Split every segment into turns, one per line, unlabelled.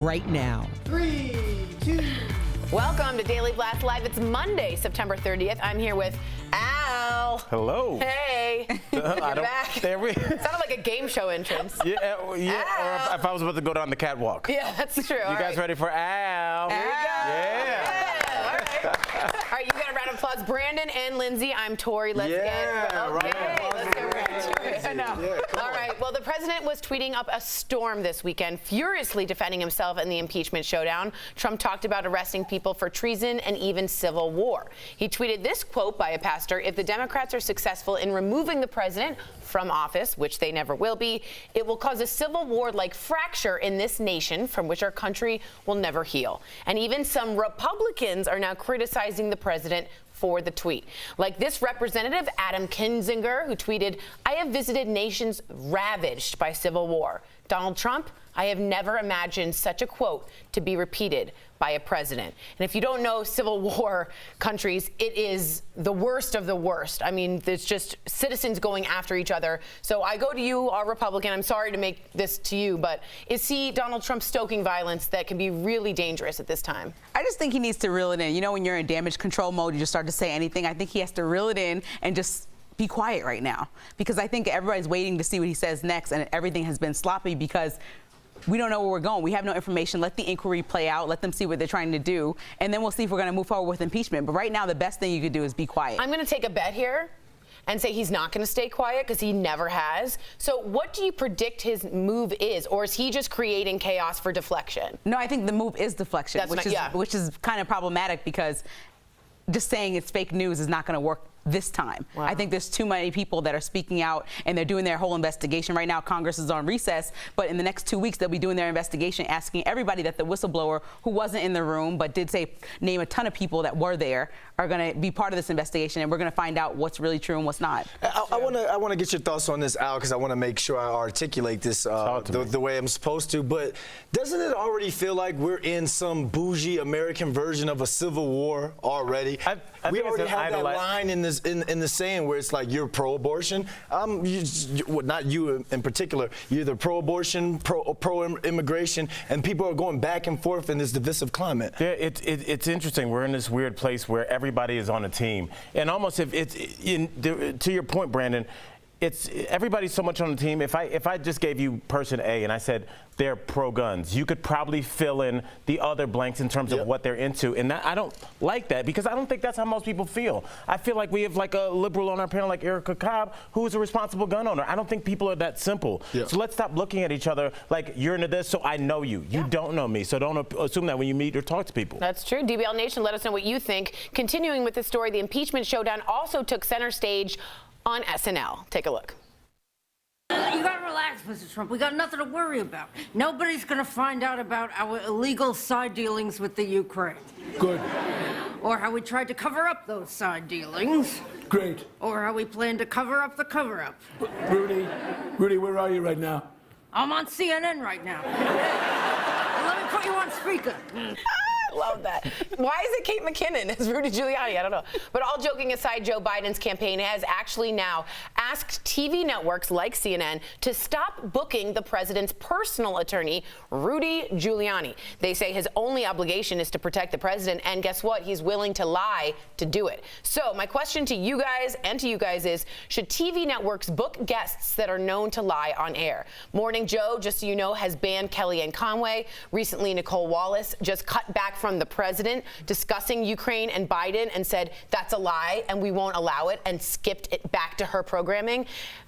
right now.
3, 2.
Welcome to Daily Blast Live. It's Monday, September 30th. I'm here with Al.
Hello.
Hey. You're back.
There we.
Sounded like a game show entrance.
Yeah. Or if I was about to go down the catwalk.
Yeah, that's true.
You guys ready for Al?
Here we go.
Yeah.
All right. All right, you got a round of applause. Brandon and Lindsay, I'm Tori. Let's get All right. Well, the president was tweeting up a storm this weekend, furiously defending himself in the impeachment showdown. Trump talked about arresting people for treason and even civil war. He tweeted this quote by a pastor: "If the Democrats are successful in removing the president from office, which they never will be, it will cause a civil war-like fracture in this nation from which our country will never heal." And even some Republicans are now criticizing the president for the tweet. Like this representative, Adam Kinzinger, who tweeted, "I have visited nations ravaged by civil war. Donald Trump, I have never imagined such a quote to be repeated by a president." And if you don't know civil war countries, it is the worst of the worst. I mean, there's just citizens going after each other. So I go to you, our Republican. I'm sorry to make this to you, but is Donald Trump stoking violence that can be really dangerous at this time?
I just think he needs to reel it in. You know, when you're in damage control mode, you just start to say anything. I think he has to reel it in and just be quiet right now, because I think everybody's waiting to see what he says next, and everything has been sloppy because we don't know where we're going. We have no information. Let the inquiry play out. Let them see what they're trying to do, and then we'll see if we're going to move forward with impeachment. But right now, the best thing you could do is be quiet.
I'm going to take a bet here and say he's not going to stay quiet, because he never has. So what do you predict his move is, or is he just creating chaos for deflection?
No, I think the move is deflection, which is kind of problematic, because just saying it's fake news is not going to work this time. Wow. I think there's too many people that are speaking out, and they're doing their whole investigation right now. Congress is on recess, but in the next 2 weeks, they'll be doing their investigation, asking everybody that the whistleblower who wasn't in the room but did name a ton of people that were there are going to be part of this investigation, and we're going to find out what's really true and what's not.
I want to get your thoughts on this, Al, because I want to make sure I articulate this the way I'm supposed to. But doesn't it already feel like we're in some bougie American version of a civil war already? We already have that line in the saying where it's like, you're pro-abortion. Not you in particular. You're either pro-abortion, pro-immigration, and people are going back and forth in this divisive climate.
Yeah, it's interesting. We're in this weird place where everybody is on a team, and almost to your point, Brandon, everybody's so much on the team. If I just gave you person A and I said they're pro-guns, you could probably fill in the other blanks in terms of what they're into. And I don't like that, because I don't think that's how most people feel. I feel like we have like a liberal on our panel like Erica Cobb, who's a responsible gun owner. I don't think people are that simple. Yeah. So let's stop looking at each other like you're into this, so I know you. You don't know me, so don't assume that when you meet or talk to people. That's
true. DBL Nation, let us know what you think. Continuing with the story, the impeachment showdown also took center stage on SNL. Take a look.
You gotta relax, Mr. Trump. We got nothing to worry about. Nobody's gonna find out about our illegal side dealings with the Ukraine.
Good.
Or how we tried to cover up those side dealings.
Great.
Or how we plan to cover up the cover-up.
Rudy, where are you right now?
I'm on CNN right now. Let me put you on speaker.
Love that. Why is it Kate McKinnon as Rudy Giuliani? I don't know. But all joking aside, Joe Biden's campaign has actually now asked TV networks like CNN to stop booking the president's personal attorney, Rudy Giuliani. They say his only obligation is to protect the president, and guess what? He's willing to lie to do it. So my question to you guys and to you guys is, should TV networks book guests that are known to lie on air? Morning Joe, just so you know, has banned Kellyanne Conway. Recently, Nicole Wallace just cut back from the president discussing Ukraine and Biden and said that's a lie and we won't allow it, and skipped it back to her programming.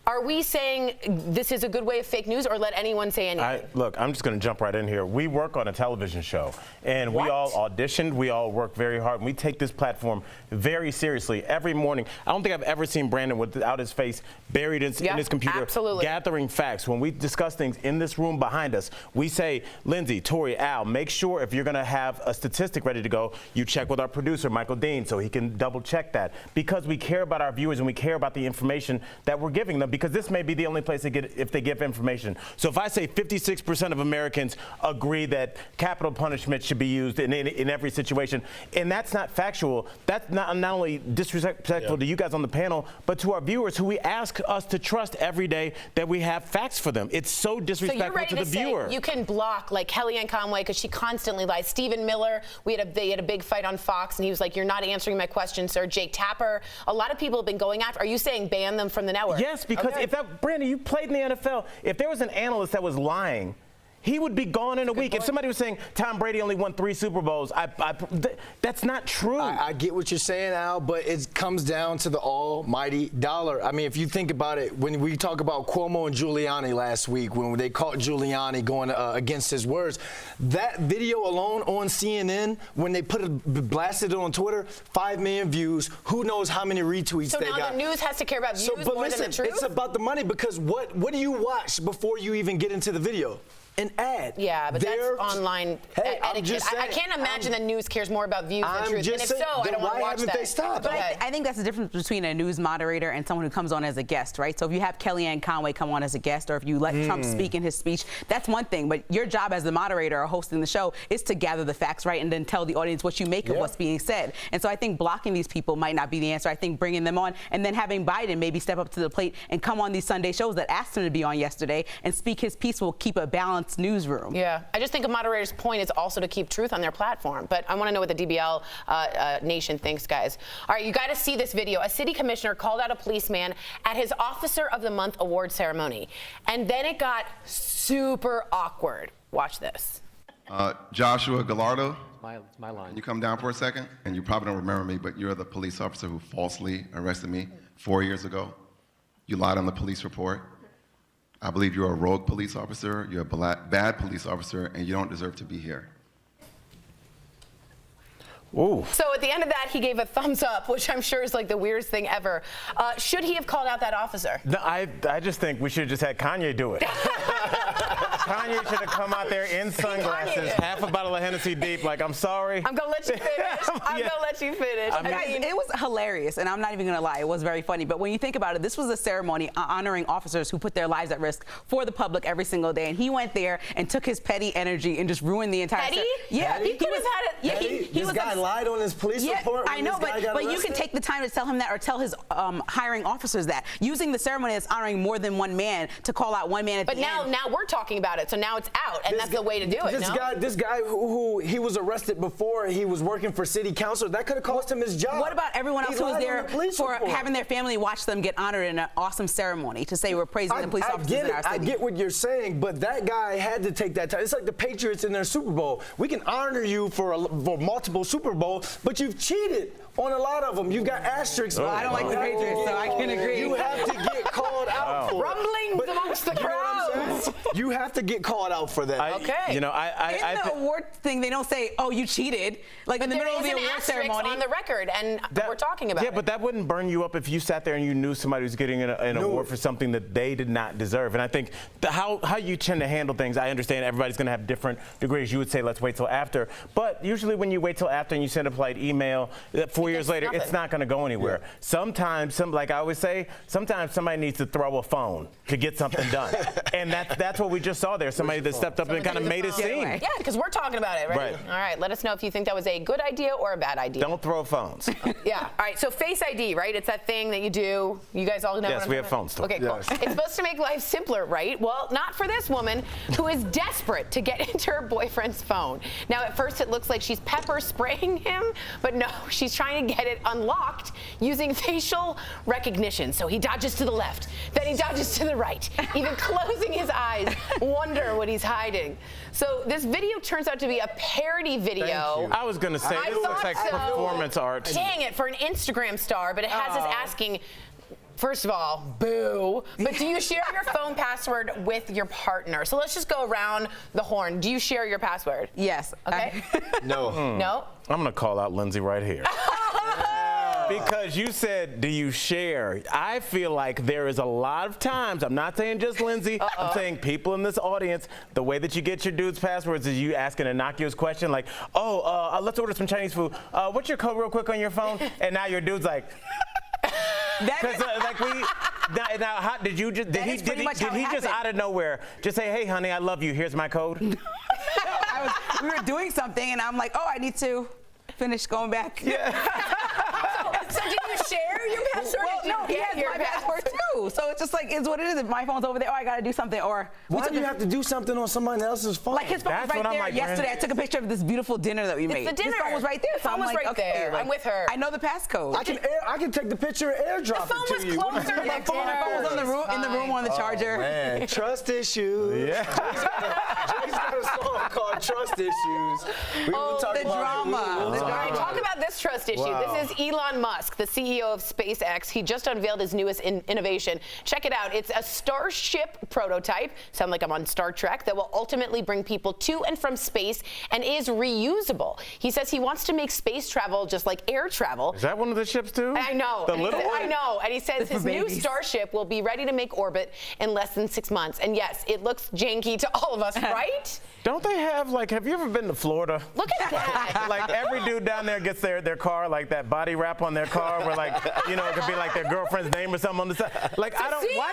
Are we saying this is a good way of fake news, or let anyone say anything?
Look, I'm just going to jump right in here. We work on a television show, and we all auditioned. We all work very hard, and we take this platform very seriously every morning. I don't think I've ever seen Brandon without his face buried in his computer, gathering facts. When we discuss things in this room behind us, we say, Lindsay, Tori, Al, make sure if you're going to have a statistic ready to go, you check with our producer, Michael Dean, so he can double check that. Because we care about our viewers and we care about the information that we're giving them, because this may be the only place they get if they give information. So if I say 56% of Americans agree that capital punishment should be used in every situation, and that's not factual, that's not only disrespectful to you guys on the panel, but to our viewers who we ask us to trust every day that we have facts for them. It's so disrespectful to the viewer.
You can block like Kellyanne Conway because she constantly lies. Stephen Miller, they had a big fight on Fox, and he was like, "You're not answering my question, sir." Jake Tapper, a lot of people have been going after. Are you saying ban them from the network?
Yes, because if that, Brandon, you played in the NFL. If there was an analyst that was lying, he would be gone in a week. If somebody was saying Tom Brady only won 3 Super Bowls, that's not true.
I get what you're saying, Al, but it comes down to the almighty dollar. I mean, if you think about it, when we talk about Cuomo and Giuliani last week, when they caught Giuliani going against his words, that video alone on CNN, when they blasted it on Twitter, 5 million views. Who knows how many retweets they got?
So now the news has to care about views more than the truth?
It's about the money, because what do you watch before you even get into the video? An ad.
Yeah, but that's online etiquette. I can't imagine the news cares more about views than truth. And if so, I don't want to watch that.
Why haven't they stopped?
But I think that's the difference between a news moderator and someone who comes on as a guest, right? So if you have Kellyanne Conway come on as a guest, or if you let Trump speak in his speech, that's one thing. But your job as the moderator or hosting the show is to gather the facts, right, and then tell the audience what you make of what's being said. And so I think blocking these people might not be the answer. I think bringing them on and then having Biden maybe step up to the plate and come on these Sunday shows that asked him to be on yesterday and speak his piece will keep a balanced newsroom.
Yeah, I just think a moderator's point is also to keep truth on their platform. But I want to know what the DBL Nation thinks, guys. All right, you got to see this video. A city commissioner called out a policeman at his Officer of the Month award ceremony. And then it got super awkward. Watch this.
Joshua Gallardo.
My line.
Can you come down for a second? And you probably don't remember me, but you're the police officer who falsely arrested me 4 years ago. You lied on the police report. I believe you're a rogue police officer, you're a bad police officer, and you don't deserve to be here.
Ooh.
So at the end of that, he gave a thumbs up, which I'm sure is like the weirdest thing ever. Should he have called out that officer?
No, I just think we should have just had Kanye do it. Kanye should have come out there in sunglasses, half a bottle of Hennessy deep, like, I'm sorry.
I'm going to let you finish. I'm going to let you finish.
I mean, it was hilarious, and I'm not even going to lie. It was very funny. But when you think about it, this was a ceremony honoring officers who put their lives at risk for the public every single day. And he went there and took his petty energy and just ruined the entire
Petty?
Yeah.
He could have had it.
Yeah,
he was lied on his police report.
I know, but you can take the time to tell him that, or tell his hiring officers that. Using the ceremony as honoring more than one man to call out one man at the end.
But now we're talking about it, so now it's out, and that's the way to do it.
This guy who he was arrested before he was working for city council, that could have cost him his job.
What about everyone else who was there for having their family watch them get honored in an awesome ceremony to say we're praising the police officers in our city?
I get what you're saying, but that guy had to take that time. It's like the Patriots in their Super Bowl. We can honor you for multiple Super Bowls, but you've cheated on a lot of them. You've got asterisks.
Well, I don't like the Patriots, so I can agree.
You have to get called out for
rumblings amongst the crowd.
You have to get called out for that.
Okay.
You know,
in the award thing, they don't say, "Oh, you cheated." Like in the middle of the award ceremony,
on the record, and we're talking about it.
Yeah, but that wouldn't burn you up if you sat there and you knew somebody was getting an award for something that they did not deserve. And I think how you tend to handle things, I understand everybody's going to have different degrees. You would say, let's wait till after. But usually when you wait till after and you send a polite email, 4 years later, it's not going to go anywhere. Yeah. Sometimes, like I always say, sometimes somebody needs to throw a phone to get something done. And that's what we just saw there. Somebody that stepped up and kind of made a scene.
Yeah, because we're talking about it, right? All right, let us know if you think that was a good idea or a bad idea.
Don't throw phones.
Yeah. All right, so Face ID, right? It's that thing that you do. You guys all know what I'm
we have phones too.
Okay, cool.
Yes.
It's supposed to make life simpler, right? Well, not for this woman who is desperate to get into her boyfriend's phone. Now, at first it looks like she's pepper spraying him, but no, she's trying to get it unlocked using facial recognition. So he dodges to the left, then he dodges to the right, even closing his eyes, wonder what he's hiding. So this video turns out to be a parody video.
I was going to say, this looks like performance art.
Dang it, for an Instagram star, but it has us asking, first of all, boo, but do you share your phone password with your partner? So let's just go around the horn. Do you share your password?
Yes.
Okay.
No.
No?
I'm going to call out Lindsay right here. Because you said, do you share? I feel like there is a lot of times, I'm not saying just Lindsay, I'm saying people in this audience, the way that you get your dude's passwords is you ask an innocuous question like, let's order some Chinese food. What's your code real quick on your phone? And now your dude's like, because did he just out of nowhere just say, hey honey, I love you, here's my code?
We were doing something and I'm like, I need to finish going back.
Yeah. So did you share your password?
Well, no, he has my password too. So it's just like, it's what it is. If my phone's over there, I gotta do something. Or
why do you have to do something on somebody else's phone?
Like his phone was right there. Yesterday, I took a picture of this beautiful dinner that we made.
The dinner.
His phone was right there.
The phone was right there. I'm with her.
I know the passcode.
I can take the picture and airdrop
it to you. The phone was closer.
My phone was in the room on the charger.
Man, trust issues.
Yeah.
Jay's got a song called Trust Issues. We were talking
the drama.
All right, talk about this trust issue.
Wow.
This is Elon Musk, the CEO of SpaceX. He just unveiled his newest innovation. Check it out. It's a Starship prototype. Sound like I'm on Star Trek. That will ultimately bring people to and from space and is reusable. He says he wants to make space travel just like air travel.
Is that one of the ships too?
I know.
The little one?
I know. And he says his new Starship will be ready to make orbit in less than 6 months. And yes, it looks janky to all of us, right?
Don't they have, have you ever been to Florida?
Look at that.
Like every dude down there gets their car, like that body wrap on their car where it could be like their girlfriend's name or something on the side. Why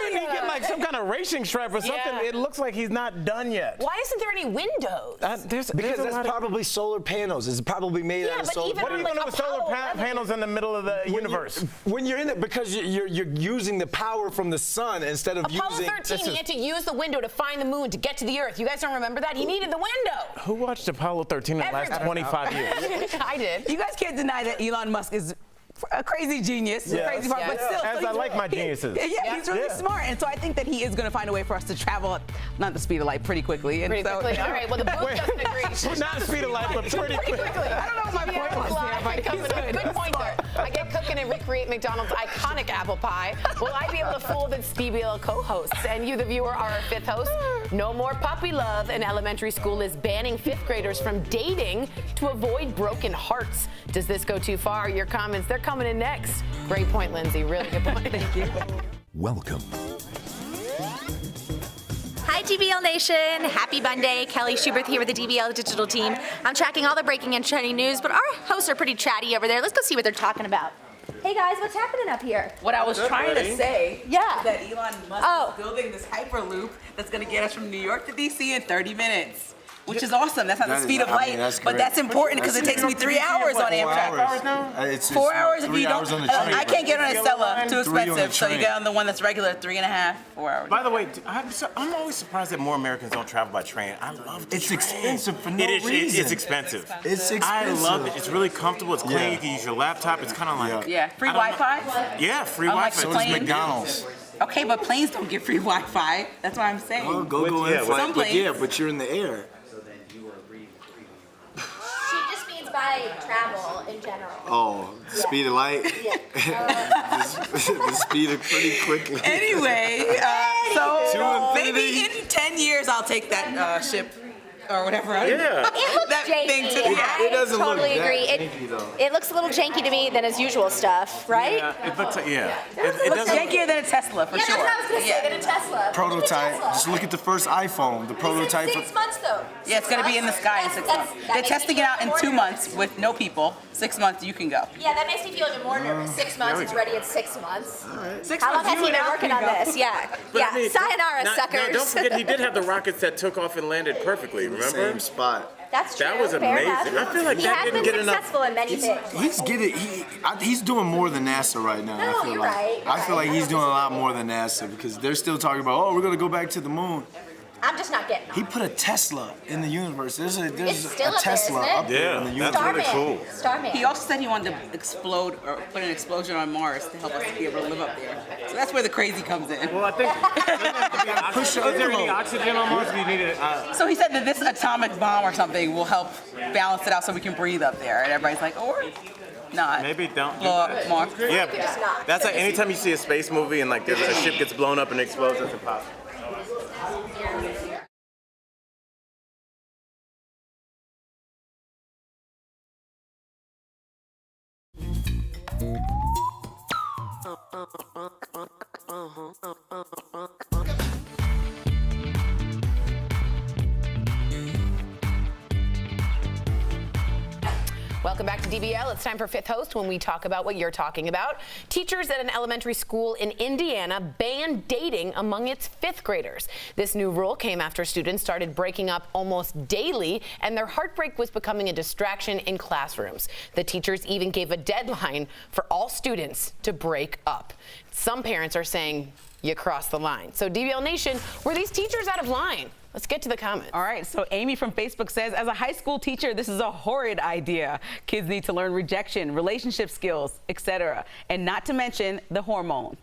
didn't he get some kind of racing stripe or something?
Yeah.
It looks like he's not done yet.
Why isn't there any windows?
Because that's probably solar panels. It's probably made out of solar panels.
What are you going to do with solar panels in the middle of the universe?
When you're in it, because you're using the power from the sun instead of
Apollo
using...
13, he had to use the window to find the moon to get to the Earth. You guys don't remember that? He needed the window.
Who watched Apollo 13 in the last 25 years?
I did.
You guys can't deny that Elon Musk is a crazy genius, crazy part, but still.
As I like my geniuses.
He's really smart, and so I think that he is going to find a way for us to travel at not the speed of light pretty quickly.
All right, well, the book doesn't agree.
Not the speed of light, but pretty quickly.
I don't know what my point was there, but
good point there. I get cooking and recreate McDonald's iconic apple pie. Will I be able to fool the DBL co-hosts? And you, the viewer, are our fifth host. No more puppy love. An elementary school is banning fifth graders from dating to avoid broken hearts. Does this go too far? Your comments, they're coming in next. Great point, Lindsay. Really good point. Thank you.
Welcome.
Hi, DBL Nation. Happy Monday. Kelly Schubert here with the DBL Digital team. I'm tracking all the breaking and trending news, but our hosts are pretty chatty over there. Let's go see what they're talking about. Hey guys, what's happening up here?
What I was trying to say is that Elon Musk is building this Hyperloop that's going to get us from New York to DC in 30 minutes. Which is awesome. That's not the speed of light, but that's important because it takes me 3 hours on Amtrak.
It's
4 hours if you don't.
on the train.
I can't get on a Stella. Too
3 on the
expensive. So you
train.
get on the one that's regular, 3.5, 4 hours.
By the way, I'm always surprised that more Americans don't travel by train. I love the
It's
train.
expensive for no reason.
It's expensive.
It's expensive.
I love it. It's really comfortable. It's clean.
Yeah.
You can use your laptop. It's kind of like
Free Wi-Fi?
Yeah, free
Unlike
Wi-Fi.
So does
planes.
McDonald's.
Okay, but planes don't get free Wi-Fi. That's what I'm saying.
Oh, go in
yeah,
flight.
some
But
planes.
but you're in the air.
She just means by travel in general.
Oh, speed of light. the speed of pretty quickly.
Anyway, so
To
maybe
infinity.
in 10 years I'll take that ship or whatever.
Yeah.
It looks
That thing
janky.
to- yeah,
it doesn't look
totally
that
agree.
janky, though.
It looks a little janky to me than his usual stuff, right?
It looks like, It
It's
doesn't.
jankier than a Tesla for
Yeah,
sure.
that's what I was gonna say. Than a Tesla.
Prototype.
Look at
Just look at the first iPhone. The
Tesla.
prototype.
It's in 6 months though.
Yeah, it's going to be in the sky in 6 months. They're testing it out in 2 months with no people. 6 months, you can go.
Yeah, that makes me feel even more nervous. 6 months, it's ready in 6 months.
6
How long
months,
has
you
he
and
been
Al
working
can
on
go.
this? Yeah.
But
Yeah.
I mean,
Sayonara,
now,
suckers.
Now, don't forget, he did have the rockets that took off and landed perfectly, remember?
Same spot.
That's true.
That was
Fair
amazing.
enough.
I feel like
he
that
has
didn't
been
get enough-
successful in many things.
He's doing more than NASA right now.
No,
I feel
you're
like.
right, you're
I feel
right.
like he's doing a lot more than NASA because they're still talking about, oh, we're gonna go back to the moon.
I'm just not getting
He put a Tesla in the universe. There's
It's
a
still up there,
Tesla
isn't it?
up there in the universe.
Starman.
cool.
Starman.
He also said he wanted to explode or put an explosion on Mars to help us be able to live up there. So that's where the crazy comes in.
Well, I think.
Push the
Is there any
envelope.
oxygen on Mars? Do you need it?
So he said that this atomic bomb or something will help balance it out so we can breathe up there. And everybody's like, or not.
Maybe don't.
Blow up Mars.
Yeah,
just not.
that's like anytime you see a space movie and like there's a ship gets blown up and explodes, that's impossible.
Welcome back to DBL. It's time for Fifth Host, when we talk about what you're talking about. Teachers at an elementary school in Indiana banned dating among its fifth graders. This new rule came after students started breaking up almost daily, and their heartbreak was becoming a distraction in classrooms. The teachers even gave a deadline for all students to break up. Some parents are saying you crossed the line. So DBL Nation, were these teachers out of line? Let's get to the comments.
All right, so Amy from Facebook says, as a high school teacher, this is a horrid idea. Kids need to learn rejection, relationship skills, etc., and not to mention the hormones.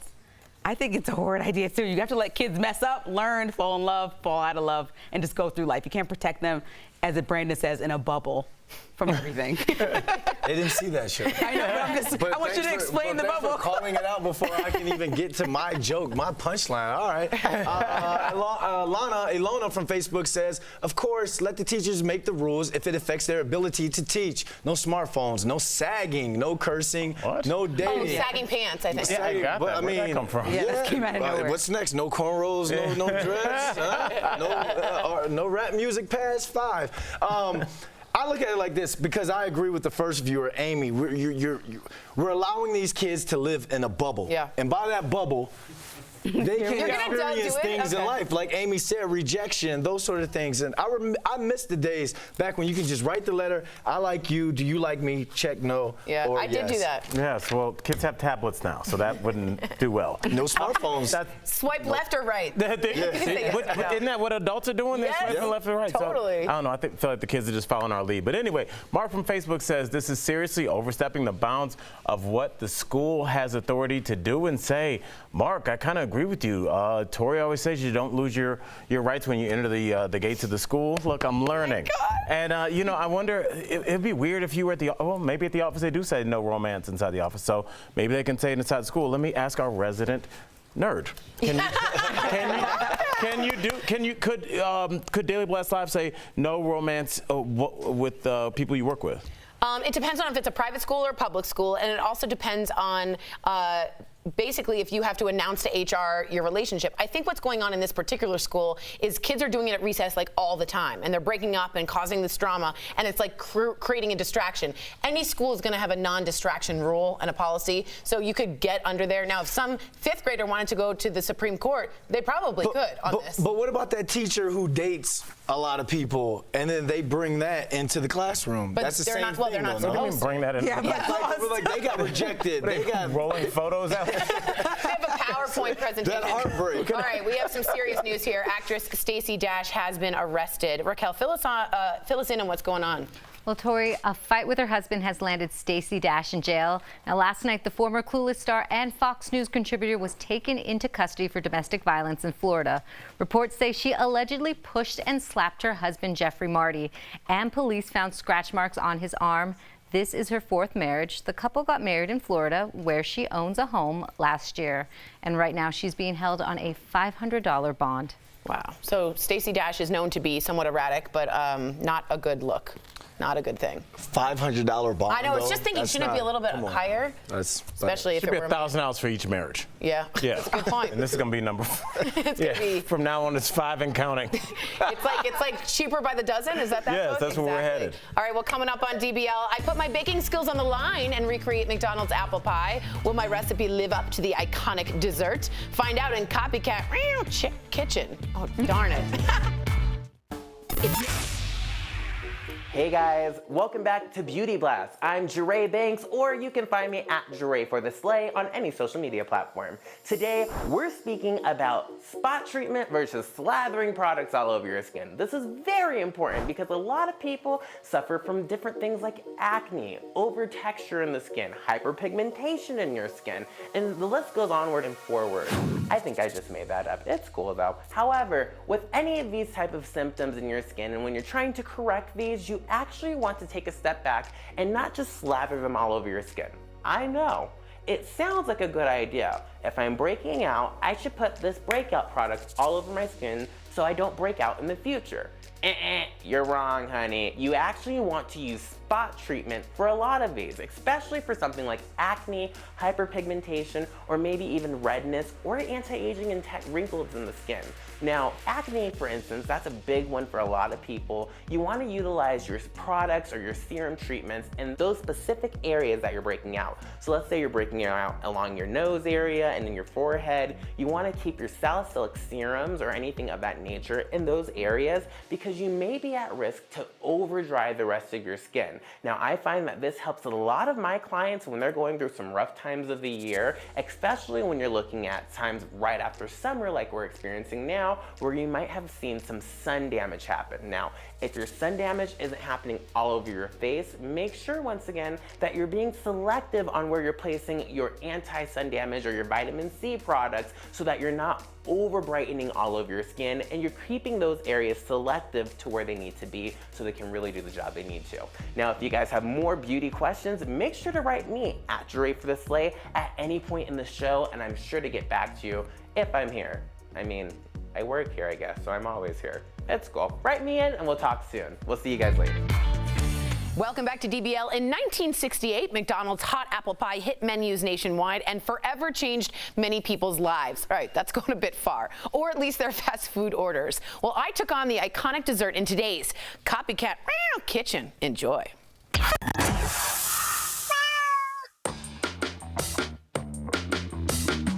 I think it's a horrid idea too. You have to let kids mess up, learn, fall in love, fall out of love, and just go through life. You can't protect them, as Brandon says, in a bubble from everything.
They didn't see that show.
I know, but I want you to explain the bubble.
For calling it out before I can even get to my joke, my punchline. All right. Ilona from Facebook says, of course, let the teachers make the rules if it affects their ability to teach. No smartphones, no sagging, no cursing, no dating.
Oh, sagging pants, I think.
Yeah, I got that. Where'd that come from?
Yeah, that came out of nowhere.
What's next? No cornrows, no dress, no rap music past 5. I look at it like this, because I agree with the first viewer, Amy. We're allowing these kids to live in a bubble.
Yeah.
And by that bubble, they can experience things in
Okay.
life, like Amy said, rejection, those sort of things. And I miss the days back when you could just write the letter, I like you, do you like me, check no,
Yeah,
or
I did do that.
Yes, well, kids have tablets now, so that wouldn't do well.
No smartphones.
Swipe left or right.
Isn't that what adults are doing? They're
Yes,
swiping left and right.
totally.
So, I don't know. I feel like the kids are just following our lead. But anyway, Mark from Facebook says this is seriously overstepping the bounds of what the school has authority to do and say. Mark, I kind of agree with you. Tori always says you don't lose your rights when you enter the gates of the school. Look, I'm learning. And, I wonder, it'd be weird if you were maybe at the office they do say no romance inside the office. So maybe they can say it inside school. Let me ask our resident nerd. Could Daily Blast Live say no romance with people you work with?
It depends on if it's a private school or a public school, and it also depends on basically if you have to announce to HR your relationship. I think what's going on in this particular school is kids are doing it at recess like all the time, and they're breaking up and causing this drama, and it's like creating a distraction. Any school is going to have a non-distraction rule and a policy, so you could get under there. Now, if some fifth grader wanted to go to the Supreme Court, they probably could on this.
But what about that teacher who dates a lot of people, and then they bring that into the classroom?
But
that's the same thing.
They're not
though, no?
supposed to.
Bring that in.
Yeah,
Like they got rejected. They got
rolling photos out.
They have a PowerPoint presentation.
that heartbreak.
All right, we have some serious news here. Actress Stacey Dash has been arrested. Raquel, fill us in on what's going on.
Well, Tori, a fight with her husband has landed Stacey Dash in jail. Now, last night, the former Clueless star and Fox News contributor was taken into custody for domestic violence in Florida. Reports say she allegedly pushed and slapped her husband, Jeffrey Marty, and police found scratch marks on his arm. This is her fourth marriage. The couple got married in Florida, where she owns a home, last year. And right now, she's being held on a $500 bond.
Wow. So Stacey Dash is known to be somewhat erratic, but not a good look. Not a good thing.
$500 bond.
I know. I was just thinking,
That's
shouldn't it be a little bit
come on.
higher? Especially if
Should
it
be
were
$1,000 for each marriage.
Yeah.
That's
a good point.
And this is gonna be number 4.
It's gonna be.
From now on, it's 5 and counting.
It's like cheaper by the dozen. Is that
Yes,
book?
that's where we're
Exactly.
headed.
All right. Well, coming up on DBL, I put my baking skills on the line and recreate McDonald's apple pie. Will my recipe live up to the iconic dessert? Find out in Copycat Kitchen. Oh, darn it.
Hey guys, welcome back to Beauty Blast. I'm Jeray Banks, or you can find me at Jeray for the Slay on any social media platform. Today, we're speaking about spot treatment versus slathering products all over your skin. This is very important because a lot of people suffer from different things like acne, over texture in the skin, hyperpigmentation in your skin, and the list goes onward and forward. I think I just made that up. It's cool though. However, with any of these type of symptoms in your skin, and when you're trying to correct these, you actually want to take a step back and not just slather them all over your skin. I know, it sounds like a good idea. If I'm breaking out, I should put this breakout product all over my skin so I don't break out in the future. You're wrong, honey. You actually want to use spot treatment for a lot of these, especially for something like acne, hyperpigmentation, or maybe even redness or anti-aging and wrinkles in the skin. Now, acne, for instance, that's a big one for a lot of people. You want to utilize your products or your serum treatments in those specific areas that you're breaking out. So let's say you're breaking out along your nose area and in your forehead. You want to keep your salicylic serums or anything of that nature in those areas because you may be at risk to over dry the rest of your skin. Now, I find that this helps a lot of my clients when they're going through some rough times of the year, especially when you're looking at times right after summer like we're experiencing now, where you might have seen some sun damage happen. Now, if your sun damage isn't happening all over your face, make sure once again that you're being selective on where you're placing your anti-sun damage or your vitamin C products so that you're not over brightening all over your skin and you're keeping those areas selective to where they need to be so they can really do the job they need to. Now, if you guys have more beauty questions, make sure to write me at Dre for the Slay at any point in the show, and I'm sure to get back to you if I'm here. I mean, I work here, I guess, so I'm always here. It's cool. Write me in and we'll talk soon. We'll see you guys later.
Welcome back to DBL. In 1968, McDonald's hot apple pie hit menus nationwide and forever changed many people's lives. All right, that's going a bit far, or at least their fast food orders. Well, I took on the iconic dessert in today's copycat kitchen. Enjoy.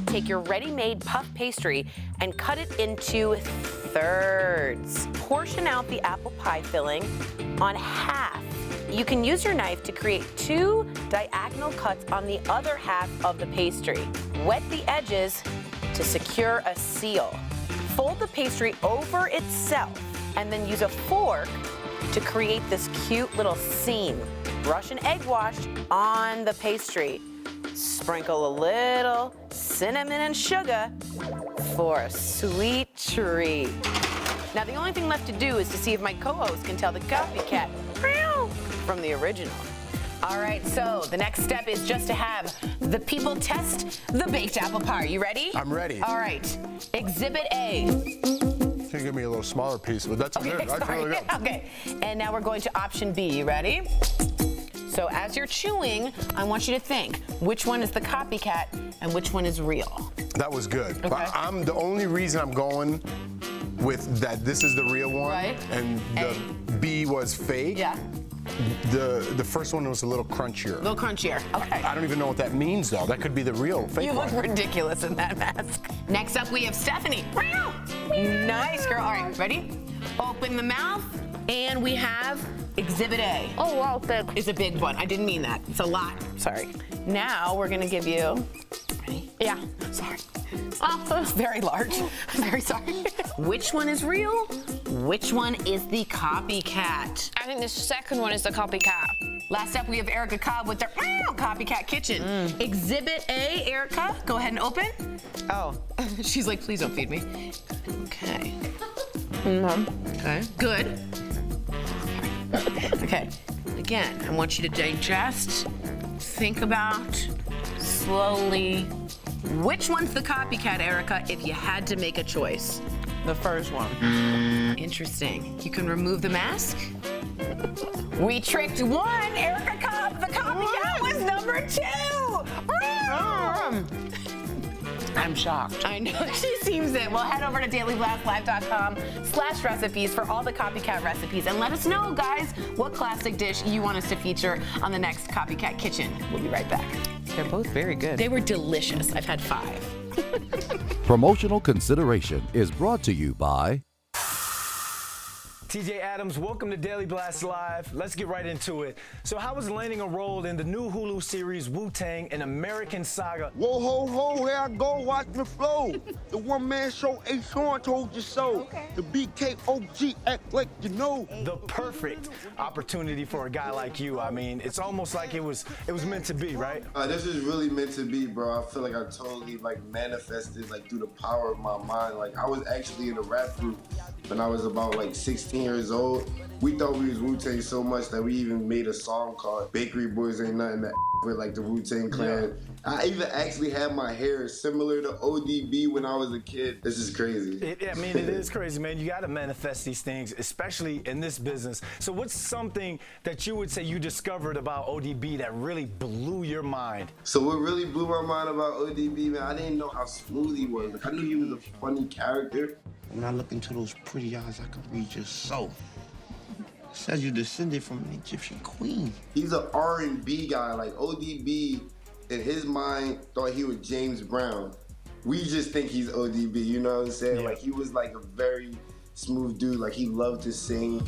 Take your ready-made puff pastry and cut it into thirds. Portion out the apple pie filling on half. You can use your knife to create 2 diagonal cuts on the other half of the pastry. Wet the edges to secure a seal. Fold the pastry over itself and then use a fork to create this cute little seam. Brush an egg wash on the pastry. Sprinkle a little cinnamon and sugar for a sweet treat. Now, the only thing left to do is to see if my co-host can tell the copycat from the original. All right, so the next step is just to have the people test the baked apple pie. You ready?
I'm ready.
All right, Exhibit A.
Can you give me a little smaller piece? But that's good. That's really good.
Okay, and now we're going to option B. You ready? So as you're chewing, I want you to think, which one is the copycat and which one is real?
That was good.
Okay.
But the only reason I'm going with that this is the real one,
right,
and the B was fake.
Yeah.
The first one was a little crunchier.
A little crunchier. Okay.
I don't even know what that means though. That could be the real fake
You
one.
look ridiculous in that mask. Next up, we have Stephanie. Nice girl. All right, ready? Open the mouth, and we have Exhibit A.
Oh, wow, big.
It's a big one. I didn't mean that. It's a lot. Sorry. Now we're gonna give you. Ready?
Yeah.
Sorry. Oh, it's very large. I'm very sorry. Which one is real? Which one is the copycat?
I think the second one is the copycat.
Last up, we have Erica Cobb with their copycat kitchen. Exhibit A, Erica, go ahead and open. Oh, she's like, please don't feed me. Okay. Okay, good. Okay, again, I want you to digest, think about, slowly. Which one's the copycat, Erica, if you had to make a choice?
The first one.
Interesting. You can remove the mask. We tricked one. Erica Cobb, the copycat, was number 2.
I'm shocked.
I know, she seems it. Well, head over to dailyblastlive.com/recipes for all the copycat recipes. And let us know, guys, what classic dish you want us to feature on the next Copycat Kitchen. We'll be right back.
They're both very good.
They were delicious. I've had 5.
Promotional consideration is brought to you by
TJ Adams, welcome to Daily Blast Live. Let's get right into it. So how was landing a role in the new Hulu series Wu-Tang, an American saga?
Whoa, ho, ho, here I go, watch me flow. The one-man show, A. Sean told you so. Okay. The BKOG act like you know.
The perfect opportunity for a guy like you. I mean, it's almost like it was meant to be, right?
This is really meant to be, bro. I feel like I totally manifested through the power of my mind. I was actually in a rap group when I was about 16. 16 years old. We thought we was Wu-Tang so much that we even made a song called Bakery Boys Ain't Nothing to with like the Wu-Tang Clan. Yeah. I even actually had my hair similar to ODB when I was a kid. This is crazy.
It is crazy, man. You got to manifest these things, especially in this business. So what's something that you would say you discovered about ODB that really blew your mind?
So what really blew my mind about ODB, man, I didn't know how smooth he was. Like, I knew he was a funny character.
When I look into those pretty eyes, I can read your soul. It says you descended from an Egyptian queen.
He's an R&B guy. Like, ODB, in his mind, thought he was James Brown. We just think he's ODB, you know what I'm saying? Yeah. Like, he was like a very smooth dude. Like, he loved to sing.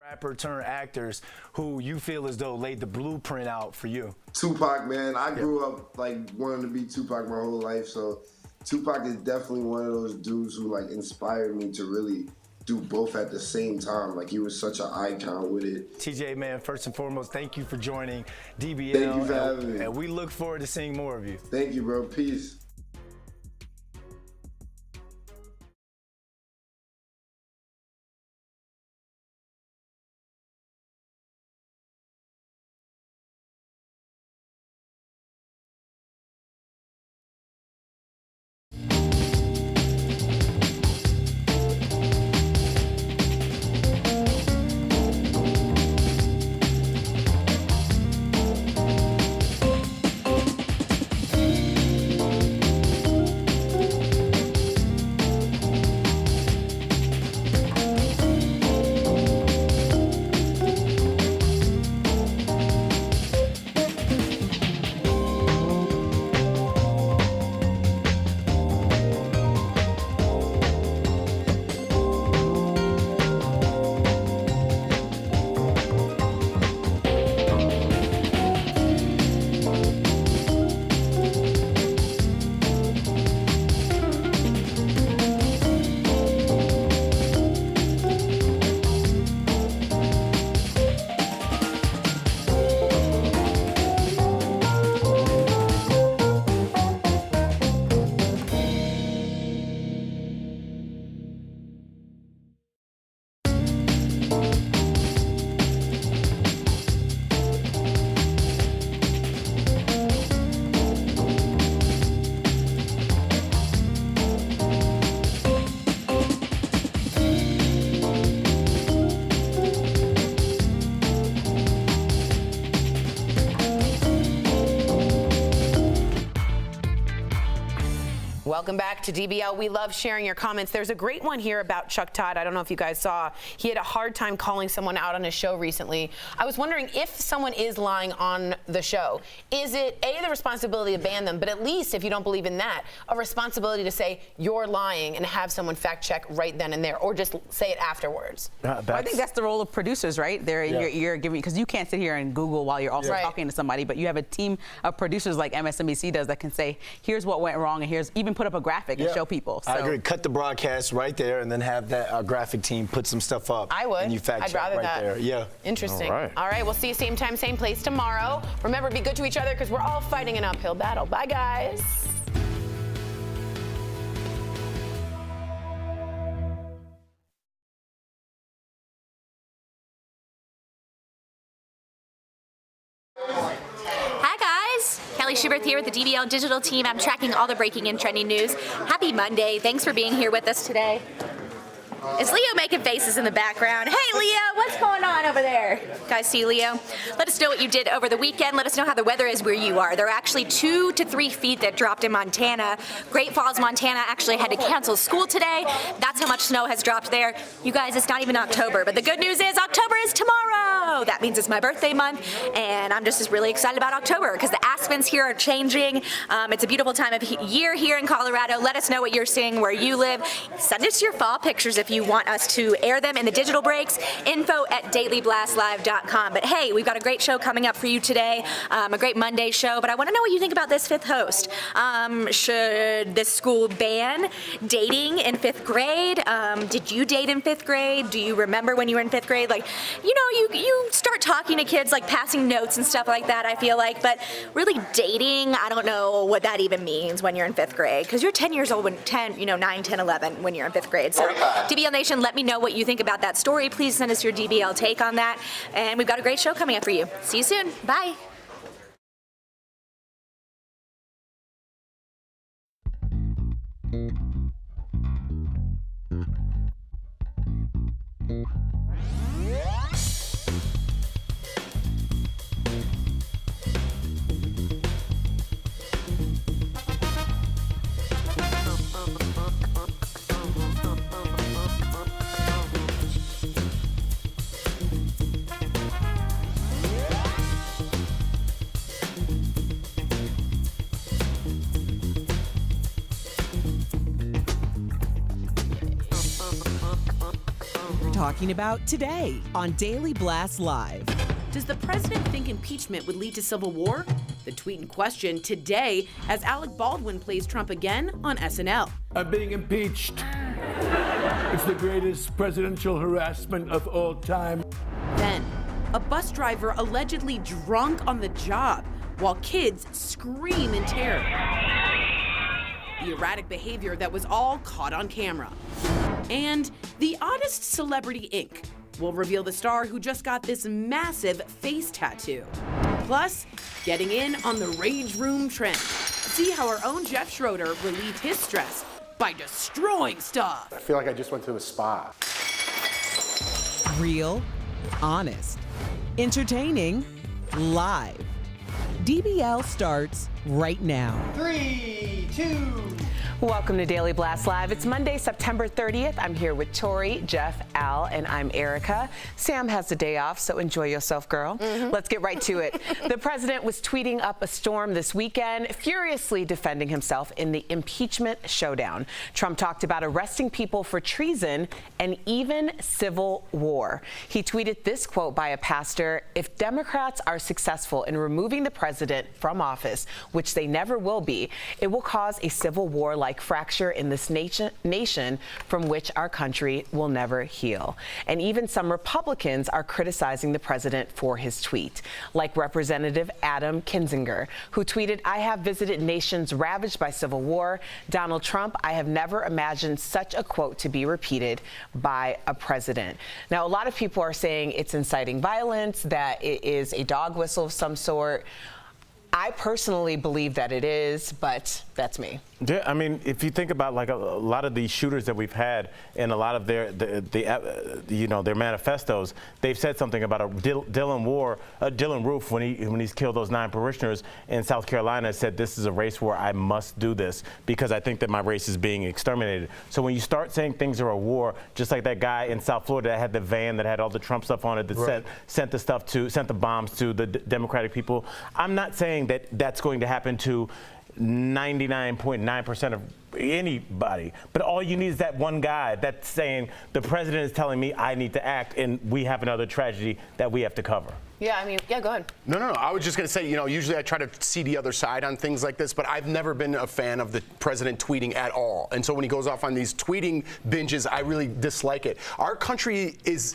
Rapper turned actors who you feel as though laid the blueprint out for you.
Tupac, man. I grew up like wanting to be Tupac my whole life, so Tupac is definitely one of those dudes who like inspired me to really do both at the same time. Like, he was such an icon with it.
TJ, man, first and foremost, thank you for joining DBL.
Thank you for having me.
And we look forward to seeing more of you.
Thank you, bro. Peace.
Welcome back to DBL. We love sharing your comments. There's a great one here about Chuck Todd. I don't know if you guys saw. He had a hard time calling someone out on his show recently. I was wondering if someone is lying on the show, is it A, the responsibility to ban them, but at least if you don't believe in that, a responsibility to say you're lying and have someone fact check right then and there, or just say it afterwards?
Well, I think that's the role of producers, right? They're in your ear giving, because you can't sit here and Google while you're also talking to somebody, but you have a team of producers like MSNBC does that can say, here's what went wrong, and here's even put up a graphic and show people. So.
I agree. Cut the broadcast right there and then have that graphic team put some stuff up.
I would.
And you fact
I'd
check
rather
right
that.
there. Yeah.
Interesting. All right, we'll see you same time, same place tomorrow. Remember, be good to each other because we're all fighting an uphill battle. Bye, guys.
Kelly Schubert here with the DBL Digital team. I'm tracking all the breaking and trending news. Happy Monday. Thanks for being here with us today. Is Leo making faces in the background? Hey, Leo, what's going on over there? Guys, see Leo? Let us know what you did over the weekend. Let us know how the weather is where you are. There are actually 2 to 3 feet that dropped in Montana. Great Falls, Montana actually had to cancel school today. That's how much snow has dropped there. You guys, it's not even October, but the good news is October is tomorrow. That means it's my birthday month, and I'm just really excited about October because the aspens here are changing. It's a beautiful time of year here in Colorado. Let us know what you're seeing where you live. Send us your fall pictures if you want us to air them in the digital breaks, info@dailyblastlive.com. But hey, we've got a great show coming up for you today, a great Monday show. But I want to know what you think about this fifth host. Should this school ban dating in fifth grade? Did you date in fifth grade? Do you remember when you were in fifth grade? Like, you know, you start talking to kids, like passing notes and stuff like that, I feel like. But really dating, I don't know what that even means when you're in fifth grade. Because you're 10 years old when 9, 10, 11 when you're in fifth grade. So DBL Nation, let me know what you think about that story. Please send us your DBL take on that. And we've got a great show coming up for you. See you soon. Bye.
Talking about today on Daily Blast Live.
Does the president think impeachment would lead to civil war? The tweet in question today as Alec Baldwin plays Trump again on SNL.
I'm being impeached. It's the greatest presidential harassment of all time.
Then, a bus driver allegedly drunk on the job while kids scream in terror. The erratic behavior that was all caught on camera. And the oddest celebrity Inc. will reveal the star who just got this massive face tattoo. Plus, getting in on the rage room trend. See how our own Jeff Schroeder relieved his stress by destroying stuff.
I feel like I just went to a spa.
Real, honest, entertaining, live. DBL starts right now.
3, 2.
Welcome to Daily Blast Live. It's Monday, September 30th. I'm here with Tori, Jeff, Al, and I'm Erica. Sam has the day off, so enjoy yourself, girl. Let's get right to it. The president was tweeting up a storm this weekend, furiously defending himself in the impeachment showdown. Trump talked about arresting people for treason and even civil war. He tweeted this quote by a pastor: "If Democrats are successful in removing the president from office, which they never will be, it will cause a civil war-like fracture in this nation from which our country will never heal." And even some Republicans are criticizing the president for his tweet, like Representative Adam Kinzinger, who tweeted, "I have visited nations ravaged by civil war. Donald Trump, I have never imagined such a quote to be repeated by a president." Now, a lot of people are saying it's inciting violence, that it is a dog whistle of some sort. I personally believe that it is, but that's me.
Yeah, I mean, if you think about like a lot of these shooters that we've had and a lot of their manifestos, they've said something about a Dylan Roof when he's killed those 9 parishioners in South Carolina, said this is a race war. I must do this because I think that my race is being exterminated. So when you start saying things are a war, just like that guy in South Florida that had the van that had all the Trump stuff on it that sent the bombs to the Democratic people, I'm not saying that that's going to happen to 99.9% of anybody, but all you need is that one guy that's saying the president is telling me I need to act and we have another tragedy that we have to cover.
Yeah, I mean, yeah, go ahead.
No. I was just going to say, usually I try to see the other side on things like this, but I've never been a fan of the president tweeting at all. And so when he goes off on these tweeting binges, I really dislike it. Our country is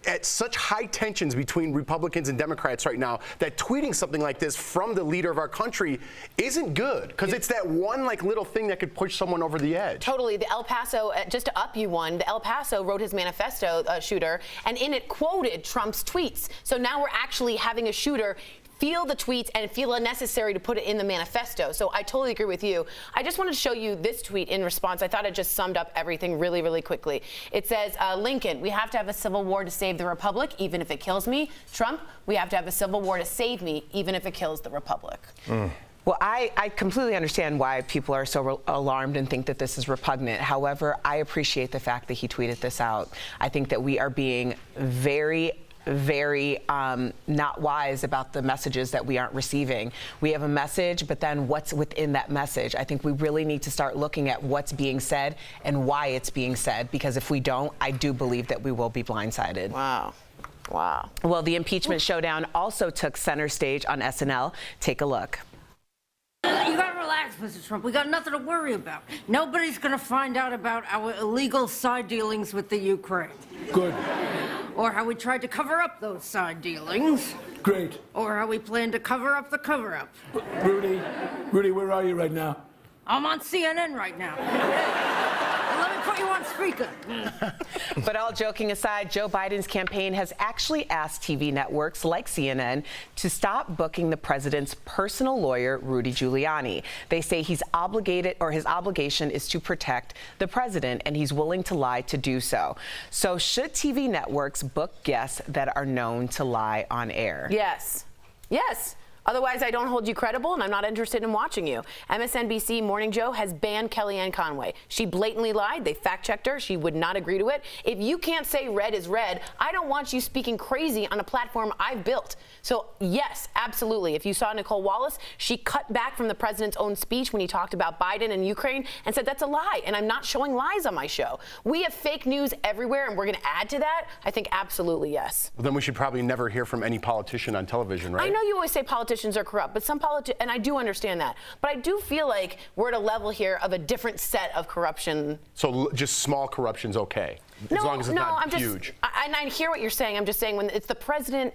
at such high tensions between Republicans and Democrats right now that tweeting something like this from the leader of our country isn't good, because it's that one little thing that could push someone over the edge.
Totally. The El Paso, just to up you one, the El Paso wrote his manifesto, shooter, and in it quoted Trump's tweets. So now we're actually having a shooter feel the tweets and feel it necessary to put it in the manifesto. So I totally agree with you. I just wanted to show you this tweet in response. I thought it just summed up everything really, really quickly. It says, Lincoln, we have to have a civil war to save the republic, even if it kills me. Trump, we have to have a civil war to save me, even if it kills the republic.
Well, I completely understand why people are so alarmed and think that this is repugnant. However, I appreciate the fact that he tweeted this out. I think that we are being very
very not wise about the messages that we aren't receiving. We have a message, but then what's within that message? I think we really need to start looking at what's being said and why it's being said, because if we don't, I do believe that we will be blindsided.
Wow. Wow.
Well, the impeachment showdown also took center stage on SNL. Take a look.
You gotta relax, Mr. Trump. We got nothing to worry about. Nobody's gonna find out about our illegal side dealings with the Ukraine.
Good.
Or how we tried to cover up those side dealings.
Great.
Or how we plan to cover up the cover-up.
Rudy, where are you right now?
I'm on CNN right now. Let me put you on speaker.
But all joking aside, Joe Biden's campaign has actually asked TV networks like CNN to stop booking the president's personal lawyer, Rudy Giuliani. They say he's obligated, or his obligation is to protect the president, and he's willing to lie to do so. So should TV networks book guests that are known to lie on air?
Yes. Yes. Otherwise, I don't hold you credible, and I'm not interested in watching you. MSNBC Morning Joe has banned Kellyanne Conway. She blatantly lied. They fact-checked her. She would not agree to it. If you can't say red is red, I don't want you speaking crazy on a platform I've built. So, yes, absolutely. If you saw Nicole Wallace, she cut back from the president's own speech when he talked about Biden and Ukraine and said that's a lie, and I'm not showing lies on my show. We have fake news everywhere, and we're going to add to that? I think absolutely yes.
Well, then we should probably never hear from any politician on television, right?
I know you always say politicians are corrupt, but some and I do understand that, but I do feel like we're at a level here of a different set of corruption.
So just small corruption's okay, as long as it's not huge.
And I hear what you're saying. I'm just saying when it's the president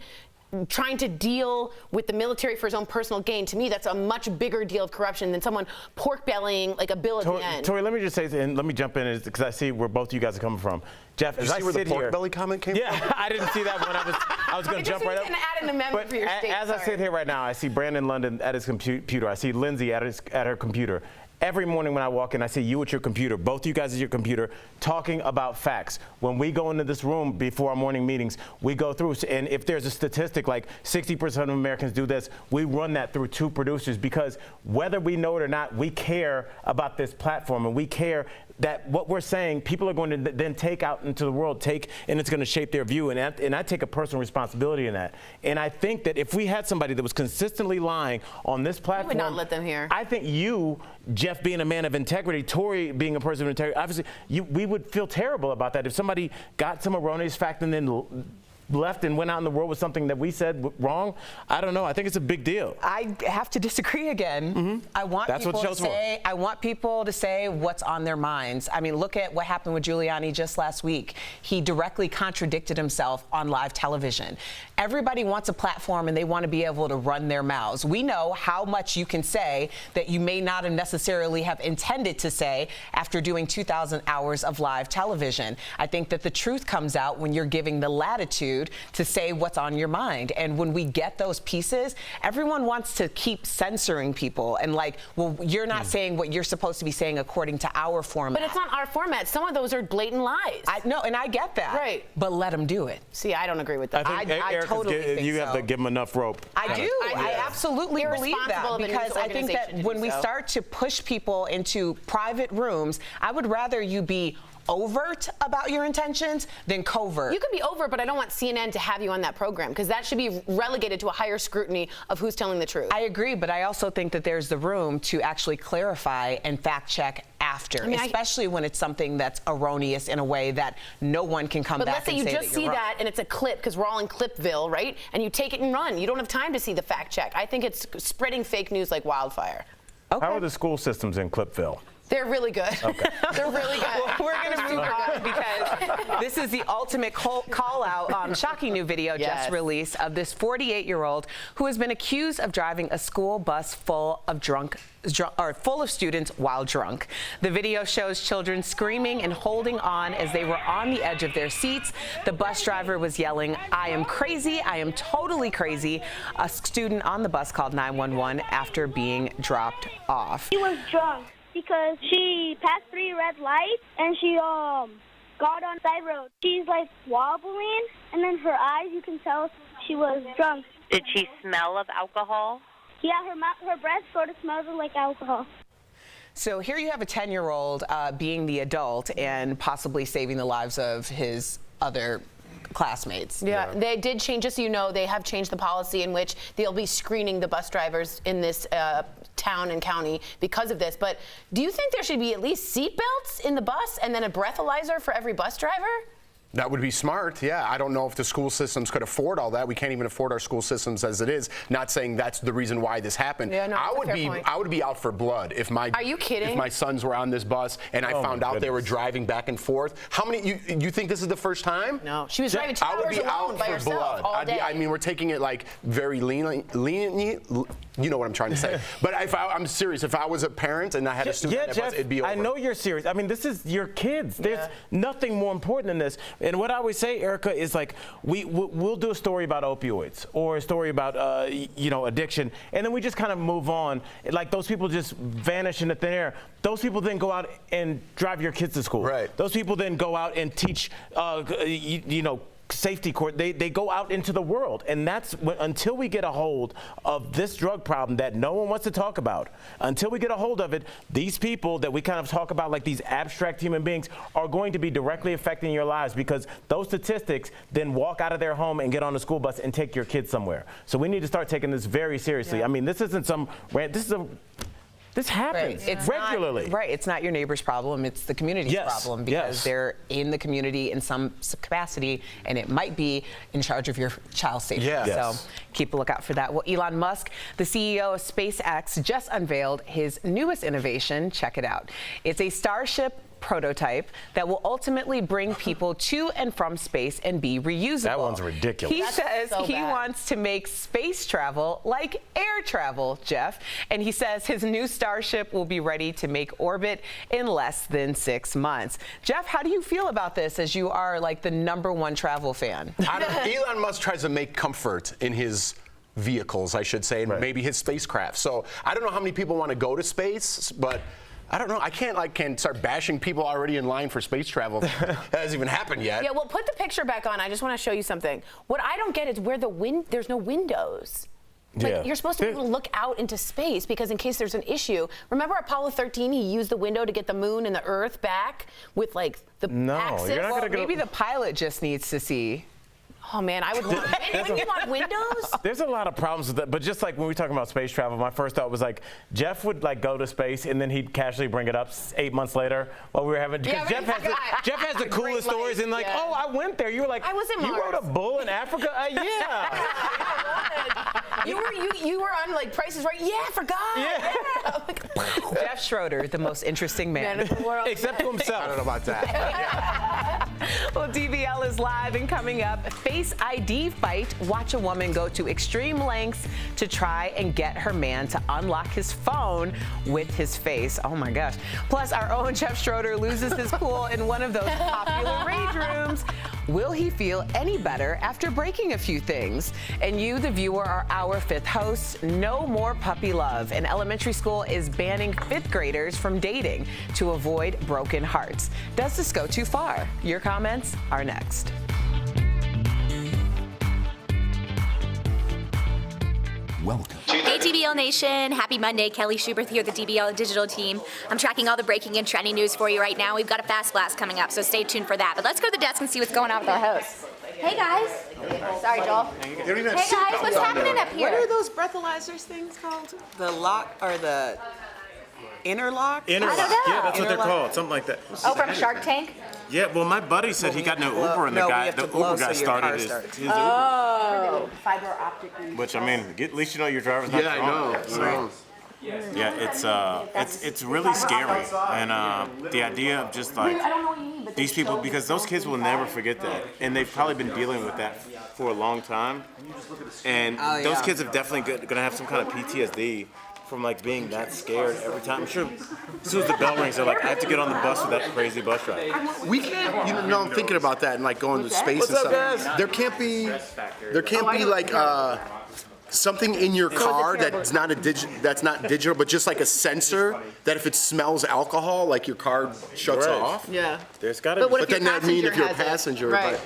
trying to deal with the military for his own personal gain, to me, that's a much bigger deal of corruption than someone pork bellying like a bill at the end.
Tori, let me just say, and let me jump in because I see where both of you guys are coming from. Jeff, as I
where the
sit
pork
here,
belly comment came from?
Yeah, I didn't see that one. I was going to jump right up.
Add an amendment for your state.
As I sit here right now, I see Brandon London at his computer. I see Lindsay at her computer. Every morning when I walk in, I see you at your computer, both of you guys at your computer, talking about facts. When we go into this room before our morning meetings, we go through, and if there's a statistic like 60% of Americans do this, we run that through two producers, because whether we know it or not, we care about this platform, and we care that what we're saying, people are going to then take out into the world, and it's going to shape their view. And I take a personal responsibility in that. And I think that if we had somebody that was consistently lying on this platform,
you would not let them hear.
I think you, Jeff, being a man of integrity, Tori being a person of integrity, obviously, we would feel terrible about that. If somebody got some erroneous fact and then left and went out in the world with something that we said wrong, I don't know. I think it's a big deal.
I have to disagree again.
Mm-hmm.
I want people to say what's on their minds. I mean, look at what happened with Giuliani just last week. He directly contradicted himself on live television. Everybody wants a platform and they want to be able to run their mouths. We know how much you can say that you may not have necessarily have intended to say after doing 2,000 hours of live television. I think that the truth comes out when you're giving the latitude to say what's on your mind. And when we get those pieces, everyone wants to keep censoring people and like, well, you're not saying what you're supposed to be saying according to our format.
But it's not our format. Some of those are blatant lies.
No, and I get that.
Right.
But let them do it.
See, I don't agree with that.
I think
I totally think
you have to give them enough rope.
I do. I absolutely believe that, because I think that when we start to push people into private rooms, I would rather you be overt about your intentions than covert.
You could be overt, but I don't want CNN to have you on that program, because that should be relegated to a higher scrutiny of who's telling the truth.
I agree, but I also think that there's the room to actually clarify and fact check after, especially when it's something that's erroneous in a way that no one can come back and say that you're wrong.
But let's say you just see that and it's a clip, because we're all in Clipville, right? And you take it and run. You don't have time to see the fact check. I think it's spreading fake news like wildfire.
Okay.
How are the school systems in Clipville?
They're really good.
Okay.
They're really good.
Well, we're going to move on because this is the ultimate call out. Shocking new video just released of this 48-year-old who has been accused of driving a school bus full of students while drunk. The video shows children screaming and holding on as they were on the edge of their seats. The bus driver was yelling, "I am crazy. I am totally crazy." A student on the bus called 911 after being dropped off.
She was drunk because she passed 3 red lights and she got on side road. She's like wobbling, and then her eyes, you can tell she was drunk.
Did she smell of alcohol?
Yeah, her breath sort of smells like alcohol.
So here you have a 10-year-old being the adult and possibly saving the lives of his other classmates.
Yeah, they did change, just so you know, they have changed the policy in which they'll be screening the bus drivers in this town and county because of this. But do you think there should be at least seatbelts in the bus and then a breathalyzer for every bus driver?
That would be smart, yeah. I don't know if the school systems could afford all that. We can't even afford our school systems as it is. Not saying that's the reason why this happened.
Yeah, no,
I would be out for blood if my
Are you kidding?
If my sons were on this bus and I found out they were driving back and forth. How many? You think this is the first time?
No, she was driving 2 hours alone by herself all day.
I mean, we're taking it like very leniently. You know what I'm trying to say. But I'm serious. If I was a parent and I had a student on that bus, it'd be over.
I know you're serious. I mean, this is your kids. There's nothing more important than this. And what I always say, Erica, is like we'll do a story about opioids or a story about addiction, and then we just kind of move on. Like those people just vanish into thin air. Those people then go out and drive your kids to school. Right. Those people then go out and teach, safety court. They go out into the world, and that's until we get a hold of this drug problem that no one wants to talk about. Until we get a hold of it, these people that we kind of talk about like these abstract human beings are going to be directly affecting your lives, because those statistics then walk out of their home and get on a school bus and take your kids somewhere. So we need to start taking this very seriously. I mean, this isn't some rant. This happens regularly.
It's not your neighbor's problem. It's the community's problem, because they're in the community in some capacity, and it might be in charge of your child's safety. So keep a lookout for that. Well, Elon Musk, the CEO of SpaceX, just unveiled his newest innovation. Check it out. It's a Starship prototype that will ultimately bring people to and from space and be reusable.
That one's ridiculous.
He says he wants to make space travel like air travel, Jeff. And he says his new Starship will be ready to make orbit in less than 6 months. Jeff, how do you feel about this, as you are like the #1 travel fan?
Elon Musk tries to make comfort in his vehicles, I should say, and maybe his spacecraft. So I don't know how many people want to go to space, but I don't know. I can't start bashing people already in line for space travel. That hasn't even happened yet.
Yeah, well, put the picture back on. I just want to show you something. What I don't get is where there's no windows. Like, you're supposed to be able to look out into space, because in case there's an issue. Remember Apollo 13? He used the window to get the moon and the Earth back with like the axis.
You're not gonna go. Maybe the pilot just needs to see.
Oh man, I would want. Wouldn't you want windows?
There's a lot of problems with that, but just like when we talk about space travel, my first thought was like Jeff would like go to space and then he'd casually bring it up 8 months later while we were having. Because Jeff has the coolest stories and like, oh, I went there. You were like, I was in Mars. You rode a bull in Africa? Yeah.
You were on like Price is Right. Yeah, I forgot.
Jeff Schroeder, the most interesting man
in the world,
except to himself.
I don't know about that.
Well, DBL is live and coming up. Face ID fight. Watch a woman go to extreme lengths to try and get her man to unlock his phone with his face. Oh my gosh. Plus, our own Jeff Schroeder loses his cool in one of those popular rage rooms. Will he feel any better after breaking a few things? And you, the viewer, are our 5th host. No more puppy love. An elementary school is banning 5th graders from dating to avoid broken hearts. Does this go too far? Your comments are next.
Welcome.
Hey DBL Nation, happy Monday. Kelly Schubert here with the DBL digital team. I'm tracking all the breaking and trending news for you right now. We've got a fast blast coming up, so stay tuned for that. But let's go to the desk and see what's going on with our hosts. Hey guys. Sorry, Joel. Hey guys, what's happening up here?
What are those breathalyzers things called? The lock or the interlock?
Interlock. Yeah, that's what they're called. Something like that.
Oh, from Shark Tank?
Yeah, well, my buddy said he got in an Uber, and the Uber guy started his Uber.
Oh.
Fiber optic.
Which, I mean, at least you know your driver's not drunk.
I know.
Yeah, it's really scary, and the idea of just like these people, because those kids will never forget that, and they've probably been dealing with that for a long time, and those kids are definitely gonna have some kind of PTSD from like being that scared every time. I'm sure as soon as the bell rings, they're like, I have to get on the bus with that crazy bus driver.
We can't, I'm thinking about that and like going to space and stuff. Guys? There can't be like something in your car that's not digital, but just like a sensor that if it smells alcohol, like your car shuts off.
Yeah.
There's got to be.
But then that means if you're a passenger,
right.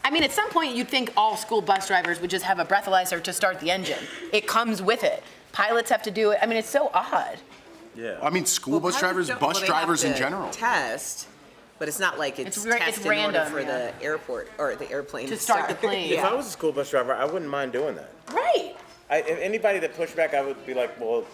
I mean, at some point you'd think all school bus drivers would just have a breathalyzer to start the engine. It comes with it. Pilots have to do it. I mean, it's so odd.
Yeah.
I mean, bus drivers in general.
Test But it's not like it's
It's
tested in
random,
order for
yeah.
the airport or the airplane
To start the plane.
If I was a school bus driver, I wouldn't mind doing that.
Right.
If anybody that pushed back, I would be like, well,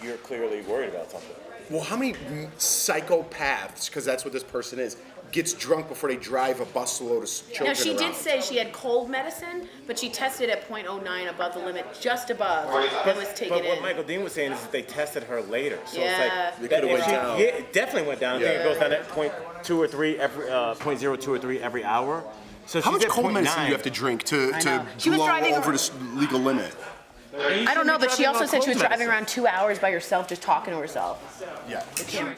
you're clearly worried about something.
Well, how many psychopaths, because that's what this person is, gets drunk before they drive a busload of children
Now, she
around?
did say she had cold medicine, but she tested at 0.09 above the limit, just above, and was taken
But what
in.
Michael Dean was saying is that they tested her later. So
Yeah.
it's like,
It could've went down.
Yeah, it definitely went down. I think it goes down at 0.2 or 3 every, 0.02 or 3 every hour. So
How
she's
much
at
cold
0.9.
medicine do you have to drink to
She was
blow
driving
over the legal limit?
I don't know, but she also said she was driving
medicine.
around 2 hours by herself, just talking to herself.
Yeah.
The camera.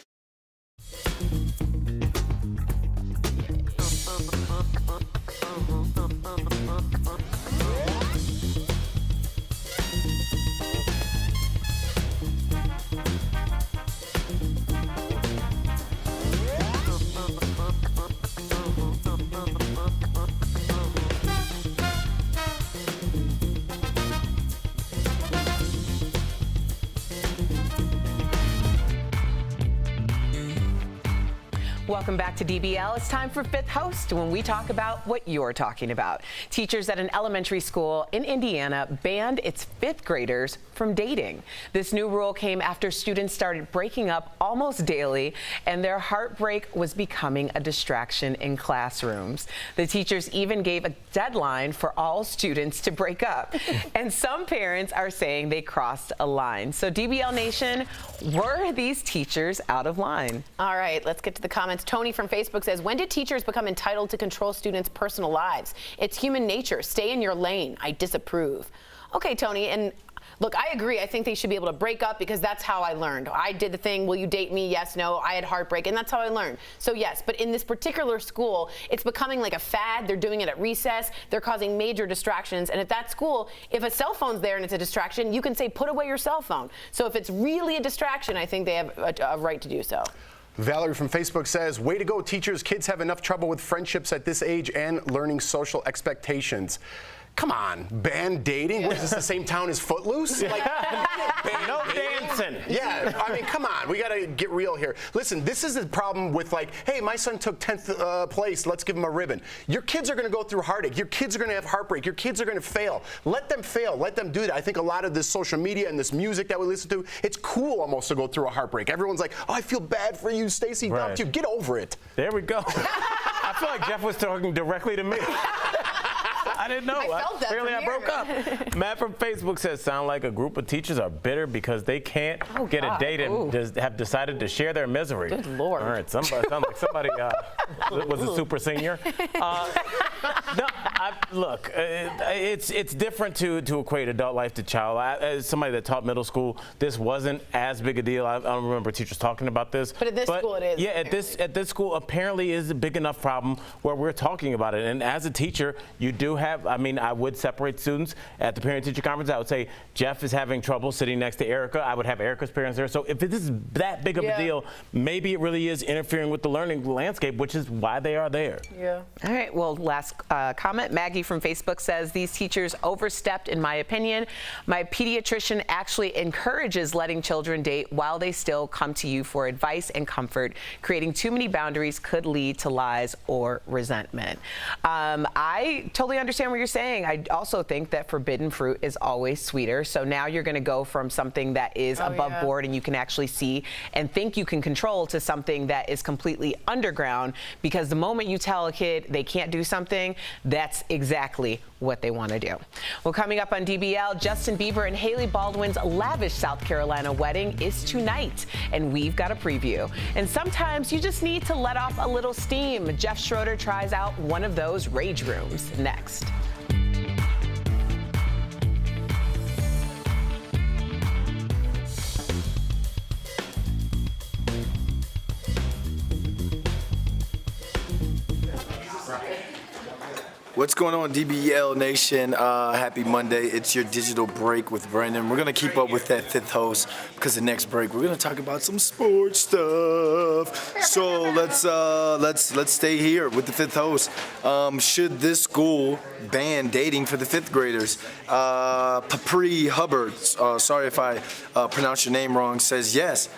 Welcome back to DBL. It's time for Fifth Host, when we talk about what you're talking about. Teachers at an elementary school in Indiana banned its fifth graders from dating. This new rule came after students started breaking up almost daily, and their heartbreak was becoming a distraction in classrooms. The teachers even gave a deadline for all students to break up. And some parents are saying they crossed a line. So DBL Nation, were these teachers out of line?
All right, let's get to the comments. Tony from Facebook says, when did teachers become entitled to control students' personal lives? It's human nature. Stay in your lane. I disapprove. Okay, Tony, and look, I agree. I think they should be able to break up because that's how I learned. I did the thing, will you date me? Yes, no. I had heartbreak, and that's how I learned. So yes, but in this particular school, it's becoming like a fad. They're doing it at recess. They're causing major distractions. And at that school, if a cell phone's there and it's a distraction, you can say, put away your cell phone. So if it's really a distraction, I think they have a right to do so.
Valerie from Facebook says, way to go, teachers. Kids have enough trouble with friendships at this age and learning social expectations. Come on, ban dating? What is this, the same town as Footloose? Like,
no dancing.
Yeah, I mean, come on. We got to get real here. Listen, this is the problem with like, hey, my son took 10th place. Let's give him a ribbon. Your kids are going to go through heartache. Your kids are going to have heartbreak. Your kids are going to fail. Let them fail. Let them do that. I think a lot of this social media and this music that we listen to, it's cool almost to go through a heartbreak. Everyone's like, oh, I feel bad for you, Stacey.
Right.
Don't you? Get over it.
There we go. I feel like Jeff was talking directly to me. I didn't know. Apparently I broke up. Matt from Facebook says, sound like a group of teachers are bitter because they can't get a date and have decided to share their misery.
Good Lord.
All right, sounds like somebody was a super senior. No, look, it's different to equate adult life to child. As somebody that taught middle school, this wasn't as big a deal. I don't remember teachers talking about this.
But at this school it is.
Yeah, at this school apparently is a big enough problem where we're talking about it. And as a teacher, you do have, I mean, I would separate students at the parent-teacher conference. I would say Jeff is having trouble sitting next to Erica. I would have Erica's parents there. So if this is that big of a deal, maybe it really is interfering with the learning landscape, which is why they are there.
Yeah.
All right, well, last comment. Maggie from Facebook says, these teachers overstepped, in my opinion. My pediatrician actually encourages letting children date while they still come to you for advice and comfort. Creating too many boundaries could lead to lies or resentment. I totally understand what you're saying. I also think that forbidden fruit is always sweeter. So now you're going to go from something that is above board and you can actually see and think you can control to something that is completely underground, because the moment you tell a kid they can't do something, that's exactly what they want to do. Well, coming up on DBL, Justin Bieber and Hailey Baldwin's lavish South Carolina wedding is tonight, and we've got a preview. And sometimes you just need to let off a little steam. Jeff Schroeder tries out one of those rage rooms next.
What's going on, DBL Nation? Happy Monday. It's your digital break with Brendan. We're going to keep up with that fifth host because the next break we're going to talk about some sports stuff. So let's stay here with the fifth host. Should this school ban dating for the fifth graders? Papri Hubbard, sorry if I pronounced your name wrong, says yes.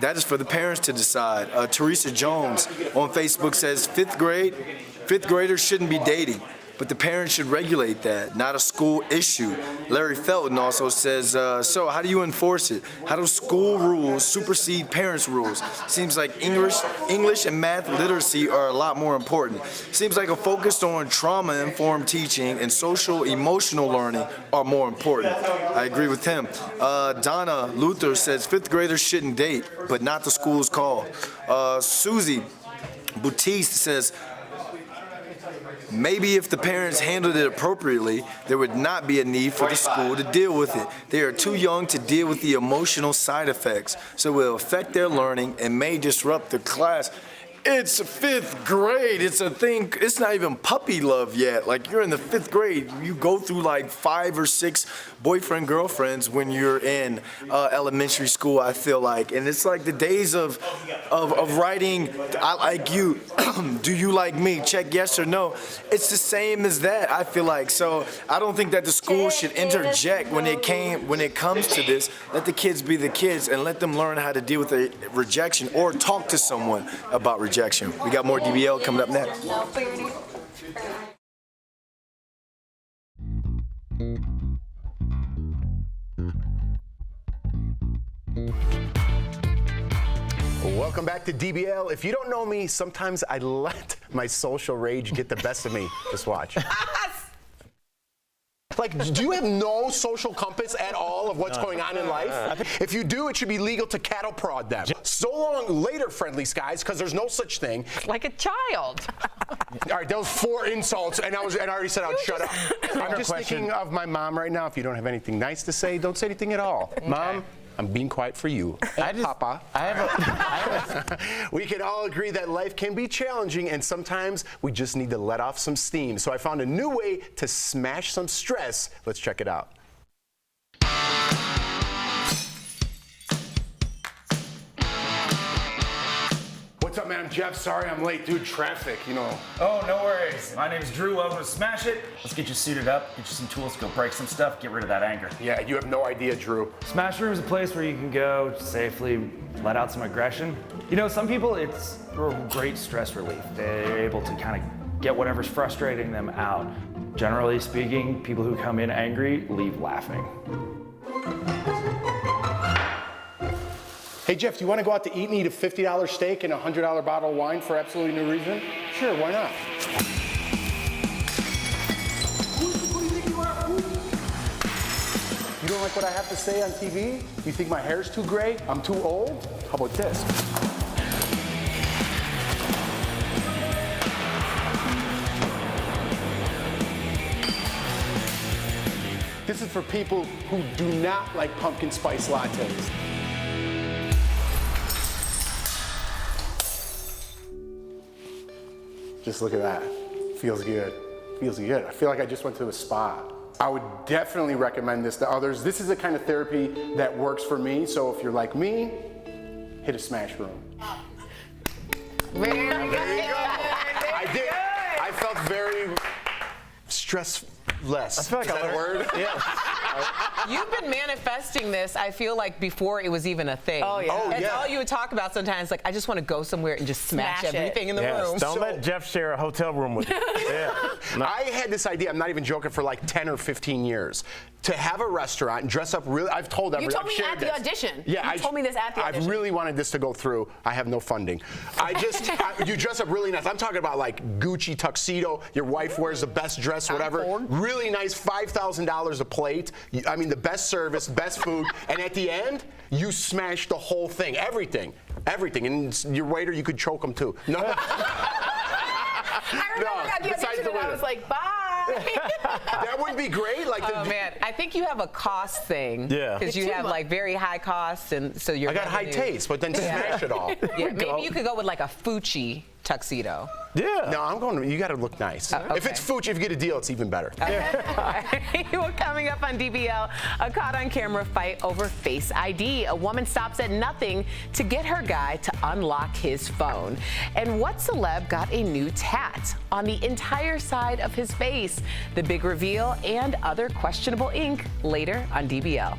that is for the parents to decide. Teresa Jones on Facebook says fifth graders shouldn't be dating, but the parents should regulate that, not a school issue. Larry Felton also says, so how do you enforce it? How do school rules supersede parents' rules? Seems like English and math literacy are a lot more important. Seems like a focus on trauma-informed teaching and social-emotional learning are more important. I agree with him. Donna Luther says fifth graders shouldn't date, but not the school's call. Susie Bautiste says, maybe if the parents handled it appropriately, there would not be a need for the school to deal with it. They are too young to deal with the emotional side effects, so it will affect their learning and may disrupt the class. It's fifth grade. It's a thing. It's not even puppy love yet. Like, you're in the fifth grade. You go through like 5 or 6 boyfriend, girlfriends when you're in elementary school, I feel like. And it's like the days of writing, I like you, do you like me, check yes or no. It's the same as that, I feel like. So I don't think that the school should interject when it comes to this. Let the kids be the kids and let them learn how to deal with the rejection or talk to someone about rejection. We got more DBL coming up next.
Welcome back to DBL. If you don't know me, sometimes I let my social rage get the best of me. Just watch. Like, do you have no social compass at all of what's going on in life? If you do, it should be legal to cattle prod them. So long later, friendly skies, because there's no such thing.
Like a child.
All right, that was 4 insults, and I already said I'd shut up. I'm just thinking of my mom right now. If you don't have anything nice to say, don't say anything at all. Okay. Mom, I'm being quiet for you. Papa. We can all agree that life can be challenging, and sometimes we just need to let off some steam. So I found a new way to smash some stress. Let's check it out. What's up, man? I'm Jeff. Sorry I'm late. Dude, traffic, you know.
Oh, no worries. My name's Drew. Welcome to Smash It. Let's get you suited up, get you some tools to go break some stuff, get rid of that anger.
Yeah, you have no idea, Drew.
Smash Room is a place where you can go safely let out some aggression. You know, some people, it's a great stress relief. They're able to kind of get whatever's frustrating them out. Generally speaking, people who come in angry leave laughing.
Hey, Jeff, do you want to go out to eat and eat a $50 steak and a $100 bottle of wine for absolutely no reason? Sure, why not? You don't like what I have to say on TV? You think my hair's too gray? I'm too old? How about this? This is for people who do not like pumpkin spice lattes. Just look at that. Feels good. Feels good. I feel like I just went to a spa. I would definitely recommend this to others. This is the kind of therapy that works for me. So if you're like me, hit a Smash Room.
Very good.
I did. I felt very stressless.
I feel like
is that a word?
Yeah.
You've been manifesting this, I feel like, before it was even a thing.
Oh, yeah.
That's all you would talk about sometimes. Like, I just want to go somewhere and just smash everything in the room.
Don't let Jeff share a hotel room with you. Yeah. No.
I had this idea, I'm not even joking, for like 10 or 15 years. To have a restaurant and dress up really, I've told everyone.
You told me at the audition.
Yeah,
you told me this at the audition.
I really wanted this to go through. I have no funding. You dress up really nice. I'm talking about like Gucci tuxedo. Your wife wears the best dress, whatever. Really nice, $5,000 a plate. I mean, the best service, best food. And at the end, you smash the whole thing. Everything. And your waiter, you could choke him too. No.
I remember at the audition and I was like, bye.
That wouldn't be great. Like,
oh man, I think you have a cost thing.
Yeah.
Because you have like very high costs, and so you're.
I got high taste, but then smash it all.
Yeah, maybe you could go with like a Fucci tuxedo.
Yeah. No, I'm going to, you got to look nice.
Okay.
If it's Fucci, if you get a deal, it's even better.
Okay. Well, coming up on DBL, a caught on camera fight over Face ID. A woman stops at nothing to get her guy to unlock his phone. And what celeb got a new tat on the entire side of his face? The big reveal and other questionable ink later on DBL.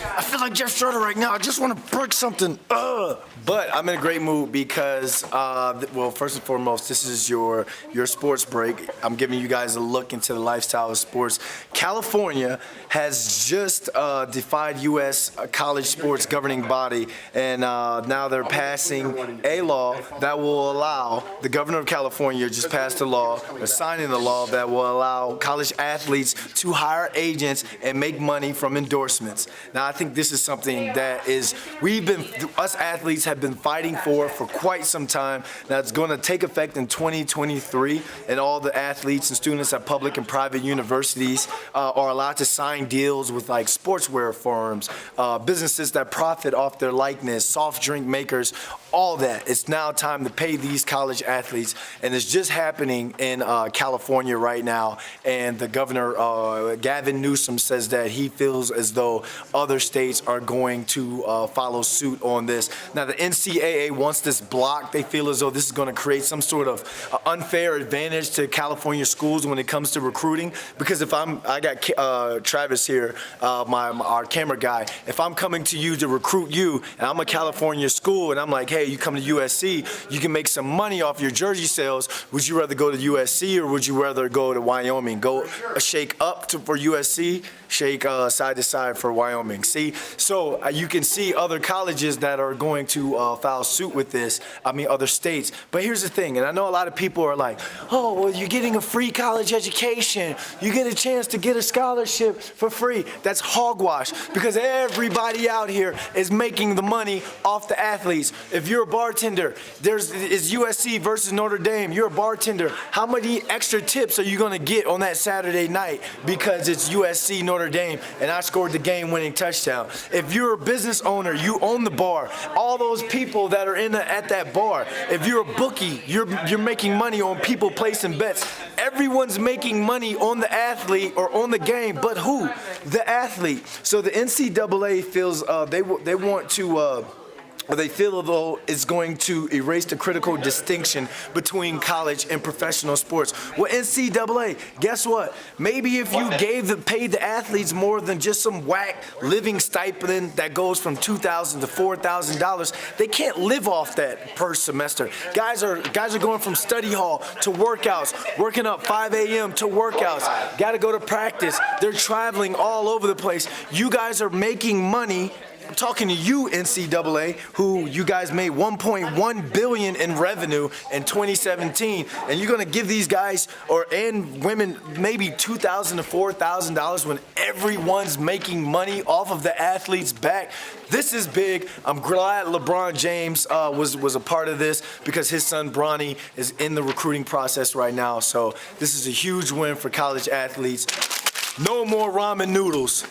I feel like Jeff Schroeder right now. I just want to break something. But I'm in a great mood because, well, first and foremost, this is your sports break. I'm giving you guys a look into the lifestyle of sports. California has just defied U.S. college sports governing body, and now they're passing a law that will allow, the governor of California just passed a law, or signing the law that will allow college athletes to hire agents and make money from endorsements. Now, I think this is something that us athletes have been fighting for quite some time. Now, it's going to take effect in 2023, and all the athletes and students at public and private universities are allowed to sign deals with like sportswear firms, businesses that profit off their likeness, soft drink makers, all that. It's now time to pay these college athletes, and it's just happening in California right now. And the governor, Gavin Newsom, says that he feels as though other states are going to follow suit on this. Now, the NCAA wants this blocked. They feel as though this is going to create some sort of unfair advantage to California schools when it comes to recruiting. Because if I got Travis here, our camera guy, if I'm coming to you to recruit you, and I'm a California school, and I'm like, hey, you come to USC, you can make some money off your jersey sales. Would you rather go to USC or would you rather go to Wyoming? Go shake up for USC, shake side to side for Wyoming. See, so you can see other colleges that are going to file suit with this. I mean, other states. But here's the thing, and I know a lot of people are like, oh, well, you're getting a free college education. You get a chance to get a scholarship for free. That's hogwash, because everybody out here is making the money off the athletes. If you're a bartender, it's USC versus Notre Dame. You're a bartender. How many extra tips are you going to get on that Saturday night because it's USC Notre Dame and I scored the game-winning touchdown? If you're a business owner, you own the bar. All those people that are at that bar. If you're a bookie, you're making money on people placing bets. Everyone's making money on the athlete or on the game, but who? The athlete. So the NCAA feels they want to. They feel though it's going to erase the critical distinction between college and professional sports. Well, NCAA, guess what? Maybe if you paid the athletes more than just some whack living stipend that goes from $2,000 to $4,000, they can't live off that per semester. Guys are going from study hall to workouts, working up 5 a.m. to workouts. Got to go to practice. They're traveling all over the place. You guys are making money. I'm talking to you, NCAA, who you guys made $1.1 billion in revenue in 2017, and you're gonna give these guys and women maybe $2,000 to $4,000 when everyone's making money off of the athlete's back. This is big. I'm glad LeBron James was a part of this because his son Bronny is in the recruiting process right now. So this is a huge win for college athletes. No more ramen noodles.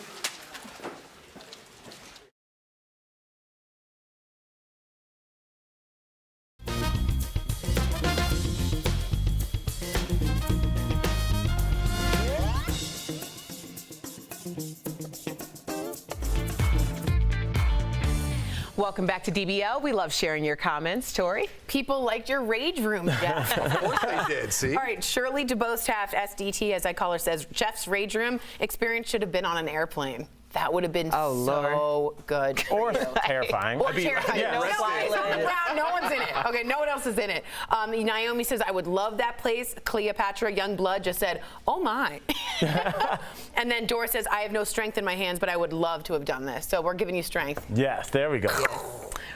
Welcome back to DBL. We love sharing your comments. Tori?
People liked your rage room, Jeff.
Of course they did, see?
All right, Shirley DeBose-Taft, SDT, as I call her, says, Jeff's rage room experience should have been on an airplane. That would have been so good.
Or terrifying.
Or terrifying.
Yeah,
no one's in it. Okay, no one else is in it. Naomi says, I would love that place. Cleopatra Youngblood just said, oh my. And then Dora says, I have no strength in my hands, but I would love to have done this. So we're giving you strength.
Yes, there we go.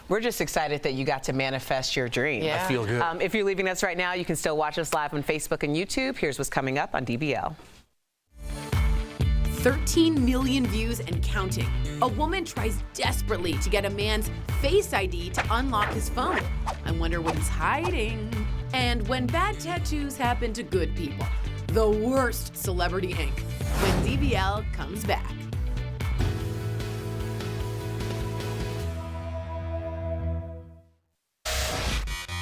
We're just excited that you got to manifest your dream.
Yeah.
I feel good.
If you're leaving us right now, you can still watch us live on Facebook and YouTube. Here's what's coming up on DBL.
13 million views and counting. A woman tries desperately to get a man's Face ID to unlock his phone. I wonder what he's hiding. And when bad tattoos happen to good people. The worst celebrity ink. When DBL comes back.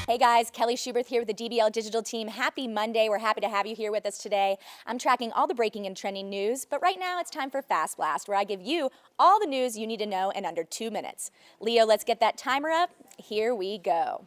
Hey guys, Kelly Schubert here with the DBL Digital team. Happy Monday. We're happy to have you here with us today. I'm tracking all the breaking and trending news, but right now it's time for Fast Blast, where I give you all the news you need to know in under 2 minutes. Leo, let's get that timer up. Here we go.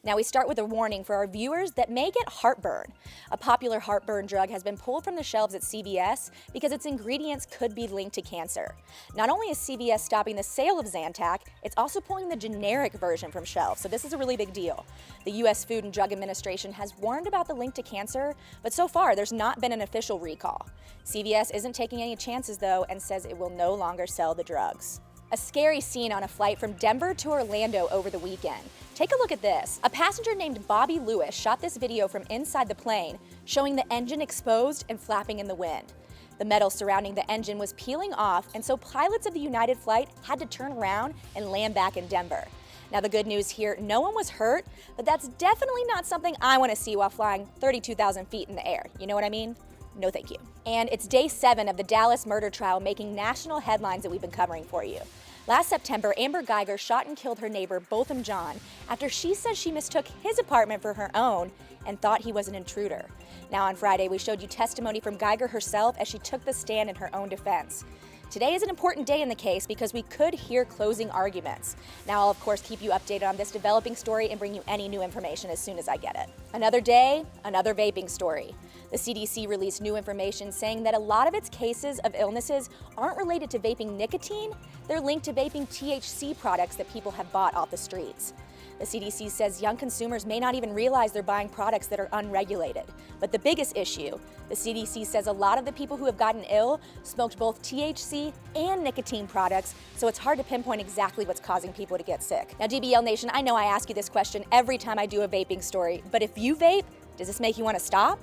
Now we start with a warning for our viewers that may get heartburn. A popular heartburn drug has been pulled from the shelves at CVS because its ingredients could be linked to cancer. Not only is CVS stopping the sale of Zantac, it's also pulling the generic version from shelves, so this is a really big deal. The U.S. Food and Drug Administration has warned about the link to cancer, but so far there's not been an official recall. CVS isn't taking any chances though and says it will no longer sell the drugs. A scary scene on a flight from Denver to Orlando over the weekend. Take a look at this. A passenger named Bobby Lewis shot this video from inside the plane, showing the engine exposed and flapping in the wind. The metal surrounding the engine was peeling off, and so pilots of the United flight had to turn around and land back in Denver. Now the good news here, no one was hurt, but that's definitely not something I want to see while flying 32,000 feet in the air. You know what I mean? No thank you. And it's day 7 of the Dallas murder trial making national headlines that we've been covering for you. Last September, Amber Geiger shot and killed her neighbor, Botham John, after she says she mistook his apartment for her own and thought he was an intruder. Now on Friday, we showed you testimony from Geiger herself as she took the stand in her own defense. Today is an important day in the case because we could hear closing arguments. Now I'll of course keep you updated on this developing story and bring you any new information as soon as I get it. Another day, another vaping story. The CDC released new information saying that a lot of its cases of illnesses aren't related to vaping nicotine, they're linked to vaping THC products that people have bought off the streets. The CDC says young consumers may not even realize they're buying products that are unregulated. But the biggest issue, the CDC says a lot of the people who have gotten ill smoked both THC and nicotine products, so it's hard to pinpoint exactly what's causing people to get sick. Now, DBL Nation, I know I ask you this question every time I do a vaping story, but if you vape, does this make you want to stop?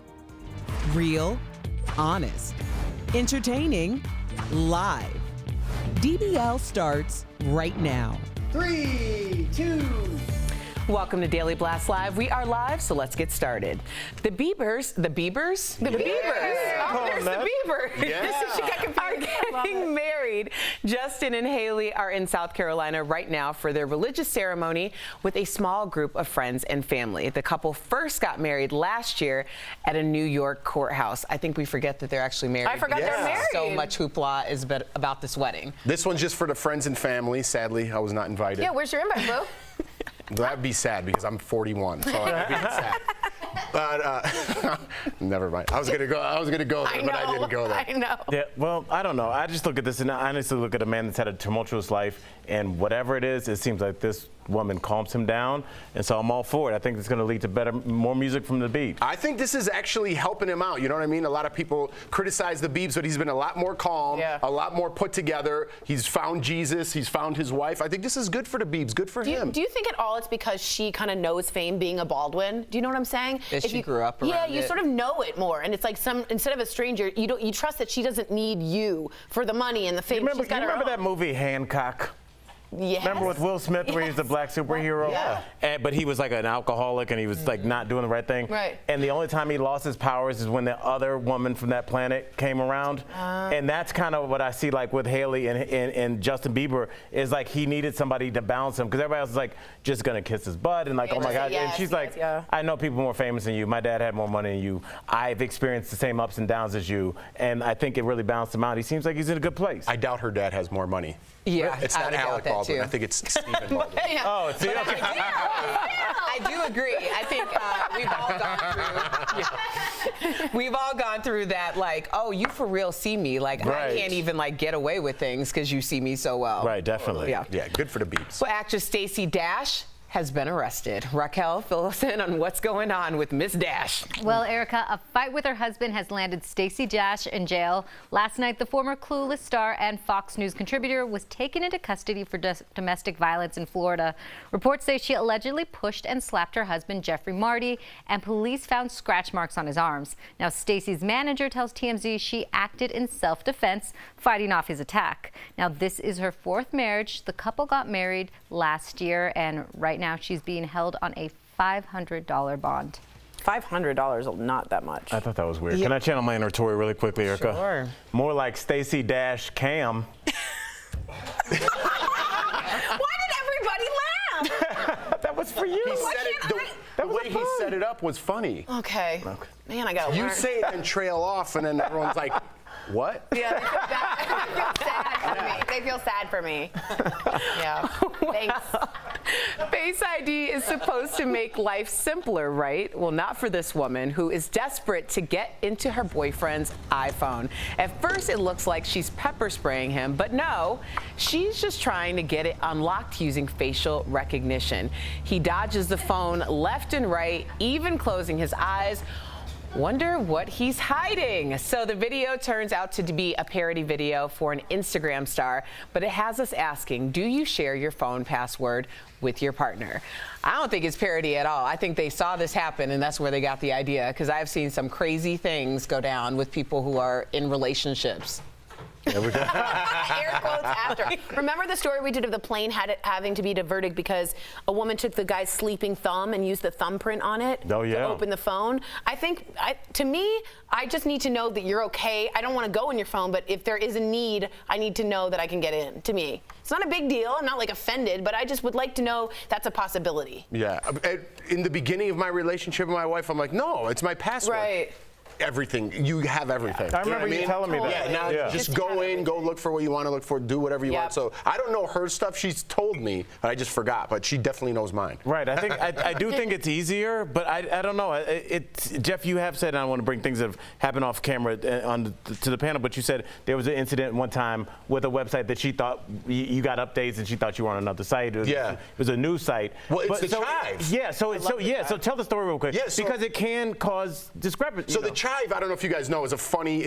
Real, honest, entertaining, live. DBL starts right now.
3, 2.
Welcome to Daily Blast Live. We are live, so let's get started. The Biebers. Oh, there's the Biebers.
Yeah.
Are getting married. Justin and Haley are in South Carolina right now for their religious ceremony with a small group of friends and family. The couple first got married last year at a New York courthouse. I think we forget that they're actually married.
I forgot they're married.
So much hoopla is about this wedding.
This one's just for the friends and family. Sadly, I was not invited.
Yeah, where's your invite, boo?
That'd be sad because I'm 41, so I'd be sad. But never mind. I was gonna go there, but I didn't go there.
I know.
Yeah, well, I don't know. I just look at this and I honestly look at a man that's had a tumultuous life, and whatever it is, it seems like this woman calms him down, and so I'm all for it. I think it's going to lead to more music from the Biebs.
I think this is actually helping him out. You know what I mean? A lot of people criticize the Biebs, but he's been a lot more calm, a lot more put together. He's found Jesus. He's found his wife. I think this is good for the Biebs. Good for him.
Do you think at all it's because she kind of knows fame being a Baldwin? Do you know what I'm saying?
If she grew up around
Yeah, you
it.
sort of know it more, and it's like instead of a stranger, you trust that she doesn't need you for the money and the fame.
You remember,
She's got her own.
that movie Hancock?
Yes.
Remember with Will Smith where he's the black superhero?
Yeah.
But he was like an alcoholic and he was like not doing the right thing.
Right.
And the only time he lost his powers is when the other woman from that planet came around. And that's kind of what I see like with Haley and Justin Bieber is like he needed somebody to balance him because everybody else is like just gonna kiss his butt and like, oh my God. And she's like, I know people more famous than you. My dad had more money than you. I've experienced the same ups and downs as you. And I think it really balanced him out. He seems like he's in a good place.
I doubt her dad has more money.
Yeah,
it's not Alec Baldwin. I think it's Stephen Baldwin.
Oh, it's okay.
I do agree. I think we've all gone through that. Like, oh, you for real see me? Like, I can't even like get away with things because you see me so well.
Right, definitely.
Yeah,
good for the Biebs.
So, actress Stacey Dash has been arrested. Raquel, fill us in on what's going on with Miss Dash.
Well, Erica, a fight with her husband has landed Stacey Dash in jail. Last night, the former Clueless star and Fox News contributor was taken into custody for domestic violence in Florida. Reports say she allegedly pushed and slapped her husband, Jeffrey Marty, and police found scratch marks on his arms. Now, Stacey's manager tells TMZ she acted in self-defense, fighting off his attack. Now, this is her 4th marriage. The couple got married last year, and right now she's being held on a $500 bond.
$500 is not that much.
I thought that was weird. Can I channel my inner Tory really quickly, Erica?
Sure.
More like Stacey Dash Cam.
Why did everybody laugh?
That was for you.
He said it, the way he set it up was funny.
Okay. Man, I gotta learn.
You say it and trail off, and then everyone's like, what?
Yeah, they feel sad for me. Yeah. Thanks.
Face ID is supposed to make life simpler, right? Well, not for this woman who is desperate to get into her boyfriend's iPhone. At first, it looks like she's pepper spraying him, but no, she's just trying to get it unlocked using facial recognition. He dodges the phone left and right, even closing his eyes. Wonder what he's hiding. So the video turns out to be a parody video for an Instagram star, but it has us asking, do you share your phone password with your partner? I don't think it's parody at all. I think they saw this happen and that's where they got the idea, because I've seen some crazy things go down with people who are in relationships.
Air quotes after. Remember the story we did of the plane having to be diverted because a woman took the guy's sleeping thumb and used the thumbprint on it to open the phone? I think, to me, I just need to know that you're okay. I don't want to go in your phone, but if there is a need, I need to know that I can get in, to me. It's not a big deal. I'm not like offended, but I just would like to know that's a possibility.
Yeah. In the beginning of my relationship with my wife, I'm like, no, it's my password.
Right.
Everything. You have everything.
I remember you telling me that.
Yeah, now just go in, go look for what you want to look for, do whatever you want. So I don't know her stuff. She's told me, but I just forgot. But she definitely knows mine.
Right. I think I do think it's easier, but I don't know. Jeff, you have said, and I want to bring things that have happened off camera to the panel, but you said there was an incident one time with a website that she thought you got updates and she thought you were on another site. It was a news site.
Well, it's the Chive.
Yeah. So tell the story real quick.
Yeah,
because it can cause discrepancy.
So the Chive, I don't know if you guys know, is a funny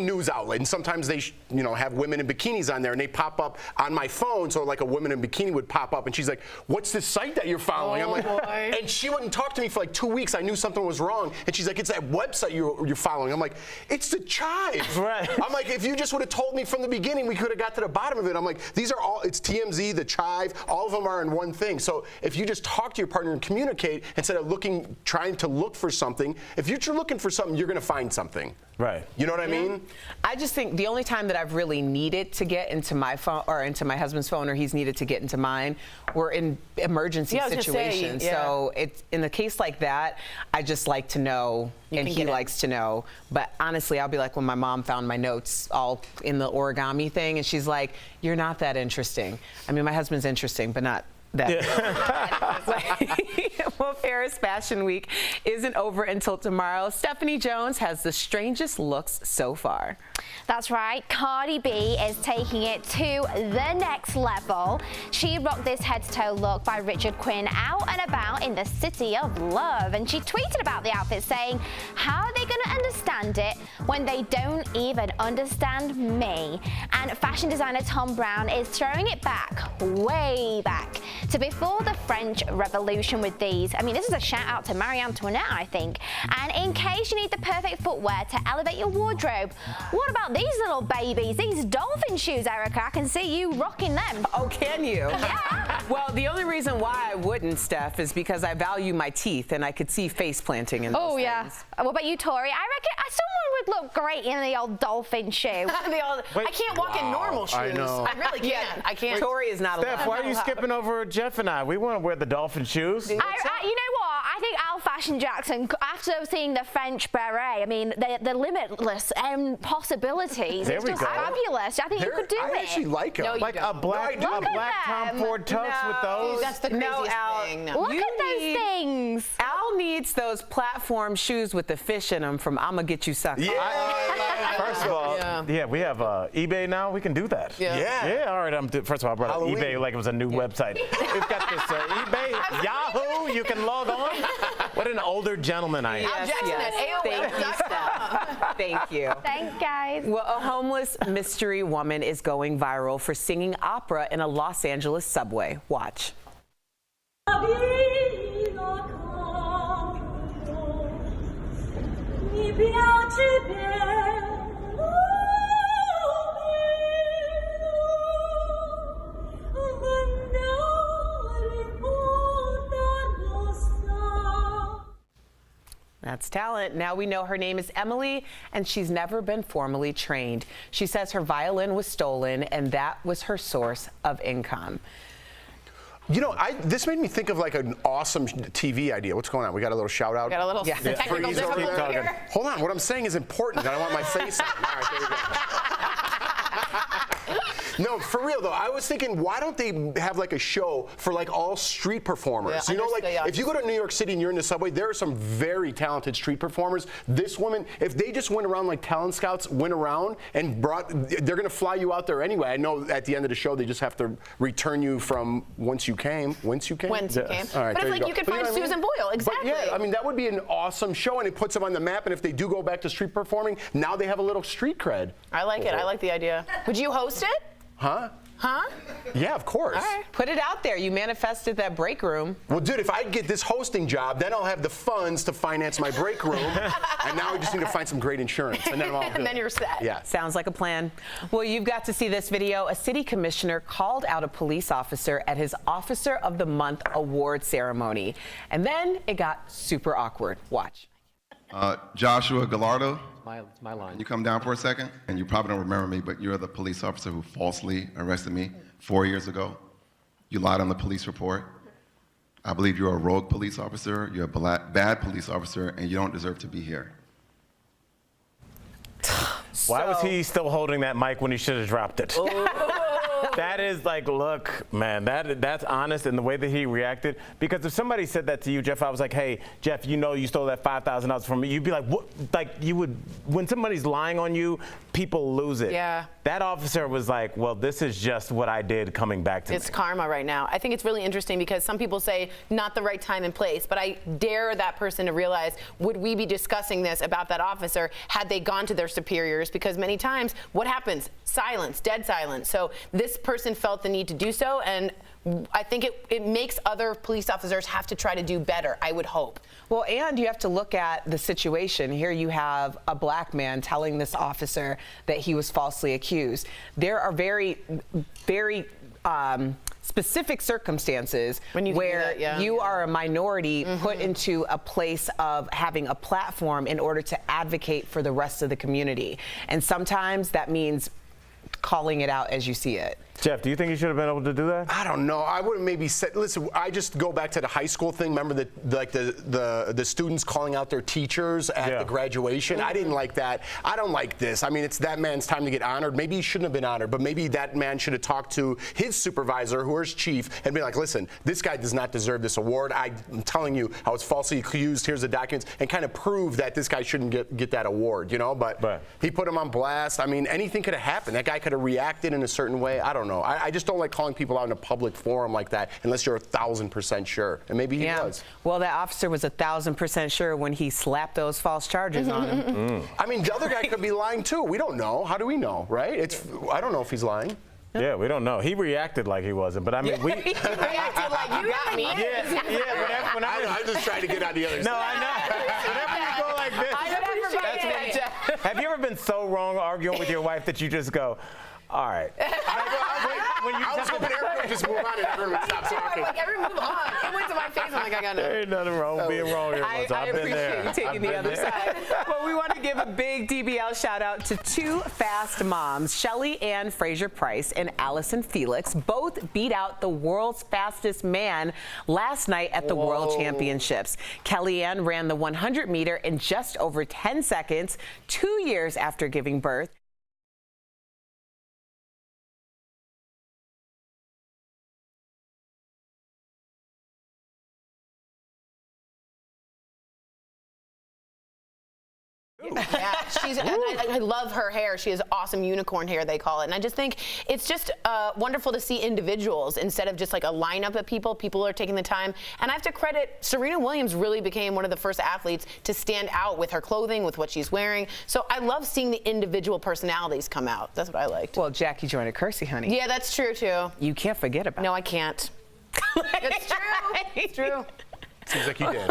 news outlet, and sometimes they have women in bikinis on there, and they pop up on my phone. So like a woman in bikini would pop up, and she's like, "What's this site that you're following?" I'm like, and she wouldn't talk to me for like 2 weeks. I knew something was wrong, and she's like, "It's that website you're following." I'm like, "It's the Chive."
Right.
I'm like, if you just would have told me from the beginning, we could have got to the bottom of it. I'm like, these are all, it's TMZ, the Chive, all of them are in one thing. So if you just talk to your partner and communicate instead of trying to look for something, if you're looking for something, you're going to find something.
Right.
You know what I mean?
I just think the only time that I've really needed to get into my phone or into my husband's phone, or he's needed to get into mine, were in emergency situations. So it's in the case like that, I just like to know, and he likes to know. But honestly, I'll be like when my mom found my notes all in the origami thing, and she's like, "You're not that interesting." I mean, my husband's interesting, but not that. Well, Paris Fashion Week isn't over until tomorrow. Stephanie Jones has the strangest looks so far.
That's right. Cardi B is taking it to the next level. She rocked this head-to-toe look by Richard Quinn out and about in the city of love. And she tweeted about the outfit saying, "How are they going to understand it when they don't even understand me?" And fashion designer Tom Brown is throwing it back, way back, to before the French Revolution with these. I mean, this is a shout out to Marie Antoinette, I think. And in case you need the perfect footwear to elevate your wardrobe, what about these little babies, these dolphin shoes, Erica? I can see you rocking them.
Oh, can you?
Yeah.
Well, the only reason why I wouldn't, Steph, is because I value my teeth and I could see face planting in those things.
What about you, Tori? I reckon someone would look great in the old dolphin shoe.
I can't walk in normal shoes.
I know.
I really can't. I can't.
Tori is not
Steph, why are you skipping over Jeff and I? We want to wear the dolphin shoes.
You know what? I think Al Fashion Jackson, after seeing the French beret, I mean, the limitless possibilities. It's just fabulous. I think you could do it.
I actually like them.
No, you
like
don't.
a black Tom Ford tux with those.
That's the craziest
Al,
thing.
Look at those things.
Al needs those platform shoes with the fish in them from I'ma Get You Sucker.
Yeah.
First of all, we have eBay now. We can do that.
Yeah.
All right. First of all, I brought up eBay like it was a new website. We've got this eBay, Yahoo. You can log on. What an older gentleman I am.
Thank you, Steph. Thank you.
Thanks, guys.
Well, a homeless mystery woman is going viral for singing opera in a Los Angeles subway. Watch. That's talent. Now we know her name is Emily, and she's never been formally trained. She says her violin was stolen, and that was her source of income.
You know, this made me think of like an awesome TV idea. What's going on? We got a little shout out.
Got a little technical difficulty here.
Hold on, what I'm saying is important. I want my face on. All right, there we go. No, for real though. I was thinking, why don't they have like a show for like all street performers?
Yeah,
you know, like if you go to New York City and you're in the subway, there are some very talented street performers. This woman, if they just went around like talent scouts, went around and they're gonna fly you out there anyway. I know at the end of the show they just have to return you from whence you came.
All right, but it's like you could find Susan Boyle, exactly.
But yeah, I mean that would be an awesome show, and it puts them on the map. And if they do go back to street performing, now they have a little street cred.
I like it. I like the idea. Would you host it?
Huh?
Huh?
Yeah, of course.
All right. Put it out there. You manifested that break room.
Well, dude, if I get this hosting job, then I'll have the funds to finance my break room. And now we just need to find some great insurance. And then,
and then you're set.
Yeah.
Sounds like a plan. Well, you've got to see this video. A city commissioner called out a police officer at his Officer of the Month award ceremony. And then it got super awkward. Watch.
Joshua Gallardo.
My line.
Can you come down for a second? And you probably don't remember me, but you're the police officer who falsely arrested me 4 years ago. You lied on the police report. I believe you're a rogue police officer, you're a bad police officer, and you don't deserve to be here.
Why was he still holding that mic when he should have dropped it? That is like, look, man, that's honest in the way that he reacted. Because if somebody said that to you, Jeff, I was like, hey, Jeff, you know you stole that $5,000 from me. You'd be like, what? Like you would, when somebody's lying on you, people lose it.
Yeah.
That officer was like, well, this is just what I did coming back to me.
It's karma right now. I think it's really interesting because some people say not the right time and place, but I dare that person to realize, would we be discussing this about that officer had they gone to their superiors? Because many times, what happens? Silence, dead silence. So this person felt the need to do so, and I think it makes other police officers have to try to do better, I would hope.
Well, and you have to look at the situation. Here you have a black man telling this officer that he was falsely accused. There are very, very specific circumstances where you are a minority put into a place of having a platform in order to advocate for the rest of the community. And sometimes that means calling it out as you see it.
Jeff, do you think you should have been able to do that?
I don't know. I would have maybe said, listen, I just go back to the high school thing. Remember the students calling out their teachers at the graduation? I didn't like that. I don't like this. I mean, it's that man's time to get honored. Maybe he shouldn't have been honored, but maybe that man should have talked to his supervisor, who is chief, and be like, listen, this guy does not deserve this award. I'm telling you, I was falsely accused. Here's the documents, and kind of prove that this guy shouldn't get that award, you know? But he put him on blast. I mean, anything could have happened. That guy could have reacted in a certain way. I don't know. I just don't like calling people out in a public forum like that unless you're 1,000% sure. And maybe he was.
Well, that officer was 1,000% sure when he slapped those false charges on him.
I mean, the other guy could be lying too. We don't know. How do we know, right? I don't know if he's lying.
Yeah, we don't know. He reacted like he wasn't, but I mean, we.
He reacted like you got me.
Yeah.
I'm just trying to get on the other side.
No, I know. Whenever you go like this, have you ever been so wrong arguing with your wife that you just go, all right.
I was hoping everyone would just move on and everyone would stop talking.
Like, everyone move on. It went to my face. I'm like, I got no.
There ain't nothing wrong with being wrong here.
I appreciate you taking the other side. Well, we want to give a big DBL shout out to two fast moms, Shelly Ann Fraser-Price and Allison Felix. Both beat out the world's fastest man last night at the World Championships. Kellyanne ran the 100 meter in just over 10 seconds, 2 years after giving birth.
Yeah, I love her hair. She has awesome unicorn hair, they call it. And I just think it's just wonderful to see individuals instead of just like a lineup of people. People are taking the time. And I have to credit, Serena Williams really became one of the first athletes to stand out with her clothing, with what she's wearing. So I love seeing the individual personalities come out. That's what I liked.
Well, Jackie Joyner-Kersee, honey.
Yeah, that's true, too.
You can't forget about it.
No, I can't. It's true. It's true.
Seems like you did.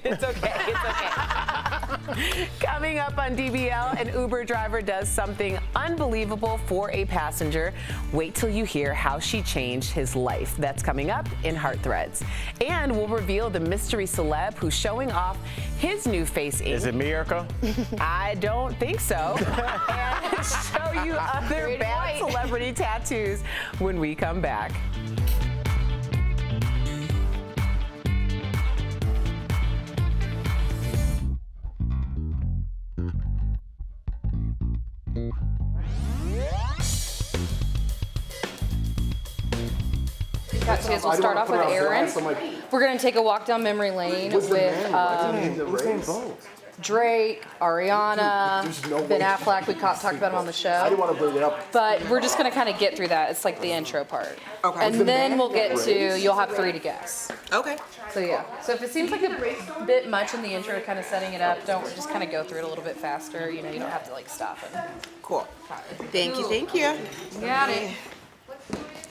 It's okay. It's okay. Coming up on DBL, an Uber driver does something unbelievable for a passenger. Wait till you hear how she changed his life. That's coming up in Heart Threads. And we'll reveal the mystery celeb who's showing off his new face ink.
Is it me, Erica?
I don't think so. And show you other bad celebrity tattoos when we come back.
Tattoos. We'll start off with Aaron. We're gonna take a walk down memory lane with Drake, Ariana, Ben Affleck. We talked about him on the show.
I didn't want to bring it up.
But we're just gonna kind of get through that. It's like the intro part.
Okay.
And then we'll get to, you'll have 3 to guess.
Okay.
So yeah. So if it seems like a bit much in the intro, kind of setting it up, don't just kind of go through it a little bit faster. You know, you don't have to like stop and.
Cool. Thank you. Thank you.
Got it.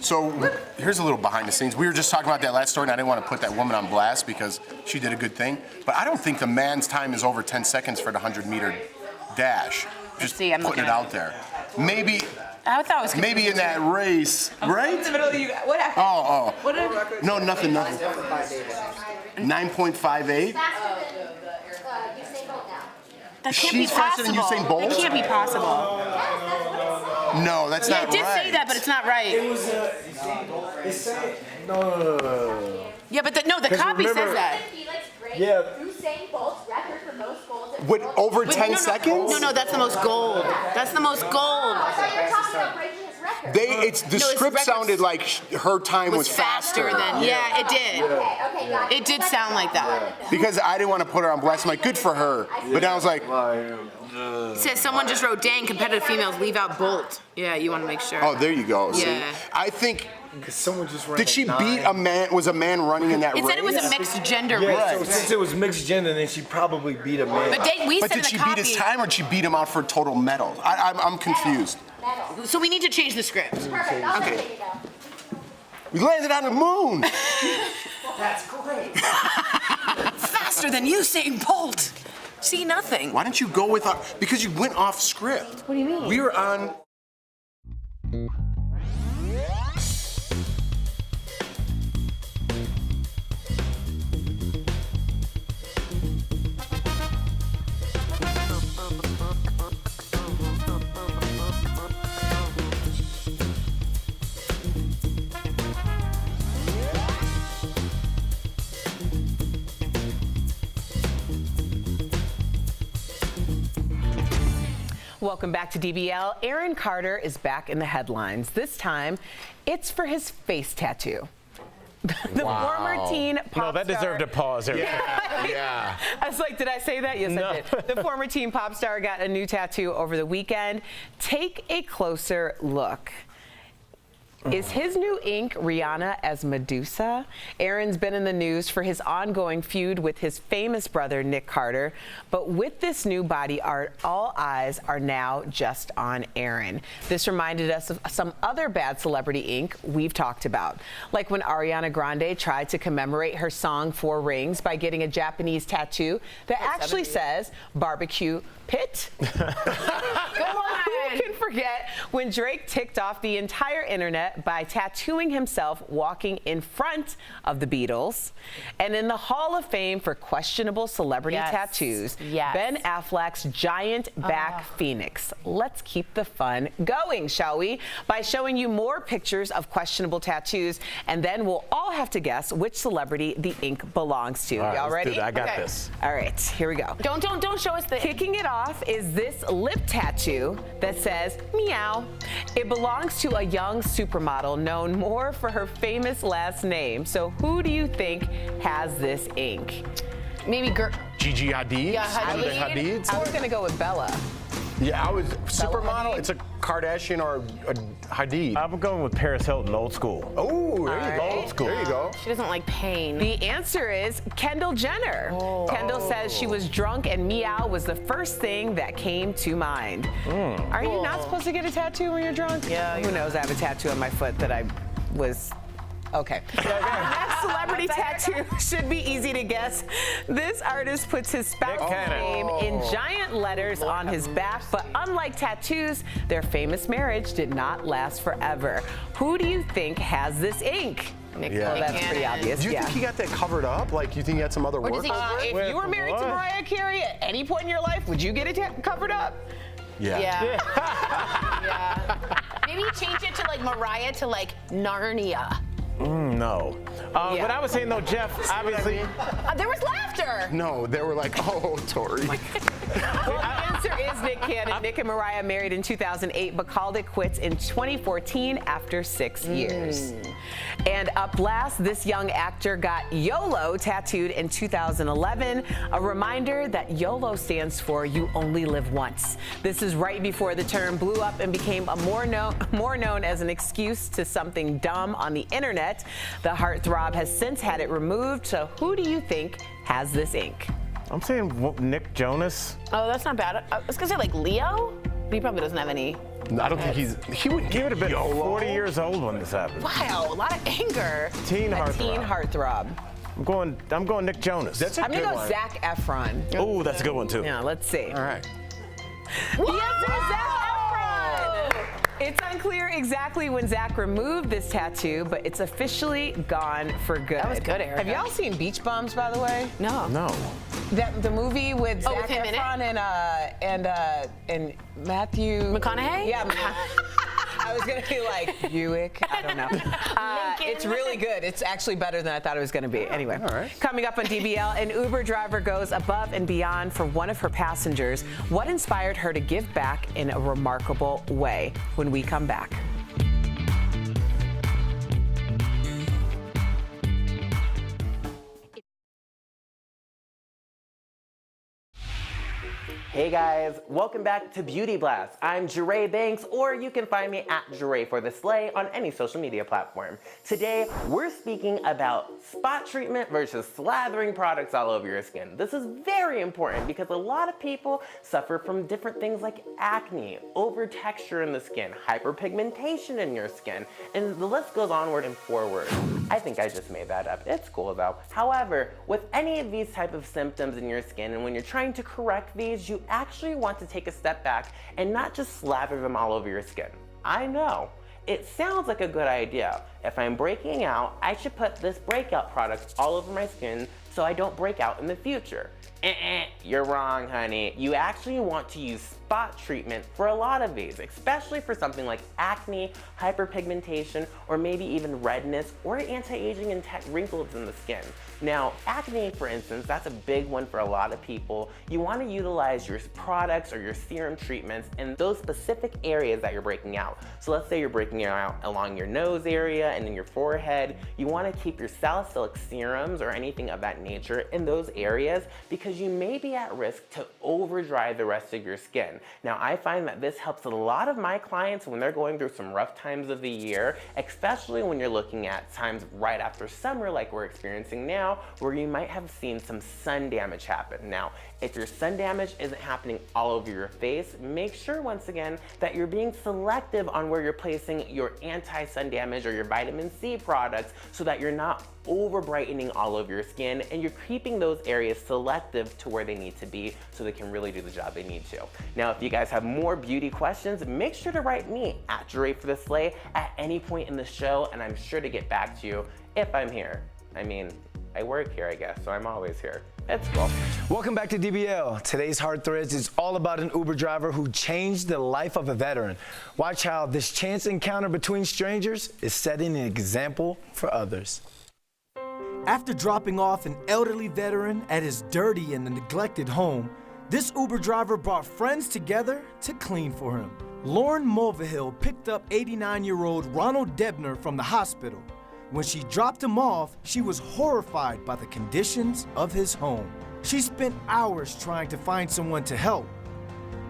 So here's a little behind the scenes. We were just talking about that last story, and I didn't want to put that woman on blast because she did a good thing. But I don't think the man's time is over 10 seconds for the 100-meter dash. Just putting it out there. Maybe.
I thought it was
maybe in that race, right?
In the middle of you. What happened?
Oh.
What did
No, nothing. 9.58.
That can't
She's
be
faster than
possible.
Usain Bolt?
That can't be possible.
No, that's not
Yeah, it did
right.
say that, but it's not right.
No.
Yeah, but the copy says that.
Yeah.
Usain Bolt's record for most goals.
With over 10 seconds?
No, that's the most gold. That's the most gold.
I thought you were talking about breaking his record.
The script sounded like her time was faster.
than. Yeah, it did.
Okay, got
It did sound like that.
Because I didn't want to put her on blast. I'm like, good for her. But then I was like,
It says someone just wrote, dang, competitive females leave out Bolt. Yeah, you want to make sure.
oh, there you go. See,
Yeah.
I think.
Someone just ran
Did she
like
beat
9.
a man? Was a man running in that
It
race?
said it was a mixed gender
Yeah,
race.
so since it was mixed gender, then she probably beat a man.
But we
But
said
did
the
she
copy.
beat his time or did she beat him out for total medal? I'm confused.
So we need to change the script.
Perfect. I'll
Okay.
take it though.
We landed on the moon.
That's great. Faster than Usain Bolt. See nothing.
Why don't you go with our? Because you went off script.
What do you mean?
We were on.
Welcome back to DBL. Aaron Carter is back in the headlines. This time, it's for his face tattoo. The former teen pop
No, that
star.
deserved a pause there.
Yeah.
I was like, did I say that? Yes,
No.
I did. The former teen pop star got a new tattoo over the weekend. Take a closer look. Is his new ink Rihanna as Medusa? Aaron's been in the news for his ongoing feud with his famous brother, Nick Carter. But with this new body art, all eyes are now just on Aaron. This reminded us of some other bad celebrity ink we've talked about. Like when Ariana Grande tried to commemorate her song 4 Rings by getting a Japanese tattoo that actually says barbecue pit. Who can forget when Drake ticked off the entire internet by tattooing himself walking in front of the Beatles? And in the Hall of Fame for questionable celebrity tattoos, Ben Affleck's giant back phoenix. Let's keep the fun going, shall we? By showing you more pictures of questionable tattoos, and then we'll all have to guess which celebrity the ink belongs to.
All right,
Y'all
let's do
ready?
that. I got this.
All right, here we go.
Don't show us the.
Kicking it off is this lip tattoo that says meow. It belongs to a young supermodel known more for her famous last name. So who do you think has this ink?
Maybe
Gigi Hadid?
Yeah,
One of the
Hadid.
Hadids?
I was gonna go with Bella.
Yeah, I was supermodel.
Hadid?
It's a Kardashian or a Hadid.
I'm going with Paris Hilton, old school.
Oh, there you go.
Old school.
There you go.
She doesn't like pain.
The answer is Kendall Jenner. Kendall says she was drunk and meow was the first thing that came to mind. Are you not supposed to get a tattoo when you're drunk?
Yeah.
Who knows? I have a tattoo on my foot that I was. Okay. Next celebrity tattoo should be easy to guess. This artist puts his spouse's name in giant letters on his back, but unlike tattoos, their famous marriage did not last forever. Who do you think has this ink?
Yeah.
Well, that's pretty obvious.
Do you think he got that covered up? Like, you think he had some other work?
If you were married to Mariah Carey at any point in your life, would you get it covered up?
Yeah.
Yeah. Maybe change it to like Mariah to like Narnia.
No. What I was saying though, Jeff, obviously.
There was laughter.
No, they were like, oh, Tori.
Well, the answer is Nick Cannon. Nick and Mariah married in 2008, but called it quits in 2014 after 6 years. And up last, this young actor got YOLO tattooed in 2011, a reminder that YOLO stands for You Only Live Once. This is right before the term blew up and became more known as an excuse to something dumb on the internet. The heartthrob has since had it removed, so who do you think has this ink?
I'm saying Nick Jonas.
Oh, that's not bad. I was gonna say like Leo, but he probably doesn't have any.
I don't think he would
have been 40 years old when this happened.
Wow, a lot of anger.
Teen heartthrob.
I'm going Nick Jonas.
That's a
I'm
good
gonna go
one.
Zac Efron.
Oh, that's a good one too.
Yeah, let's see.
All right.
The answer is Zac Efron. It's unclear exactly when Zac removed this tattoo, but it's officially gone for good.
That was good, Erica.
Have y'all seen Beach Bums, by the way?
No.
No.
The movie with
Oh,
Zac
with him in it?
Efron and Matthew
McConaughey?
Yeah. I was gonna be like Buick. I don't know. It's really good. It's actually better than I thought it was gonna be. Anyway,
all right.
Coming up on DBL, an Uber driver goes above and beyond for one of her passengers. What inspired her to give back in a remarkable way? When we come back.
Hey guys, welcome back to Beauty Blast. I'm Jeray Banks, or you can find me at Jeray for the Slay on any social media platform. Today, we're speaking about spot treatment versus slathering products all over your skin. This is very important because a lot of people suffer from different things like acne, over texture in the skin, hyperpigmentation in your skin, and the list goes onward and forward. I think I just made that up. It's cool though. However, with any of these type of symptoms in your skin, and when you're trying to correct these, you actually want to take a step back and not just slather them all over your skin. I know, it sounds like a good idea. If I'm breaking out, I should put this breakout product all over my skin so I don't break out in the future. You're wrong, honey. You actually want to use spot treatment for a lot of these, especially for something like acne, hyperpigmentation, or maybe even redness or anti-aging and wrinkles in the skin. Now, acne, for instance, that's a big one for a lot of people. You want to utilize your products or your serum treatments in those specific areas that you're breaking out. So let's say you're breaking out along your nose area and in your forehead. You want to keep your salicylic serums or anything of that nature in those areas because you may be at risk to over dry the rest of your skin. Now, I find that this helps a lot of my clients when they're going through some rough times of the year, especially when you're looking at times right after summer like we're experiencing now, where you might have seen some sun damage happen. Now, if your sun damage isn't happening all over your face, make sure once again that you're being selective on where you're placing your anti-sun damage or your vitamin C products so that you're not over brightening all over your skin and you're keeping those areas selective to where they need to be so they can really do the job they need to. Now, if you guys have more beauty questions, make sure to write me at Jeray for the Slay at any point in the show, and I'm sure to get back to you if I'm here. I mean, I work here, I guess, so I'm always here. It's cool.
Welcome back to DBL. Today's Hard Threads is all about an Uber driver who changed the life of a veteran. Watch how this chance encounter between strangers is setting an example for others.
After dropping off an elderly veteran at his dirty and neglected home, this Uber driver brought friends together to clean for him. Lauren Mulvihill picked up 89-year-old Ronald Debner from the hospital. When she dropped him off, she was horrified by the conditions of his home. She spent hours trying to find someone to help,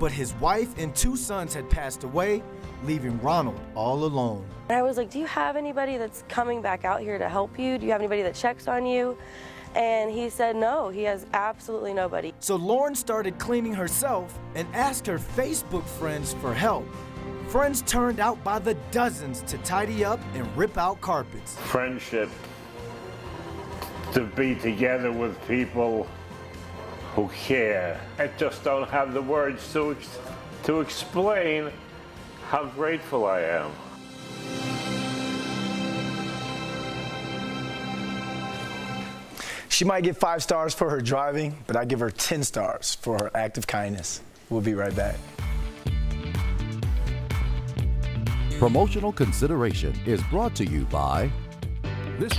but his wife and 2 sons had passed away, leaving Ronald all alone.
I was like, do you have anybody that's coming back out here to help you? Do you have anybody that checks on you? And he said no, he has absolutely nobody.
So Lauren started cleaning herself and asked her Facebook friends for help. Friends turned out by the dozens to tidy up and rip out carpets.
Friendship, to be together with people who care. I just don't have the words to explain how grateful I am.
She might get 5 stars for her driving, but I give her 10 stars for her act of kindness. We'll be right back.
Promotional consideration is brought to you by this.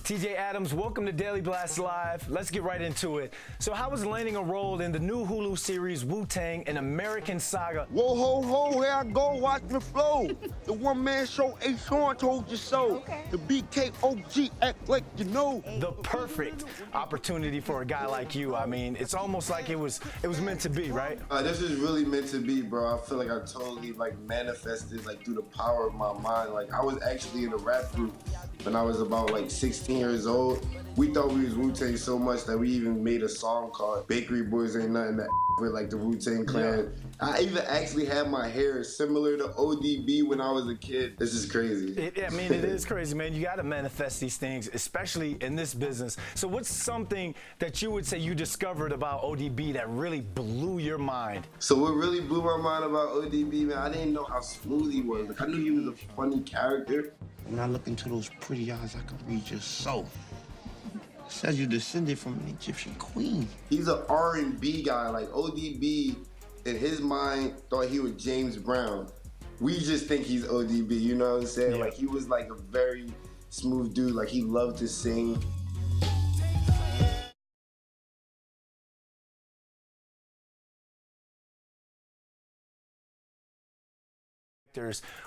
TJ Adams, welcome to Daily Blast Live. Let's get right into it. So how was landing a role in the new Hulu series Wu-Tang, an American saga?
Whoa, ho, ho, here I go, watch me flow. The one-man show, H-Horn told you so. Okay. The BK OG act like you know.
The perfect opportunity for a guy like you. I mean, it's almost like it was meant to be, right?
This is really meant to be, bro. I feel like I totally manifested through the power of my mind. I was actually in a rap group when I was about 16 years old. We thought we was Wu-Tang so much that we even made a song called Bakery Boys Ain't Nothing That with the Wu-Tang Clan. Yeah. I even actually had my hair similar to ODB when I was a kid. This is crazy.
It is crazy, man. You gotta manifest these things, especially in this business. So what's something that you would say you discovered about ODB that really blew your mind?
So what really blew my mind about ODB, man, I didn't know how smooth he was. I knew he was a funny character.
When I look into those pretty eyes, I can read your soul. It says you descended from an Egyptian queen.
He's an R&B guy. ODB, in his mind, thought he was James Brown. We just think he's ODB, you know what I'm saying?
Yeah.
He was a very smooth dude. He loved to sing.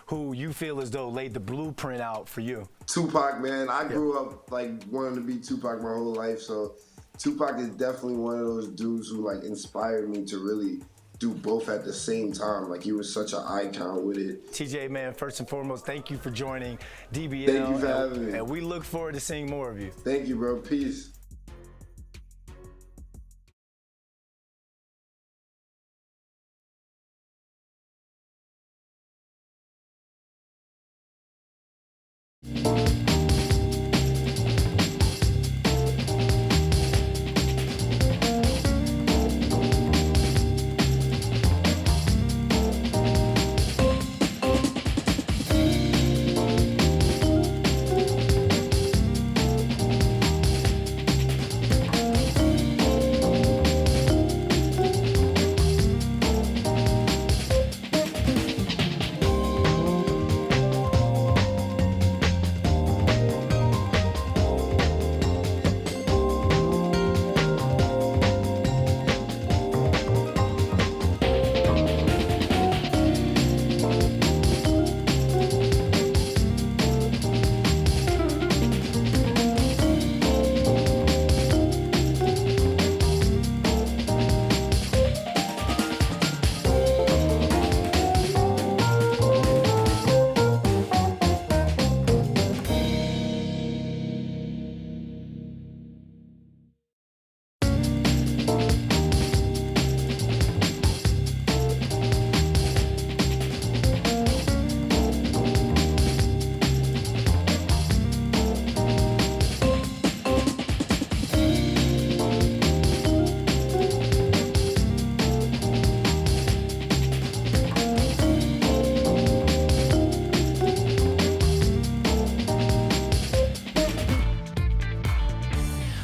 Who you feel as though laid the blueprint out for you?
Tupac, man. I grew up wanting to be Tupac my whole life, so Tupac is definitely one of those dudes who inspired me to really do both at the same time. He was such an icon with it.
TJ, man, first and foremost, thank you for joining DBL.
Thank you for having me.
And we look forward to seeing more of you.
Thank you, bro. Peace.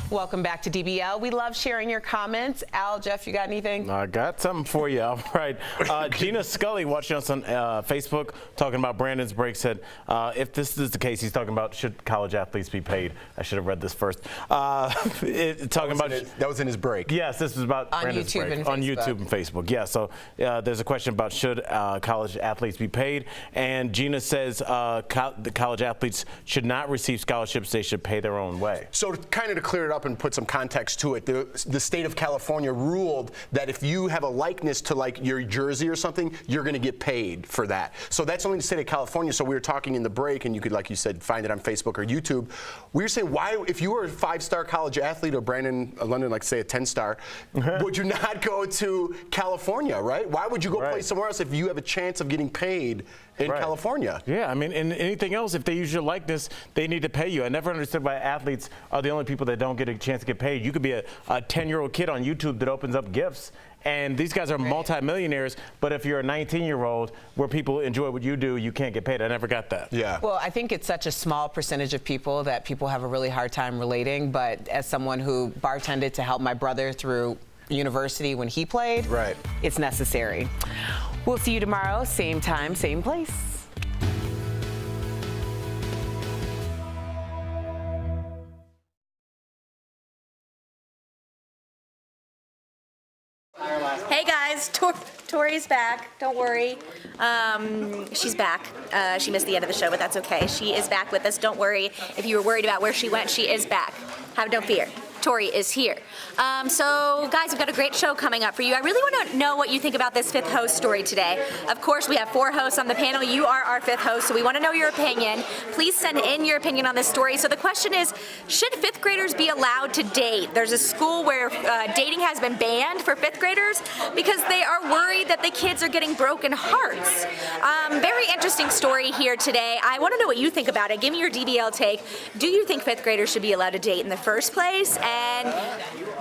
Welcome back to DBL. We love sharing your comments. Al, Jeff, you got anything?
I got something for you. All right. Gina Scully watching us on Facebook talking about Brandon's break said, if this is the case, he's talking about should college athletes be paid. I should have read this first.
That was in his break.
Yes, this was about
on
Brandon's
YouTube
break.
and
On
Facebook.
YouTube and Facebook. Yeah, so there's a question about should college athletes be paid. And Gina says the college athletes should not receive scholarships. They should pay their own way.
So kind of to clear it up and put some context to it, the state of California ruled that if you have a likeness to like your jersey or something, you're going to get paid for that. So that's only the state of California. So we were talking in the break, and you could, like you said, find it on Facebook or YouTube. We were saying, why, if you were a 5-star college athlete or Brandon London, like say a 10-star, would you not go to California, right? Why would you go play somewhere else if you have a chance of getting paid in California?
Yeah, I mean, and anything else, if they use your likeness, they need to pay you. I never understood why athletes are the only people that don't get a chance to get paid. You could be a 10-year-old kid on YouTube that opens up gifts, and these guys are multimillionaires, but if you're a 19-year-old where people enjoy what you do, you can't get paid. I never got that.
Yeah.
Well, I think it's such a small percentage of people that people have a really hard time relating, but as someone who bartended to help my brother through university when he played, it's necessary. We'll see you tomorrow, same time, same place.
guys, Tori's back. Don't worry. She's back. She missed the end of the show, but that's okay. She is back with us. Don't worry. If you were worried about where she went, she is back. Don't fear. Tori is here. So, guys, we've got a great show coming up for you. I really want to know what you think about this fifth host story today. Of course, we have 4 hosts on the panel. You are our 5th host, so we want to know your opinion. Please send in your opinion on this story. So the question is, should 5th graders be allowed to date? There's a school where dating has been banned for 5th graders because they are worried that the kids are getting broken hearts. Very interesting story here today. I want to know what you think about it. Give me your DBL take. Do you think 5th graders should be allowed to date in the first place? And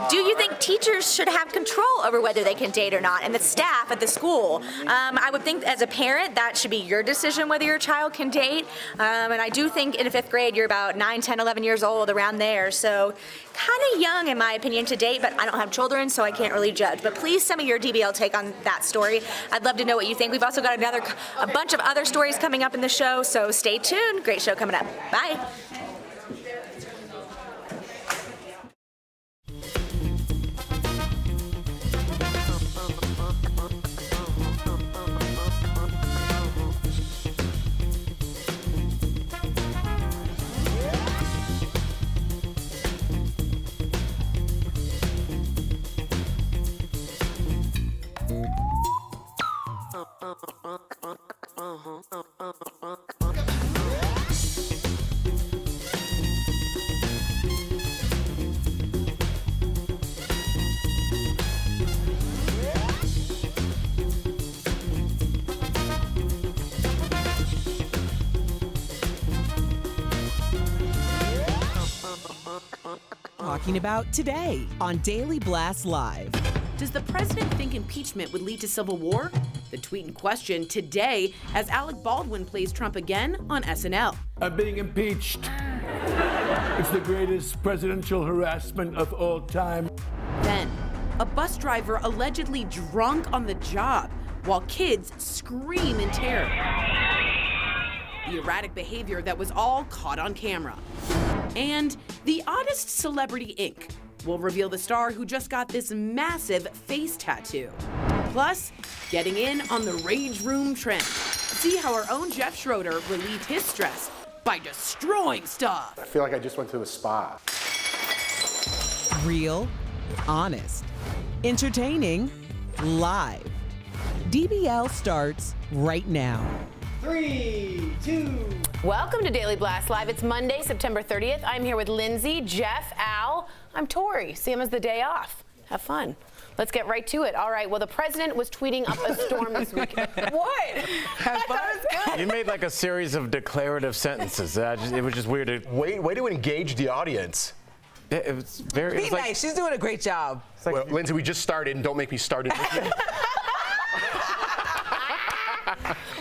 do you think teachers should have control over whether they can date or not, and the staff at the school? I would think as a parent that should be your decision whether your child can date. And I do think in 5th grade you're about 9, 10, 11 years old, around there. So kind of young in my opinion to date, but I don't have children so I can't really judge. But please send me your DBL take on that story. I'd love to know what you think. We've also got a bunch of other stories coming up in the show, so stay tuned. Great show coming up. Bye.
Talking about today on Daily Blast Live.
Does the president think impeachment would lead to civil war? The tweet in question today as Alec Baldwin plays Trump again on SNL.
I'm being impeached. It's the greatest presidential harassment of all time.
Then, a bus driver allegedly drunk on the job while kids scream in terror. The erratic behavior that was all caught on camera. And the oddest celebrity Inc. will reveal the star who just got this massive face tattoo. Plus, getting in on the rage room trend. See how our own Jeff Schroeder relieved his stress by destroying stuff.
I feel like I just went to a spa.
Real, honest, entertaining, live. DBL starts right now.
3, 2.
Welcome to Daily Blast Live. It's Monday, September 30th. I'm here with Lindsay, Jeff, Al. I'm Tori. Sam has the day off. Have fun. Let's get right to it. All right. Well, the president was tweeting up a storm this weekend. What? I thought it was good.
You made like a series of declarative sentences. It was just weird.
Way to engage the audience.
It was very.
Be nice. She's doing a great job.
Well, Lindsay, we just started, and don't make me start it with you.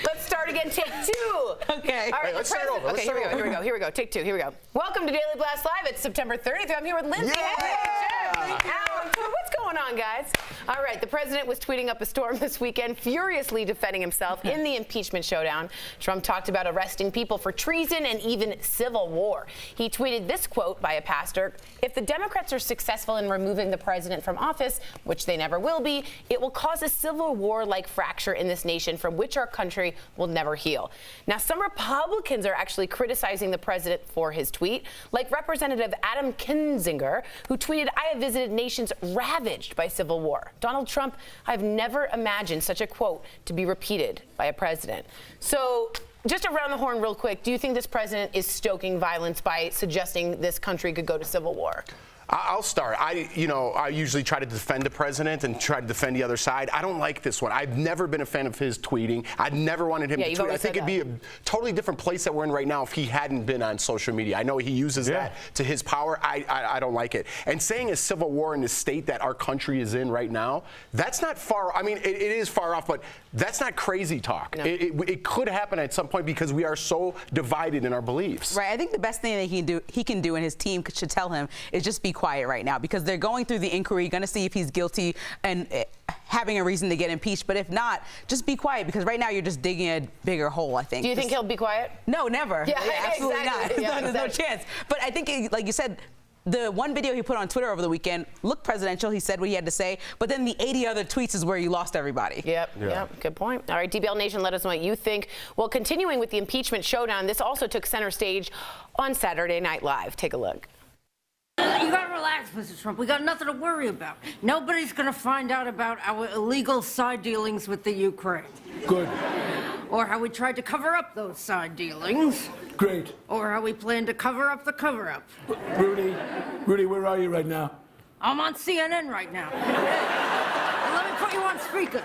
Let's start again. Take 2.
Okay.
All right.
Let's start over.
Okay. Here we go. Take 2. Here we go. Welcome to Daily Blast Live. It's September 30th. I'm here with Lindsay.
Yeah.
Al. What's going on, guys? All right. The president was tweeting up a storm this weekend, furiously defending himself in the impeachment showdown. Trump talked about arresting people for treason and even civil war. He tweeted this quote by a pastor: "If the Democrats are successful in removing the president from office, which they never will be, it will cause a civil war-like fracture in this nation from which our country will never heal." Now, some Republicans are actually criticizing the president for his tweet, like Representative Adam Kinzinger, who tweeted, "I have visited nations ravaged by civil war. Donald Trump, I've never imagined such a quote to be repeated by a president." So, just around the horn real quick, do you think this president is stoking violence by suggesting this country could go to civil war?
I'll start. I usually try to defend the president and try to defend the other side. I don't like this one. I've never been a fan of his tweeting. I never wanted him to tweet. I think it'd be a totally different place that we're in right now if he hadn't been on social media. I know he uses that to his power. I don't like it. And saying a civil war in the state that our country is in right now, that's not far. I mean, it is far off, but that's not crazy talk. No. It could happen at some point because we are so divided in our beliefs.
Right. I think the best thing that he can do, and his team should tell him, is just be quiet right now, because they're going through the inquiry, going to see if he's guilty and having a reason to get impeached. But if not, just be quiet, because right now you're just digging a bigger hole, I think.
Do you think he'll be quiet?
No, never.
Yeah,
absolutely
exactly.
not.
Yeah,
There's no chance. But I think, like you said, the one video he put on Twitter over the weekend looked presidential. He said what he had to say, but then the 80 other tweets is where you lost everybody.
Yep, good point. All right, DBL Nation, let us know what you think. Well, continuing with the impeachment showdown, this also took center stage on Saturday Night Live. Take a look.
You gotta relax, Mr. Trump. We got nothing to worry about. Nobody's gonna find out about our illegal side dealings with the Ukraine.
Good.
Or how we tried to cover up those side dealings.
Great.
Or how we plan to cover up the cover-up.
Rudy, where are you right now?
I'm on CNN right now. Let me put you on speaker.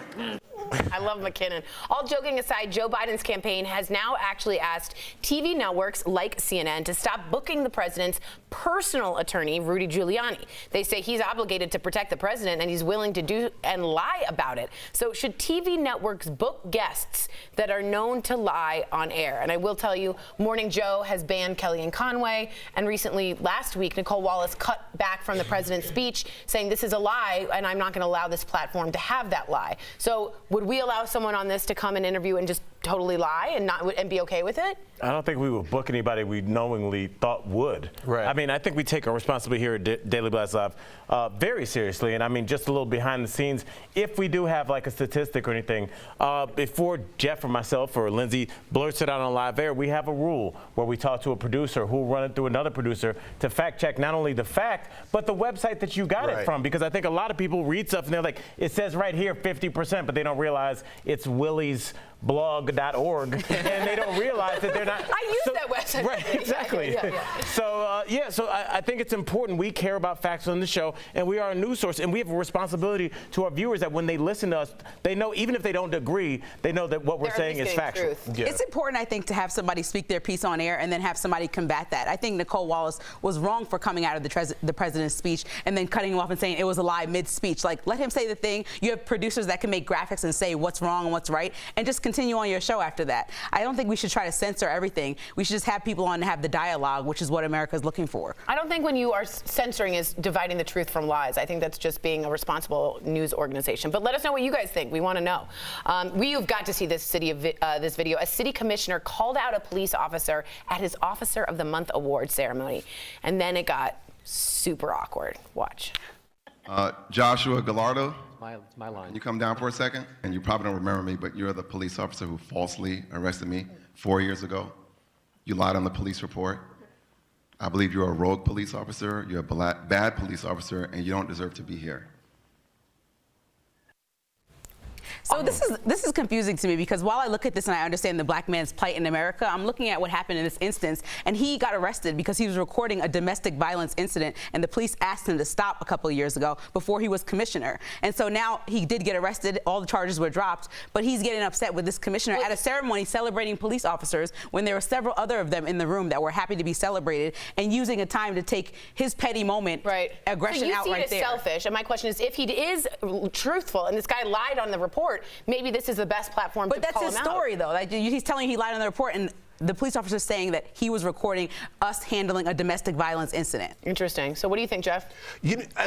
I love McKinnon. All joking aside, Joe Biden's campaign has now actually asked TV networks like CNN to stop booking the president's personal attorney, Rudy Giuliani. They say he's obligated to protect the president and he's willing to do and lie about it. So should TV networks book guests that are known to lie on air? And I will tell you, Morning Joe has banned Kellyanne Conway, and recently, last week, Nicole Wallace cut back from the president's speech saying this is a lie and I'm not going to allow this platform to have that lie. So would we allow someone on this to come and interview and just totally lie and be okay with it?
I don't think we would book anybody we knowingly thought would. Right. I mean, I think we take our responsibility here at Daily Blast Live very seriously. And I mean, just a little behind the scenes, if we do have like a statistic or anything, before Jeff or myself or Lindsay blurts it out on live air, we have a rule where we talk to a producer who will run it through another producer to fact check not only the fact, but the website that you got it from. Because I think a lot of people read stuff and they're like, it says right here 50%, but they don't realize it's Willie's blog.org, and they don't realize that they're not.
I use that website.
Right, exactly. So I think it's important. We care about facts on the show, and we are a news source, and we have a responsibility to our viewers that when they listen to us, they know, even if they don't agree, they know that what we're saying is factual.
Yeah. It's important, I think, to have somebody speak their piece on air and then have somebody combat that. I think Nicole Wallace was wrong for coming out of the president's speech and then cutting him off and saying it was a lie mid-speech. Like, let him say the thing. You have producers that can make graphics and say what's wrong and what's right, and just continue on your show after that. I don't think we should try to censor everything. We should just have people on to have the dialogue, which is what America's looking for.
I don't think when you are censoring is dividing the truth from lies. I think that's just being a responsible news organization. But let us know what you guys think. We want to know. We've got to see this this video. A city commissioner called out a police officer at his Officer of the Month award ceremony, and then it got super awkward. Watch.
Joshua Gallardo.
My line.
Can you come down for a second? And you probably don't remember me, but you're the police officer who falsely arrested me 4 years ago. You lied on the police report. I believe you're a rogue police officer, you're a bad police officer, and you don't deserve to be here.
So this is confusing to me, because while I look at this and I understand the black man's plight in America, I'm looking at what happened in this instance, and he got arrested because he was recording a domestic violence incident, and the police asked him to stop a couple of years ago before he was commissioner. And so now he did get arrested, all the charges were dropped, but he's getting upset with this commissioner at a ceremony celebrating police officers when there were several other of them in the room that were happy to be celebrated, and using a time to take his petty moment aggression out right there.
So you see it as selfish, and my question is, if he is truthful and this guy lied on the report, maybe this is the best platform to call him out.
But that's his story, though. Like, he's telling you he lied on the report, and the police officer is saying that he was recording us handling a domestic violence incident.
Interesting. So what do you think, Jeff?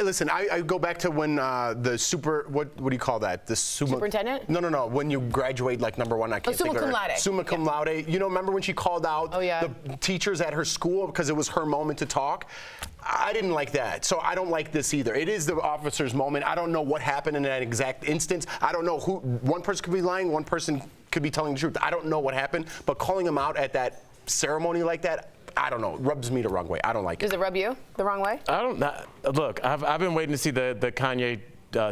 Listen, I go back to when what do you call that? The
superintendent?
No. When you graduate like number one, I can't think of
summa cum laude.
Summa cum laude. You know, remember when she called out the teachers at her school because it was her moment to talk? I didn't like that. So I don't like this either. It is the officer's moment. I don't know what happened in that exact instance. I don't know who. One person could be lying. One person could be telling the truth. I don't know what happened. But calling him out at that ceremony like that, I don't know. It rubs me the wrong way. I don't like it.
Does it rub you the wrong way?
I don't. Look, I've been waiting to see the Kanye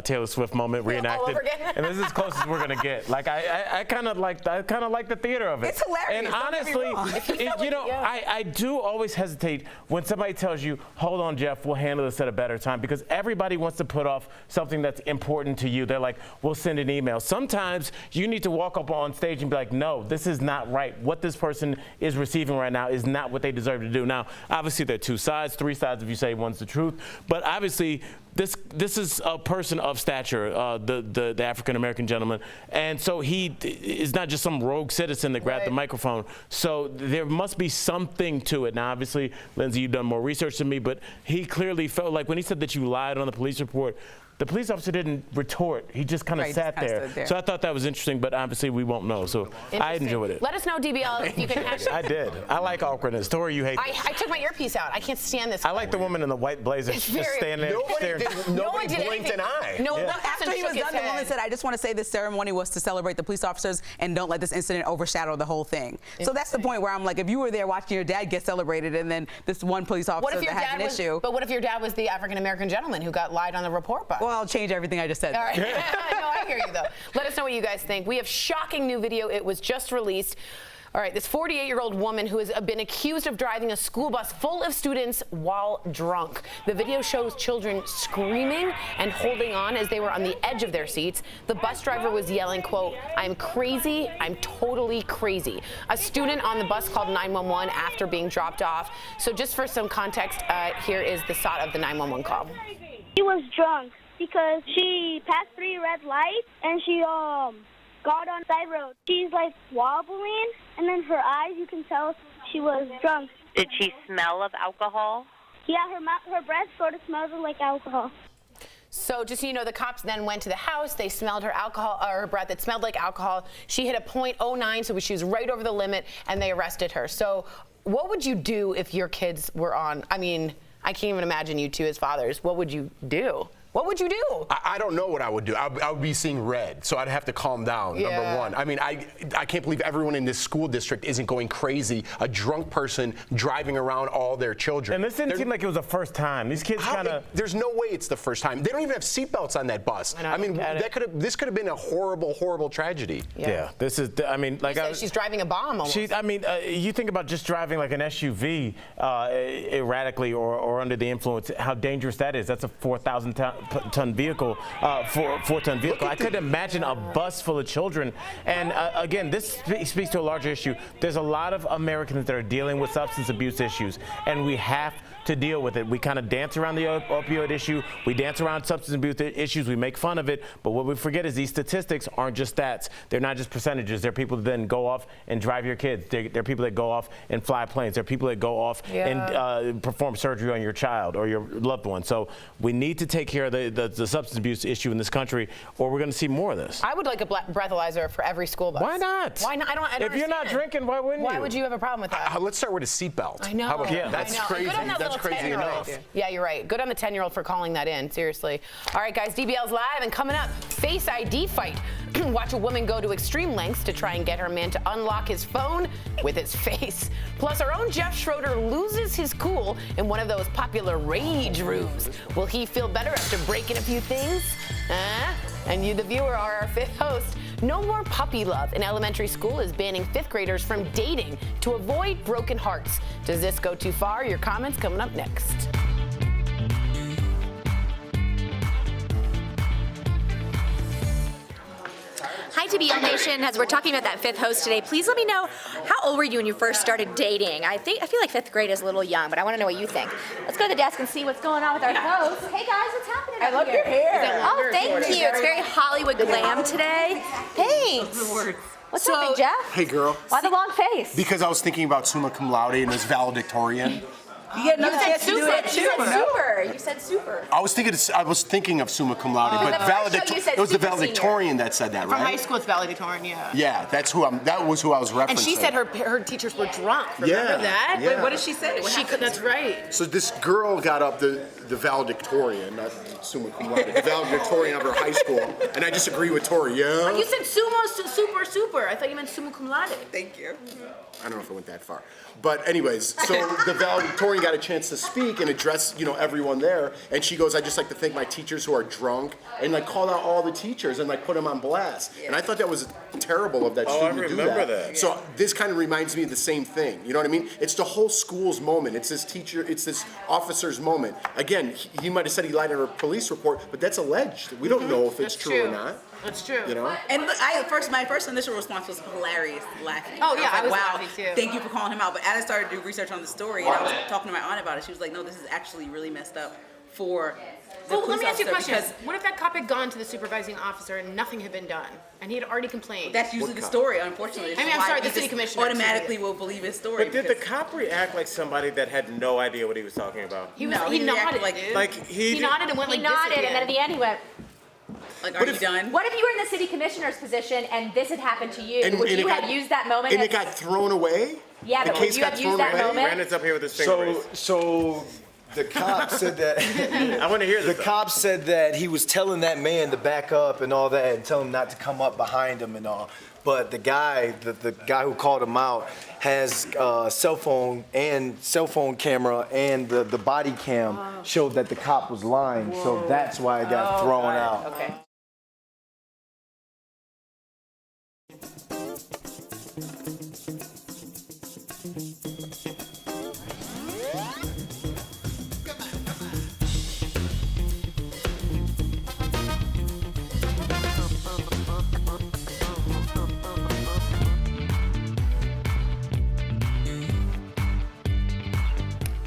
Taylor Swift moment reenacted, and this is as close as we're gonna get. Like I kind of like the theater of it.
It's hilarious.
And honestly, you know, I do always hesitate when somebody tells you, "Hold on, Jeff, we'll handle this at a better time," because everybody wants to put off something that's important to you. They're like, "We'll send an email." Sometimes you need to walk up on stage and be like, "No, this is not right. What this person is receiving right now is not what they deserve to do." Now, obviously, there are two sides, three sides if you say one's the truth, but obviously. This is a person of stature, the African American gentleman, and so he is not just some rogue citizen that grabbed the microphone. So there must be something to it. Now, obviously, Lindsay, you've done more research than me, but he clearly felt like when he said that you lied on the police report, the police officer didn't retort. He just kind of sat there. So I thought that was interesting, but obviously we won't know. So I enjoyed it.
Let us know, DBL, if you can actually.
I did. I like awkwardness. Tori, you hate this.
I took my earpiece out. I can't stand this.
I like the woman in the white blazer. Just standing there staring.
Nobody blinked an eye.
No,
after he was done, the woman said, I just want to say this ceremony was to celebrate the police officers and don't let this incident overshadow the whole thing. So that's the point where I'm like, if you were there watching your dad get celebrated and then this one police officer that had an issue.
But what if your dad was the African-American gentleman who got lied on the report by?
Well, I'll change everything I just said.
All right. No, I hear you, though. Let us know what you guys think. We have shocking new video. It was just released. All right, this 48-year-old woman who has been accused of driving a school bus full of students while drunk. The video shows children screaming and holding on as they were on the edge of their seats. The bus driver was yelling, quote, "I'm crazy, I'm totally crazy." A student on the bus called 911 after being dropped off. So just for some context, here is the shot of the 911 call.
She was drunk because she passed 3 red lights and she got on side road. She's like wobbling, and then her eyes, you can tell she was drunk.
Did she smell of alcohol?
Yeah, her breath sort of smells like alcohol.
So just so you know, the cops then went to the house. They smelled her alcohol, or her breath. It smelled like alcohol. She hit a .09, so she was right over the limit, and they arrested her. So what would you do if your kids were on? I mean, I can't even imagine you two as fathers. What would you do? What would you do?
I don't know what I would do. I would be seeing red, so I'd have to calm down, number one. I mean, I can't believe everyone in this school district isn't going crazy. A drunk person driving around all their children.
And this didn't seem like it was the first time. These kids kind of...
There's no way it's the first time. They don't even have seatbelts on that bus. I mean, this could have been a horrible, horrible tragedy.
Yeah, this is, I mean, like...
She's driving a bomb almost.
I mean, you think about just driving like an SUV erratically or under the influence, how dangerous that is. That's a 4,000-ton vehicle, 4-ton vehicle. I couldn't imagine a bus full of children. And again, this speaks to a larger issue. There's a lot of Americans that are dealing with substance abuse issues, and we have to deal with it. We kind of dance around the opioid issue. We dance around substance abuse issues. We make fun of it. But what we forget is these statistics aren't just stats. They're not just percentages. They're people that then go off and drive your kids. They're people that go off and fly planes. They're people that go off and perform surgery on your child or your loved one. So we need to take care of the substance abuse issue in this country, or we're going to see more of this.
I would like a breathalyzer for every school bus.
Why not?
Why not? I don't
If you're not drinking, why wouldn't you?
Why would you have a problem with that?
Let's start with a seatbelt.
I know.
How about that's crazy. That's crazy enough.
Yeah, you're right. Good on the 10-year-old for calling that in. Seriously. All right, guys, DBL's live, and coming up, Face ID fight. Watch a woman go to extreme lengths to try and get her man to unlock his phone with his face. Plus, our own Jeff Schroeder loses his cool in one of those popular rage rooms. Will he feel better after breaking a few things? And you, the viewer, are our fifth host. No more puppy love. An elementary school is banning fifth graders from dating to avoid broken hearts. Does this go too far? Your comments coming up next.
Hi, DBL Nation. As we're talking about that fifth host today, please let me know, how old were you when you first started dating? I feel like fifth grade is a little young, but I want to know what you think. Let's go to the desk and see what's going on with our hosts. Hey guys, what's happening?
I love your hair.
Oh, thank you. It's very Hollywood glam today. Thanks. What's up, Big Jeff?
Hey, girl.
Why the long face?
Because I was thinking about summa cum laude and this valedictorian.
You said super. You said super.
I was thinking of summa cum laude, but it was the valedictorian that said that, right?
From high school, it's valedictorian, yeah.
Yeah, that was who I was referencing.
And she said her teachers were drunk. Remember that?
Yeah.
Wait, what did she say? That's right.
So this girl got up, the valedictorian, not summa cum laude, the valedictorian of her high school, and I disagree with Tori. Yeah.
You said super. I thought you meant summa cum laude.
Thank you. I don't know if I went that far. But anyways, so the valedictorian got a chance to speak and address, everyone there. And she goes, "I'd just like to thank my teachers who are drunk," and called out all the teachers and put them on blast. And I thought that was terrible of that student to do that.
I remember that.
So this kind of reminds me of the same thing. You know what I mean? It's the whole school's moment. It's this officer's moment. Again, he might have said he lied on a police report, but that's alleged. We don't know if it's true or not.
That's true.
And look, my first initial response was hilarious, laughing.
Oh yeah, I was
wow,
laughing too.
Thank you for calling him out. But as I started to do research on the story, and I was talking to my aunt about it, she was like, "No, this is actually really messed up for the
Well, let
police
me ask you a
officer
question.
because
What if that cop had gone to the supervising officer and nothing had been done, and he had already complained?
that's usually the story, unfortunately.
I mean, I'm
Why
sorry, the
we
city
just
commissioner.
automatically will believe his story.
But did the
because-
cop react like somebody that had no idea what he was talking about?
He
No,
he
he reacted
nodded, dude.
Like, he did-
nodded and went
He
like this
nodded,
at the
and then at
end.
the end he went,
Like, are you done?
what if you were in the city commissioner's position and this had happened to you?
And-
Would
and
you
it
have
got-
used that moment?
And
as-
it got thrown away?
Yeah,
The
but would
case
you
got
have
thrown
used that
away?
moment?
Brandon's up here with his finger raised.
So the cop said that.
I want to hear this.
The cop said that he was telling that man to back up and all that, and tell him not to come up behind him and all. But the guy who called him out, has cell phone camera, and the body cam showed that the cop was lying. So that's why it got thrown out.
Okay.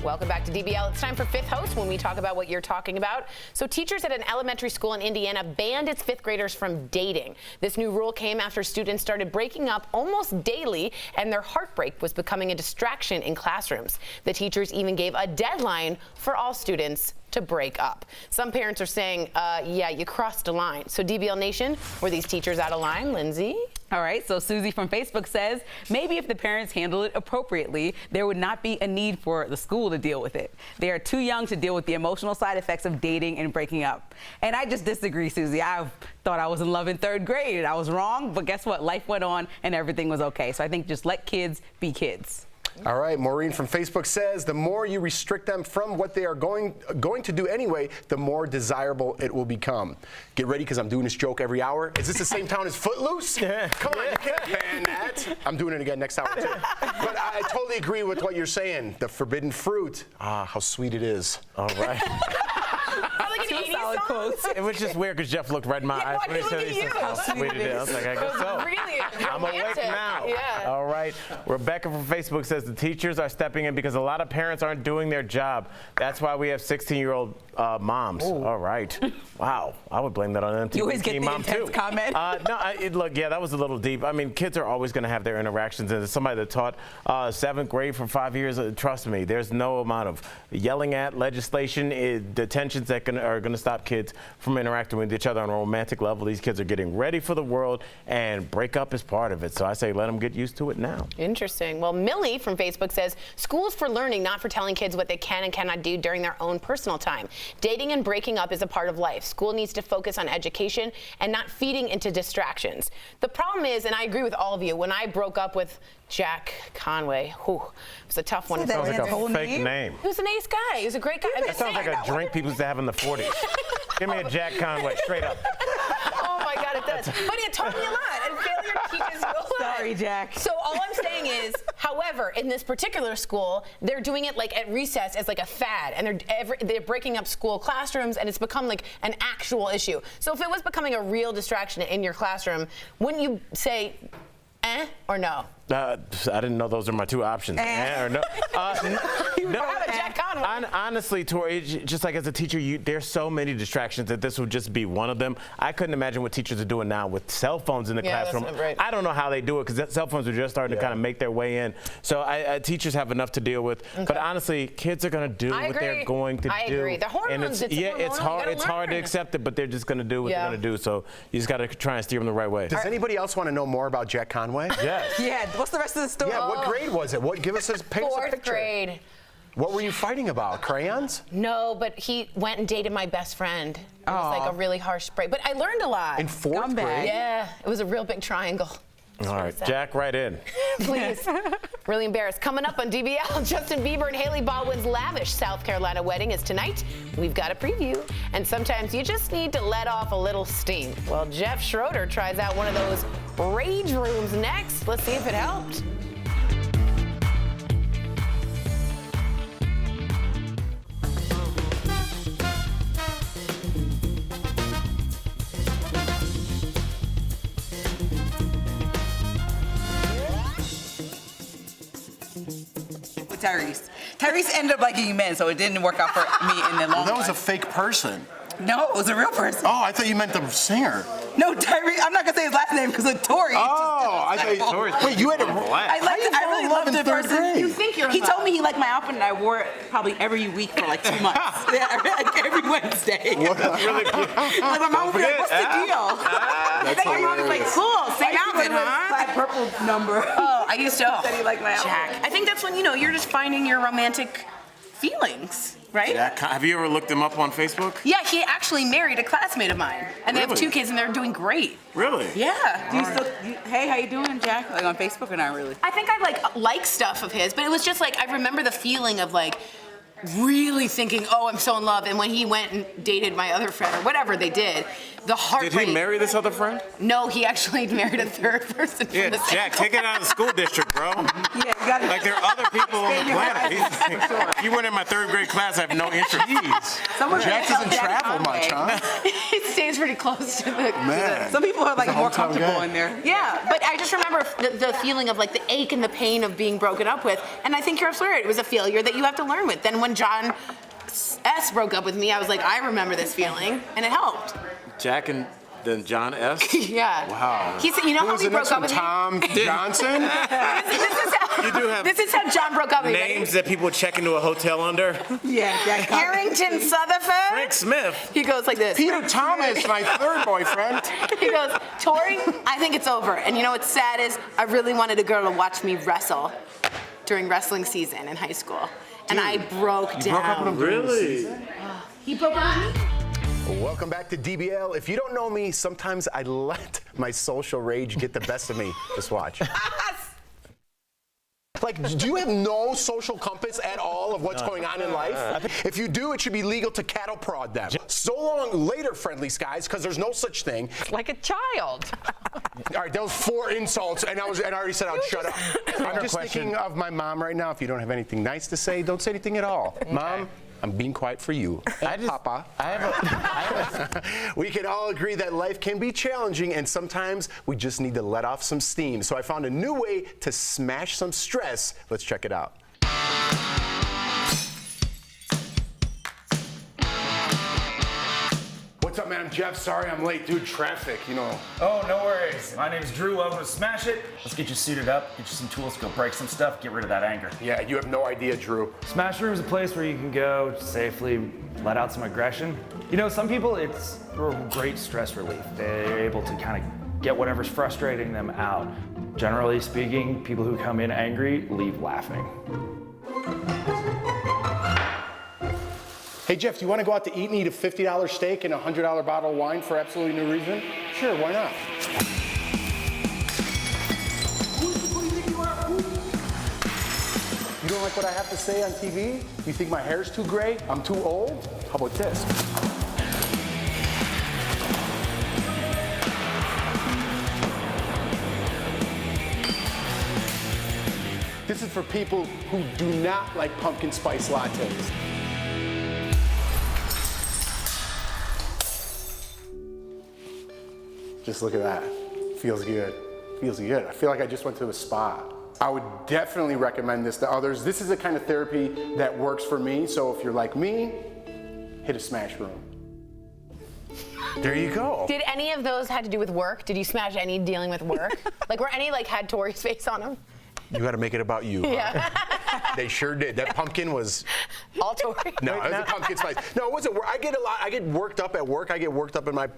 Welcome back to DBL. It's time for Fifth Host when we talk about what you're talking about. So teachers at an elementary school in Indiana banned its fifth graders from dating. This new rule came after students started breaking up almost daily, and their heartbreak was becoming a distraction in classrooms. The teachers even gave a deadline for all students to break up. Some parents are saying, yeah, you crossed a line. So DBL Nation, were these teachers out of line? Lindsay?
All right, so Susie from Facebook says, maybe if the parents handle it appropriately, there would not be a need for the school to deal with it. They are too young to deal with the emotional side effects of dating and breaking up. And I just disagree, Susie. I thought I was in love in third grade, and I was wrong, but guess what? Life went on, and everything was okay. So I think just let kids be kids.
All right, Maureen from Facebook says, the more you restrict them from what they are going to do anyway, the more desirable it will become. Get ready, because I'm doing this joke every hour. Is this the same town as Footloose? Come on, you can't ban that. I'm doing it again next hour, too. But I totally agree with what you're saying. The forbidden fruit. Ah, how sweet it is.
All right.
Solid quotes.
It was just weird because Jeff looked right in my eyes when he said he said how sweet it is. I was like, I guess so.
Really
I'm awake
romantic.
now.
Yeah.
All right. Rebecca from Facebook says the teachers are stepping in because a lot of parents aren't doing their job. That's why we have 16-year-old moms.
Ooh.
All right. Wow. I would blame that on them.
You always get the
mom
intense
too.
comment.
Look, yeah, that was a little deep. I mean, kids are always going to have their interactions. And as somebody that taught 7th grade for 5 years, trust me, there's no amount of yelling at, legislation, detentions that are going to stop kids from interacting with each other on a romantic level. These kids are getting ready for the world, and breakup is part of it. So I say let them get used to it now.
Interesting. Well, Millie from Facebook says, school's for learning, not for telling kids what they can and cannot do during their own personal time. Dating and breaking up is a part of life. School needs to focus on education and not feeding into distractions. The problem is, and I agree with all of you, when I broke up with Jack Conway, it was a tough one.
That sounds like a fake name.
He was a nice guy. He was a great guy.
That sounds like a drink people used to have in the 40s. Give me a Jack Conway, straight up.
Oh my God, it does. But it taught me a lot, and failure teaches you a lot.
Sorry, Jack.
So all I'm saying is, however, in this particular school, they're doing it like at recess as like a fad, and they're breaking up school classrooms, and it's become like an actual issue. So if it was becoming a real distraction in your classroom, wouldn't you say, or no?
I didn't know those are my two options. Or no.
Jack Conway.
Honestly, Tori, just like as a teacher, there's so many distractions that this would just be one of them. I couldn't imagine what teachers are doing now with cell phones in the classroom.
That's right.
I don't know how they do it because cell phones are just starting to kind of make their way in. So teachers have enough to deal with. Okay. But honestly, kids are going to do what they're going to do.
I agree. The hormones,
it's hard to accept it, but they're just going to do what they're going to do. So you just got to try and steer them the right way.
Does anybody else want to know more about Jack Conway?
Yes.
Yeah, what's the rest of the story?
Yeah, what grade was it? Give us paint us a picture.
4th grade.
What were you fighting about? Crayons?
No, but he went and dated my best friend. It was like a really harsh break. But I learned a lot.
In 4th grade?
Yeah, it was a real big triangle.
All right, Jack, right in.
Please. Really embarrassed. Coming up on DBL, Justin Bieber and Haley Baldwin's lavish South Carolina wedding is tonight. We've got a preview. And sometimes you just need to let off a little steam. Well, Jeff Schroeder tries out one of those rage rooms next. Let's see if it helped.
Tyrese. Tyrese ended up liking men, so it didn't work out for me in the long run.
That was a fake person.
No, it was a real person.
Oh, I thought you meant the singer.
No, Tyrese. I'm not gonna say his last name because of Tori.
Oh, I thought you. Wait, you had a.
I really loved the person.
You
think you're? He told me he liked my outfit, and I wore it probably every week for like 2 months. Yeah, like every Wednesday.
What? Really cute.
Like my mom would be like, "What's the deal?" And then my mom was like, "Cool, same outfit, huh?" My purple number. Oh, I used to. Said he liked my outfit. Jack. I think that's when you're just finding your romantic feelings. Right?
Jack, have you ever looked him up on Facebook?
Yeah, he actually married a classmate of mine, and they have 2 kids, and they're doing great.
Really?
Yeah. Do you still? Hey, how you doing, Jack? Like on Facebook or not really? I think I like stuff of his, but it was just like I remember the feeling of like really thinking, oh, I'm so in love, and when he went and dated my other friend or whatever they did, the heartbreak.
Did he marry this other friend?
No, he actually married a 3rd person.
Yeah,
from the
Jack, take it out of the school district, bro.
Yeah, you gotta.
Like there are other people on the planet. You went in my 3rd grade class. I have no interest.
Jack doesn't travel much, huh?
He stays pretty close to the.
Man.
Some people are like more comfortable
guy.
in there. Yeah, but I just remember the feeling of like the ache and the pain of being broken up with, and I think you're absolutely right. It was a failure that you have to learn with. Then when John S. broke up with me, I was like, I remember this feeling, and it helped.
Jack and then John S.
Yeah.
Wow.
He said, you know how he broke up with
Tom Johnson?
You do have
This is how John broke up with me.
names that people check into a hotel under.
Yeah. Harrington Sutherford.
Frank Smith.
He goes like this.
Peter Thomas, my 3rd boyfriend.
He goes, Tori, I think it's over. And you know what's sad is I really wanted a girl to watch me wrestle during wrestling season in high school. And I broke down.
You broke up with him during the
Really?
season?
He broke up with me?
Welcome back to DBL. If you don't know me, sometimes I let my social rage get the best of me. Just watch. Like, do you have no social compass at all of what's going on in life? If you do, it should be legal to cattle prod them. So long later, friendly skies, because there's no such thing.
Like a child.
All right, that was 4 insults, and I already said I'd shut up. I'm just thinking of my mom right now. If you don't have anything nice to say, don't say anything at all. Okay. Mom, I'm being quiet for you. Papa. We can all agree that life can be challenging, and sometimes we just need to let off some steam. So I found a new way to smash some stress. Let's check it out. What's up, man? I'm Jeff. Sorry I'm late. Dude, traffic, you know.
Oh, no worries. My name's Drew. Welcome to Smash It. Let's get you suited up, get you some tools to go break some stuff, get rid of that anger.
Yeah, you have no idea, Drew.
Smash Room is a place where you can go safely let out some aggression. You know, some people, it's great stress relief. They're able to kind of get whatever's frustrating them out. Generally speaking, people who come in angry leave laughing.
Hey, Jeff, do you want to go out to eat and eat a $50 steak and a $100 bottle of wine for absolutely no reason? Sure, why not? You don't like what I have to say on TV? You think my hair's too gray? I'm too old? How about this? This is for people who do not like pumpkin spice lattes. Just look at that. Feels good. Feels good. I feel like I just went to a spa. I would definitely recommend this to others. This is the kind of therapy that works for me. So if you're like me, hit a Smash Room. There you go.
Did any of those had to do with work? Did you smash any dealing with work? Like, were any like had Tori's face on them?
You got to make it about you.
Yeah.
They sure did. That pumpkin was.
All Tori.
No, it was a pumpkin spice. No, it wasn't. I get worked up at work. I get worked up in my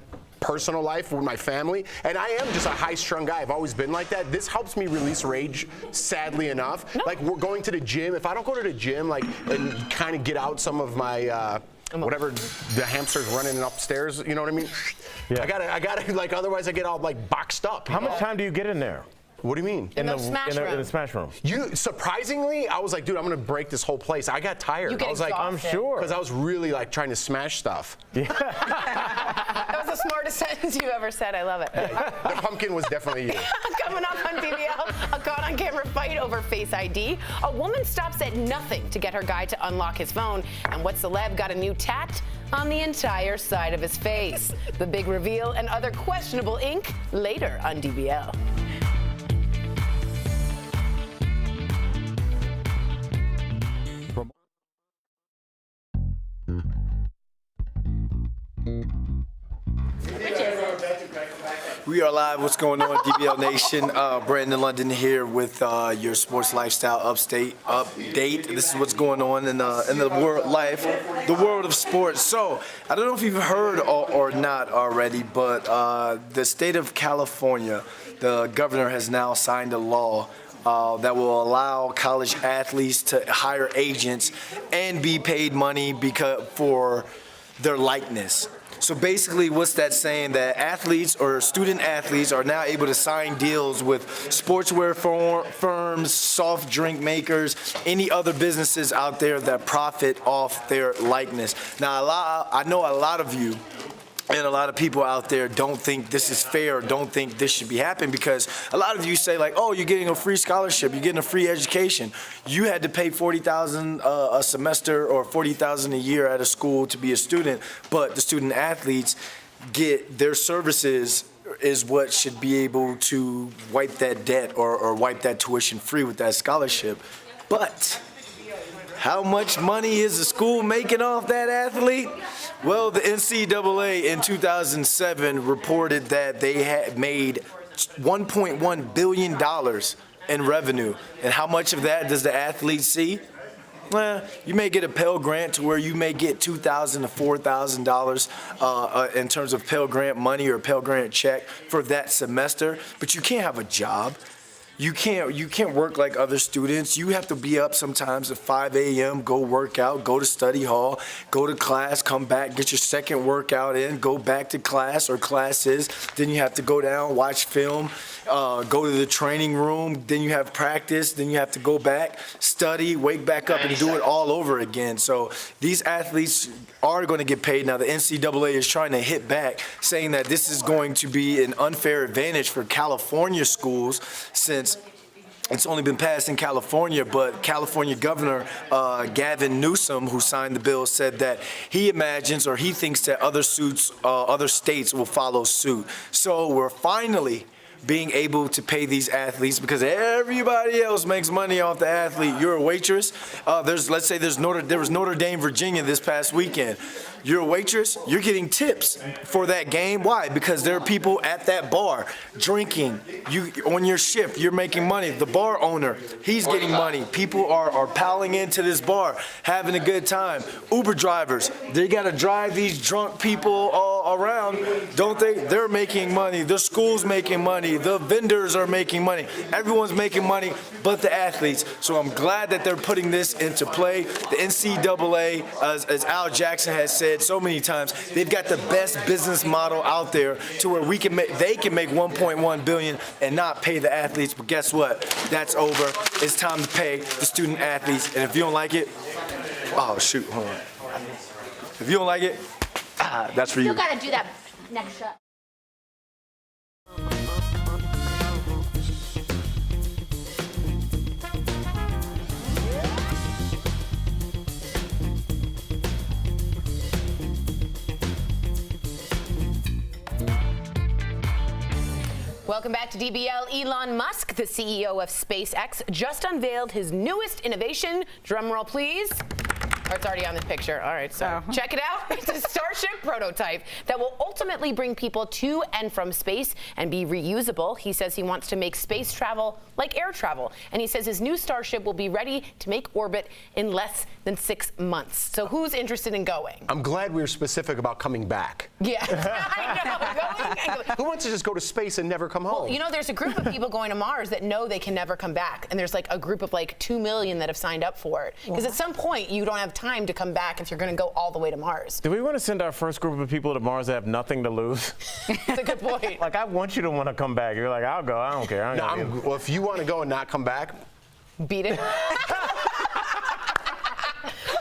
personal life with my family, and I am just a high-strung guy. I've always been like that. This helps me release rage, sadly enough. No. Like, we're going to the gym. If I don't go to the gym, like, and kind of get out some of my whatever the hamster's running upstairs, you know what I mean? Yeah. I gotta like, otherwise I get all like boxed up.
How much time do you get in there?
What do you mean?
In the
Smash Room.
Surprisingly, I was like, dude, I'm gonna break this whole place. I got tired. I was like,
I'm sure.
Because I was really like trying to smash stuff.
Yeah. That was the smartest sentence you ever said. I love it.
The pumpkin was definitely you.
Coming up on DBL, a caught on camera fight over Face ID. A woman stops at nothing to get her guy to unlock his phone. And what celeb got a new tat on the entire side of his face? The big reveal and other questionable ink later on DBL.
We are live. What's going on, DBL Nation? Brandon London here with your sports lifestyle update. This is what's going on in the world of sports. So I don't know if you've heard or not already, but the state of California, the governor has now signed a law that will allow college athletes to hire agents and be paid money for their likeness. So basically, what's that saying? That athletes or student athletes are now able to sign deals with sportswear firms, soft drink makers, any other businesses out there that profit off their likeness. Now, I know a lot of you and a lot of people out there don't think this is fair, don't think this should be happening, because a lot of you say, like, oh, you're getting a free scholarship, you're getting a free education. You had to pay $40,000 a semester or $40,000 a year at a school to be a student, but the student athletes get their services is what should be able to wipe that debt or wipe that tuition free with that scholarship. But how much money is the school making off that athlete? Well, the NCAA in 2007 reported that they had made $1.1 billion in revenue. And how much of that does the athlete see? Well, you may get a Pell Grant to where you may get $2,000 to $4,000 in terms of Pell Grant money or Pell Grant check for that semester, but you can't have a job. You can't work like other students. You have to be up sometimes at 5 a.m., go work out, go to study hall, go to class, come back, get your second workout in, go back to class or classes. Then you have to go down, watch film, go to the training room. Then you have practice. Then you have to go back, study, wake back up, and do it all over again. So these athletes are going to get paid. Now, the NCAA is trying to hit back, saying that this is going to be an unfair advantage for California schools, since it's only been passed in California, but California Governor Gavin Newsom, who signed the bill, said that he imagines or he thinks that other states will follow suit. So we're finally being able to pay these athletes, because everybody else makes money off the athlete. You're a waitress. Let's say there was Notre Dame, Virginia this past weekend. You're a waitress, you're getting tips for that game. Why? Because there are people at that bar drinking. You on your shift, you're making money. The bar owner, he's getting money. People are piling into this bar, having a good time. Uber drivers, they got to drive these drunk people around, don't they? They're making money. The school's making money. The vendors are making money. Everyone's making money but the athletes. So I'm glad that they're putting this into play. The NCAA, as Al Jackson has said so many times, they've got the best business model out there to where they can make $1.1 billion and not pay the athletes. But guess what? That's over. It's time to pay the student athletes. And if you don't like it, oh shoot, hold on. If you don't like it, that's for you.
You still gotta do that next shot.
Welcome back to DBL. Elon Musk, the CEO of SpaceX, just unveiled his newest innovation. Drum roll, please. Or it's already on this picture. All right, so check it out. It's a Starship prototype that will ultimately bring people to and from space and be reusable. He says he wants to make space travel like air travel. And he says his new Starship will be ready to make orbit in less than 6 months. So who's interested in going?
I'm glad we were specific about coming back.
Yeah, I know.
Who wants to just go to space and never come home?
Well, you know, there's a group of people going to Mars that know they can never come back. And there's like a group of like 2 million that have signed up for it. Because at some point, you don't have time to come back if you're going to go all the way to Mars.
Do we want to send our first group of people to Mars that have nothing to lose?
That's a good point.
Like, I want you to want to come back. You're like, I'll go. I don't care.
Well, if you want to go and not come back,
beat it.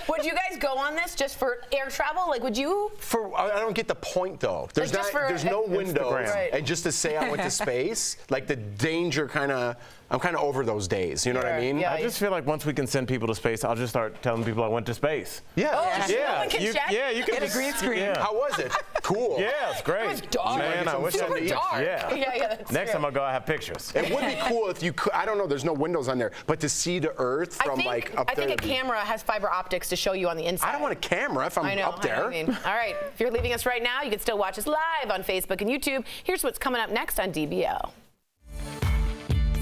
Would you guys go on this just for air travel? Like, would you?
I don't get the point, though. There's no window.
Right.
And just to say I went to space, like the danger kind of I'm kind of over those days. You know what I mean?
I just feel like once we can send people to space, I'll just start telling people I went to space.
Yeah.
You can
Get a green screen.
Yeah.
How was it? Cool.
Yeah, it's great.
It was dark.
Man, I wish I
Super
could.
dark.
Yeah.
Yeah, that's
Next
true.
time I'll go, I have pictures.
It would be cool if you could, I don't know, there's no windows on there, but to see the Earth from like up there.
I think a camera has fiber optics to show you on the inside.
I don't want a camera if I'm up there.
I know what I mean. All right, if you're leaving us right now, you can still watch us live on Facebook and YouTube. Here's what's coming up next on DBL.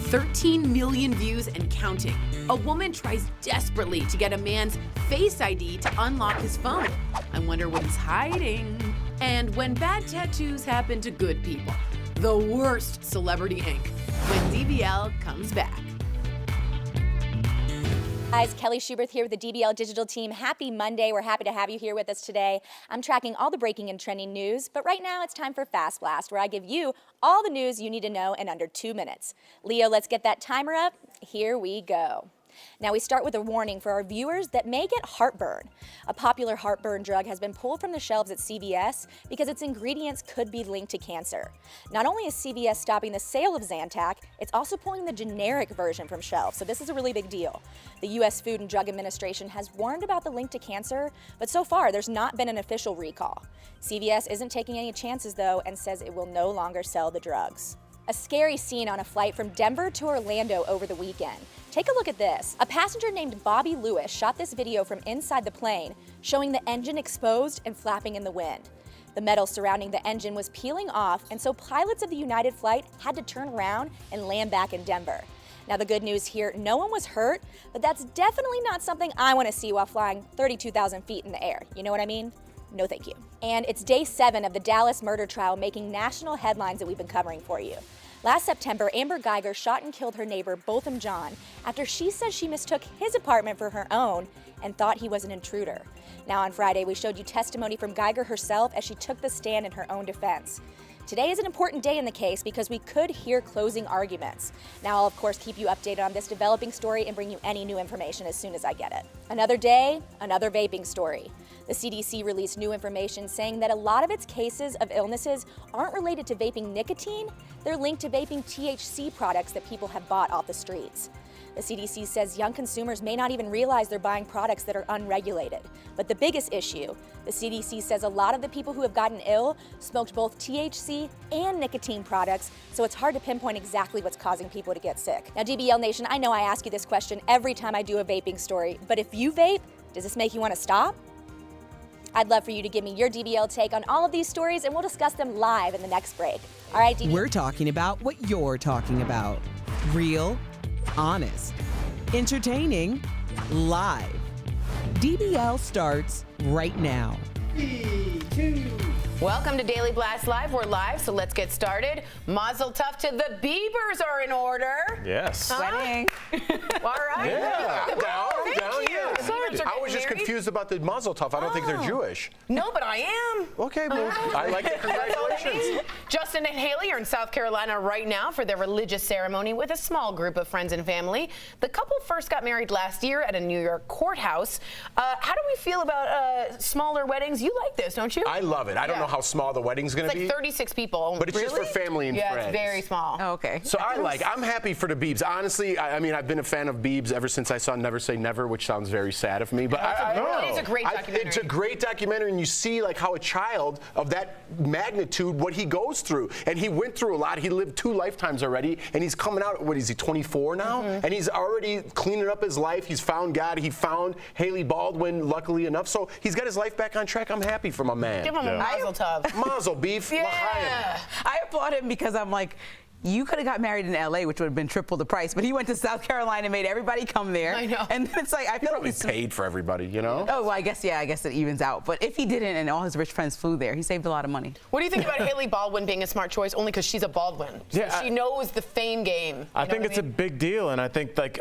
13 million views and counting. A woman tries desperately to get a man's Face ID to unlock his phone. I wonder what he's hiding. And when bad tattoos happen to good people. The worst Celebrity Inc. When DBL comes back.
Guys, Kelly Schubert here with the DBL Digital team. Happy Monday. We're happy to have you here with us today. I'm tracking all the breaking and trending news, but right now it's time for Fast Blast, where I give you all the news you need to know in under 2 minutes. Leo, let's get that timer up. Here we go. Now we start with a warning for our viewers that may get heartburn. A popular heartburn drug has been pulled from the shelves at CVS because its ingredients could be linked to cancer. Not only is CVS stopping the sale of Zantac, it's also pulling the generic version from shelves, so this is a really big deal. The U.S. Food and Drug Administration has warned about the link to cancer, but so far there's not been an official recall. CVS isn't taking any chances though and says it will no longer sell the drugs. A scary scene on a flight from Denver to Orlando over the weekend. Take a look at this. A passenger named Bobby Lewis shot this video from inside the plane, showing the engine exposed and flapping in the wind. The metal surrounding the engine was peeling off, and so pilots of the United flight had to turn around and land back in Denver. Now the good news here, no one was hurt, but that's definitely not something I want to see while flying 32,000 feet in the air. You know what I mean? No thank you. And it's day 7 of the Dallas murder trial making national headlines that we've been covering for you. Last September, Amber Geiger shot and killed her neighbor, Botham John, after she said she mistook his apartment for her own and thought he was an intruder. Now on Friday, we showed you testimony from Geiger herself as she took the stand in her own defense. Today is an important day in the case because we could hear closing arguments. Now I'll of course keep you updated on this developing story and bring you any new information as soon as I get it. Another day, another vaping story. The CDC released new information saying that a lot of its cases of illnesses aren't related to vaping nicotine, they're linked to vaping THC products that people have bought off the streets. The CDC says young consumers may not even realize they're buying products that are unregulated. But the biggest issue, the CDC says a lot of the people who have gotten ill smoked both THC and nicotine products, so it's hard to pinpoint exactly what's causing people to get sick. Now, DBL Nation, I know I ask you this question every time I do a vaping story, but if you vape, does this make you want to stop? I'd love for you to give me your DBL take on all of these stories, and we'll discuss them live in the next break. All right, DBL.
We're talking about what you're talking about. Real, honest, entertaining, live. DBL starts right now.
3, 2.
Welcome to Daily Blast Live. We're live, so let's get started. Mazel tov to the Biebers are in order.
Yes.
Wedding. All right.
Yeah, I'm down.
Thank you.
Yeah. I was just confused about the mazel tov. I don't think they're Jewish.
No, but I am.
Okay, well, I like the congratulations.
Justin and Haley are in South Carolina right now for their religious ceremony with a small group of friends and family. The couple first got married last year at a New York courthouse. How do we feel about smaller weddings? You like this, don't you?
I love it. I don't know how small the wedding's going to be.
It's like 36 people.
But it's just for family and friends.
Yeah, it's very small.
Oh, okay.
So I'm happy for the Biebs. Honestly, I mean, I've been a fan of Biebs ever since I saw Never Say Never, which sounds very sad of me. But
it is a great documentary.
It's a great documentary, and you see like how a child of that magnitude, what he goes through. And he went through a lot. He lived 2 lifetimes already, and he's coming out, what is he, 24 now? And he's already cleaning up his life. He's found God. He found Haley Baldwin, luckily enough. So he's got his life back on track. I'm happy for my man.
Give him a mazel tov.
Mazel beef.
Yeah.
I applaud him because I'm like, you could have got married in LA, which would have been triple the price, but he went to South Carolina and made everybody come there.
I know.
And it's like, I feel like
He paid for everybody, you know?
Oh, well, I guess it evens out. But if he didn't and all his rich friends flew there, he saved a lot of money.
What do you think about Haley Baldwin being a smart choice only because she's a Baldwin?
Yeah,
she knows the fame game.
I think it's a big deal, and I think like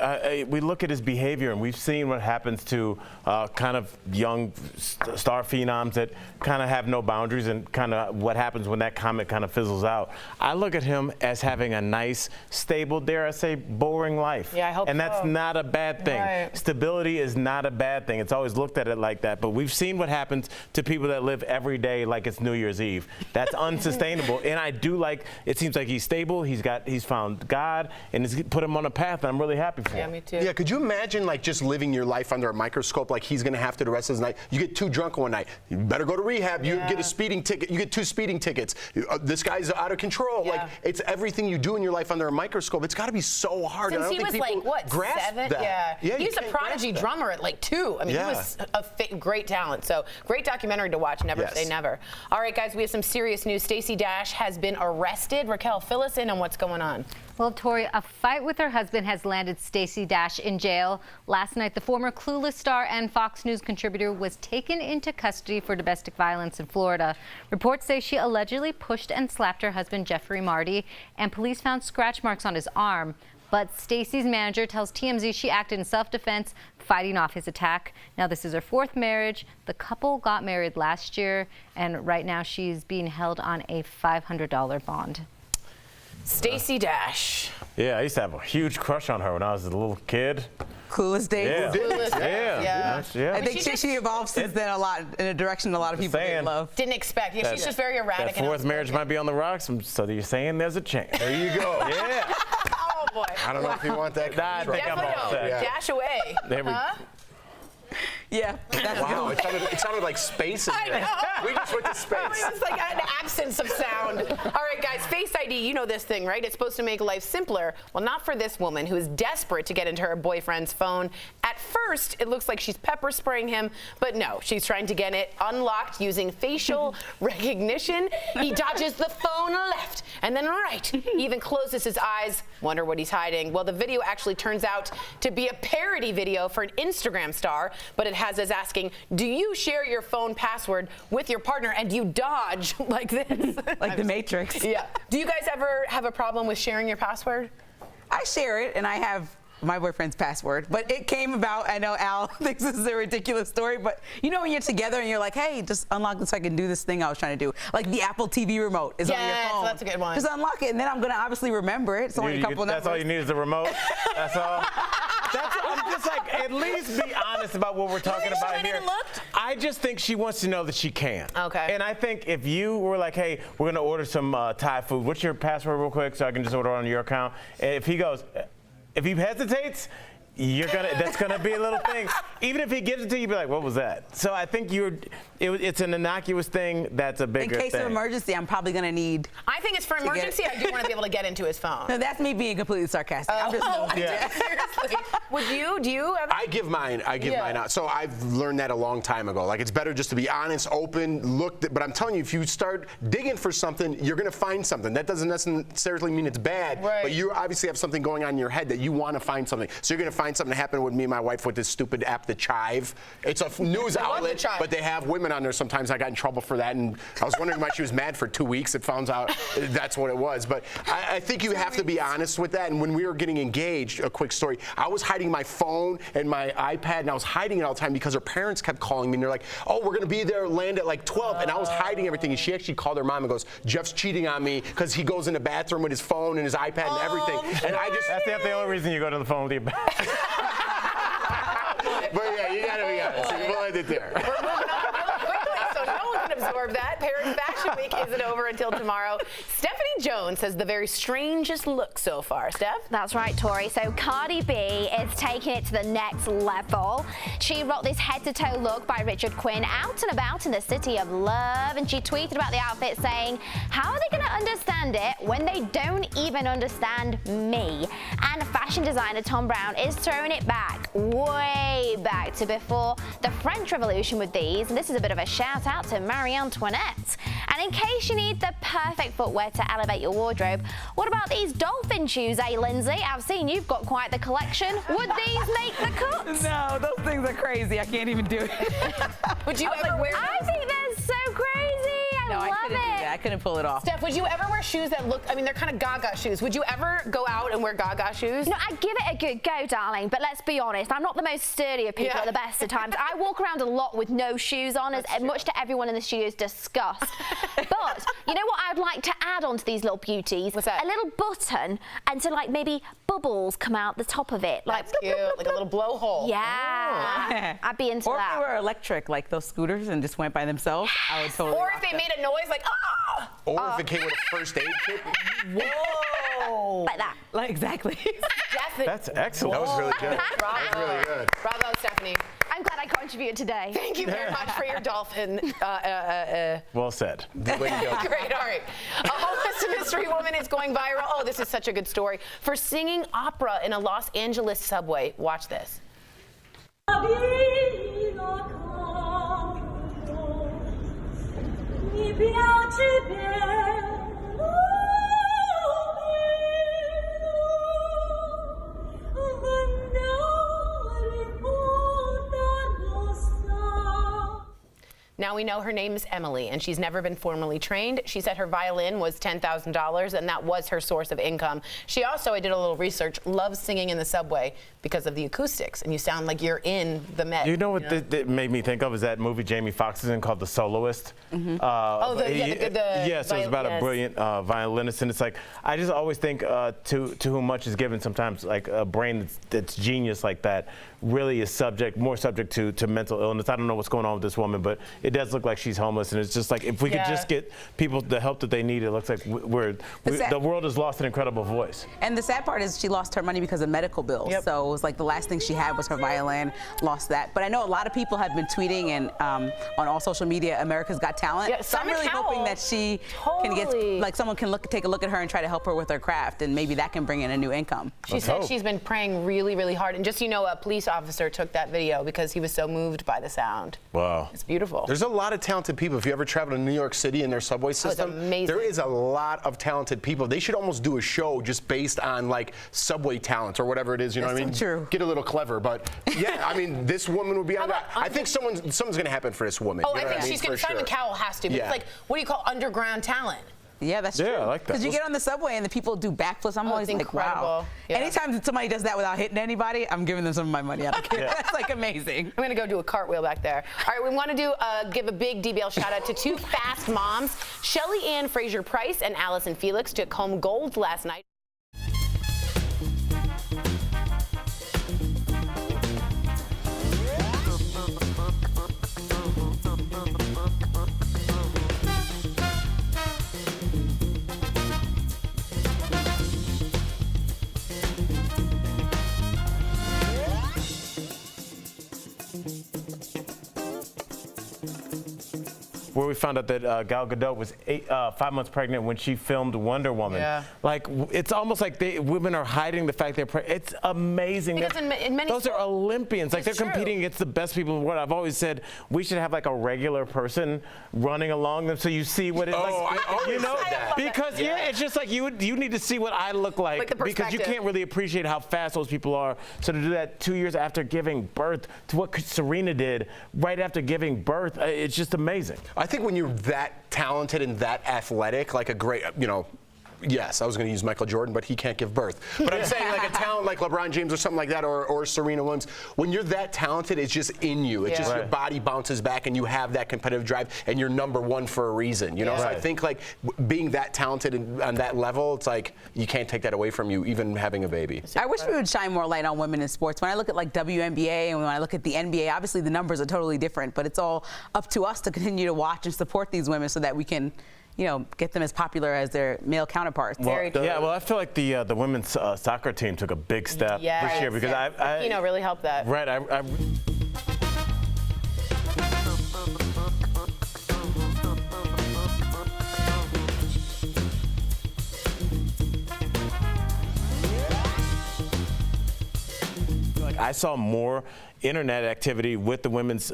we look at his behavior, and we've seen what happens to kind of young star phenoms that kind of have no boundaries, and kind of what happens when that comment kind of fizzles out. I look at him as having having a nice, stable, dare I say, boring life.
Yeah, I hope
And that's
so.
not a bad thing.
Right.
Stability is not a bad thing. It's always looked at it like that. But we've seen what happens to people that live every day like it's New Year's Eve. That's unsustainable. And I do like, it seems like he's stable, he's found God, and it's put him on a path that I'm really happy for.
Yeah, me too.
Yeah, could you imagine like just living your life under a microscope like he's gonna have to the rest of his night? You get too drunk one night, you better go to rehab. You get a speeding ticket. You get 2 speeding tickets. This guy's out of control.
Yeah.
Like it's everything you do in your life under a microscope. It's got to be so hard.
Since
and I don't
he was
think people
like, what,
grasp
7?
that.
Yeah. He
you
was a
can't
prodigy
grasp that.
drummer at like 2. I mean, he was a great talent. So great documentary to watch. Never Say Never. All right, guys, we have some serious news. Stacey Dash has been arrested. Raquel, fill us in on what's going on.
Well, Tori, a fight with her husband has landed Stacey Dash in jail. Last night, the former Clueless star and Fox News contributor was taken into custody for domestic violence in Florida. Reports say she allegedly pushed and slapped her husband, Jeffrey Marty, and police found scratch marks on his arm. But Stacey's manager tells TMZ she acted in self-defense, fighting off his attack. Now, this is her 4th marriage. The couple got married last year, and right now she's being held on a $500 bond.
Stacey Dash.
Yeah, I used to have a huge crush on her when I was a little kid.
Clueless days.
Yeah.
Clueless days, yeah.
I think she evolved since then a lot in a direction a lot of people didn't love.
Didn't expect. Yeah, she's just very erratic.
That 4th marriage might be on the rocks, so you're saying there's a chance.
There you go.
Yeah.
Oh boy.
I don't know if you want that.
Nah, I think I'm all set.
Dash away.
There we go.
Yeah.
Wow, it sounded like space in here. We just went to space.
It was like an absence of sound. All right, guys, Face ID, you know this thing, right? It's supposed to make life simpler. Well, not for this woman who is desperate to get into her boyfriend's phone. At first, it looks like she's pepper spraying him, but no, she's trying to get it unlocked using facial recognition. He dodges the phone left and then right. He even closes his eyes. Wonder what he's hiding. Well, the video actually turns out to be a parody video for an Instagram star, but it has us asking, do you share your phone password with your partner and you dodge like this?
Like the Matrix.
Yeah. Do you guys ever have a problem with sharing your password?
I share it, and I have my boyfriend's password, but it came about, I know Al thinks this is a ridiculous story, but you know when you're together and you're like, hey, just unlock this so I can do this thing I was trying to do. Like the Apple TV remote is on your phone.
That's a good one.
Just unlock it, and then I'm going to obviously remember it. It's only a couple numbers.
That's all you need is the remote? That's all? I'm just like, at least be honest about what we're talking about here. I just think she wants to know that she can.
Okay.
And I think if you were like, hey, we're going to order some Thai food, what's your password real quick so I can just order on your account? And if he goes, if he hesitates, that's gonna be a little thing. Even if he gives it to you, you'd be like, what was that? So I think it's an innocuous thing that's a bigger thing.
In case of emergency, I'm probably gonna need.
I think it's for emergency. I do want to be able to get into his phone.
No, that's me being completely sarcastic. I'm just
seriously. Would you? Do you ever?
I give mine out. So I've learned that a long time ago. Like it's better just to be honest, open, but I'm telling you, if you start digging for something, you're gonna find something. That doesn't necessarily mean it's bad, but you obviously have something going on in your head that you want to find something. So you're gonna find something that happened with me and my wife with this stupid app, The Chive. It's a news outlet, but they have women on there sometimes. I got in trouble for that, and I was wondering why she was mad for 2 weeks. It found out that's what it was. But I think you have to be honest with that. And when we were getting engaged, a quick story, I was hiding my phone and my iPad, and I was hiding it all the time because her parents kept calling me, and they're like, oh, we're going to be there, land at like 12. And I was hiding everything, and she actually called her mom and goes, Jeff's cheating on me because he goes in the bathroom with his phone and his iPad and everything. And I just...
That's the only reason you go to the phone with your back.
But yeah, you gotta be honest. We'll end it there.
We're moving on really quickly, so no one can absorb that. Paris Fashion Week isn't over until tomorrow. Stephanie Jones has the very strangest look so far. Steph?
That's right, Tori. So Cardi B is taking it to the next level. She rocked this head-to-toe look by Richard Quinn out and about in the city of love, and she tweeted about the outfit saying, how are they going to understand it when they don't even understand me? And fashion designer Tom Brown is throwing it back, way back to before the French Revolution with these, and this is a bit of a shout out to Marie Antoinette. And in case you need the perfect footwear to elevate your wardrobe, what about these dolphin shoes, Lindsay? I've seen you've got quite the collection. Would these make the cut?
No, those things are crazy. I can't even do it.
Would you ever wear them?
I think they're so crazy.
No, I couldn't do that. I couldn't pull it off.
Steph, would you ever wear shoes that look, I mean, they're kind of Gaga shoes. Would you ever go out and wear Gaga shoes?
No, I'd give it a good go, darling, but let's be honest, I'm not the most sturdy of people at the best of times. I walk around a lot with no shoes on, as much to everyone in the studio's disgust. But you know what I'd like to add onto these little beauties?
What's that?
A little button, and so like maybe bubbles come out the top of it. Like,
that's cute, like a little blowhole.
Yeah. I'd be into
or
that.
if they were electric, like those scooters, and just went by themselves, I would totally.
Or if they made a noise like, ah!
Or if it came with a first aid kit.
Whoa!
Like that.
Like, exactly.
Definitely.
That's excellent.
That was really good.
Bravo.
That was really good.
Bravo, Stephanie.
I'm glad I contributed today.
Thank you very much for your dolphin.
Well said.
Way to go.
Great, all right. A homeless mystery woman is going viral. Oh, this is such a good story. For singing opera in a Los Angeles subway. Watch this. Now we know her name is Emily, and she's never been formally trained. She said her violin was $10,000, and that was her source of income. She also, I did a little research, loves singing in the subway because of the acoustics, and you sound like you're in the Met.
You know what that made me think of is that movie Jamie Foxx is in called The Soloist.
Mm-hmm.
So it's about a brilliant violinist, and it's like, I just always think to whom much is given sometimes, like a brain that's genius like that really is more subject to mental illness. I don't know what's going on with this woman, but it does look like she's homeless, and it's just like, if we could just get people the help that they need, it looks like the world has lost an incredible voice.
And the sad part is she lost her money because of medical bills.
Yep.
So it was like the last thing she had was her violin, lost that. But I know a lot of people have been tweeting and on all social media, America's Got Talent.
Yeah,
so I'm really hoping that she can get, like someone can take a look at her and try to help her with her craft, and maybe that can bring in a new income.
She said she's been praying really, really hard. And just, you know, a police officer took that video because he was so moved by the sound.
Wow.
It's beautiful.
There's a lot of talented people. If you ever travel to New York City and their subway system, there is a lot of talented people. They should almost do a show just based on like subway talent or whatever it is. You know what I mean?
True.
Get a little clever, but yeah, I mean, this woman would be on that. I think something's going to happen for this woman.
Oh, I think she's going to. Simon Cowell has to. But it's like, what do you call underground talent?
Yeah, that's true.
I like that.
Because you get on the subway and the people do backflips. I'm always like, wow.
Yeah.
Anytime somebody does that without hitting anybody, I'm giving them some of my money. I don't care. That's like amazing.
I'm going to go do a cartwheel back there. All right, we want to give a big DBL shout out to two fast moms. Shelly Ann Fraser-Price and Allison Felix took home gold last night.
Where we found out that Gal Gadot was 5 months pregnant when she filmed Wonder Woman.
Yeah.
Like, it's almost like women are hiding the fact they're pregnant. It's amazing.
Because in many
those are Olympians. Like, they're competing against the best people in the world. I've always said we should have like a regular person running along them so you see what it's like.
I always said that.
Because it's just like you need to see what I look like because you can't really appreciate how fast those people are. So to do that 2 years after giving birth, to what Serena did right after giving birth, it's just amazing.
I think when you're that talented and that athletic, like a great, yes, I was going to use Michael Jordan, but he can't give birth. But I'm saying like a talent like LeBron James or something like that, or Serena Williams. When you're that talented, it's just in you. It's just your body bounces back, and you have that competitive drive, and you're number one for a reason. You know, so I think like being that talented and on that level, it's like you can't take that away from you, even having a baby.
I wish we would shine more light on women in sports. When I look at like WNBA and when I look at the NBA, obviously the numbers are totally different, but it's all up to us to continue to watch and support these women so that we can, get them as popular as their male counterparts.
Well, I feel like the women's soccer team took a big step this year because I
really helped that.
Right. I saw more internet activity with the women's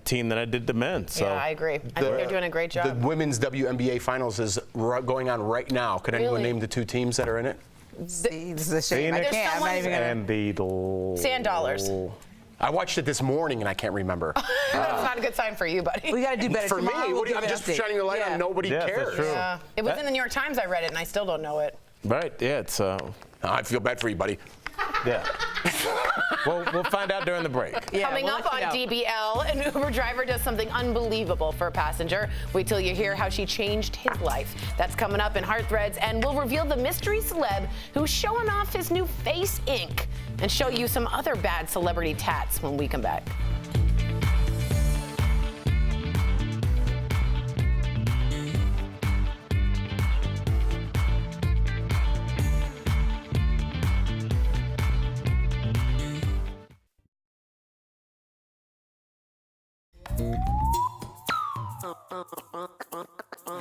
team than I did the men's. So.
Yeah, I agree. I think they're doing a great job.
The women's WNBA finals is going on right now. Could anyone name the two teams that are in it?
See, this is a shame. I can't. I'm not even gonna.
And the
Sand Dollars.
I watched it this morning and I can't remember.
That's not a good sign for you, buddy.
We got to do better.
For me, I'm just shining a light on nobody cares.
That's true.
Yeah. It was in the New York Times. I read it, and I still don't know it.
Right, yeah, it's...
I feel bad for you, buddy.
Yeah. We'll find out during the break.
Yeah, Coming up on DBL, an Uber driver does something unbelievable for a passenger. Wait till you hear how she changed his life. That's coming up in Heart Threads, and we'll reveal the mystery celeb who's showing off his new face ink and show you some other bad celebrity tats when we come back.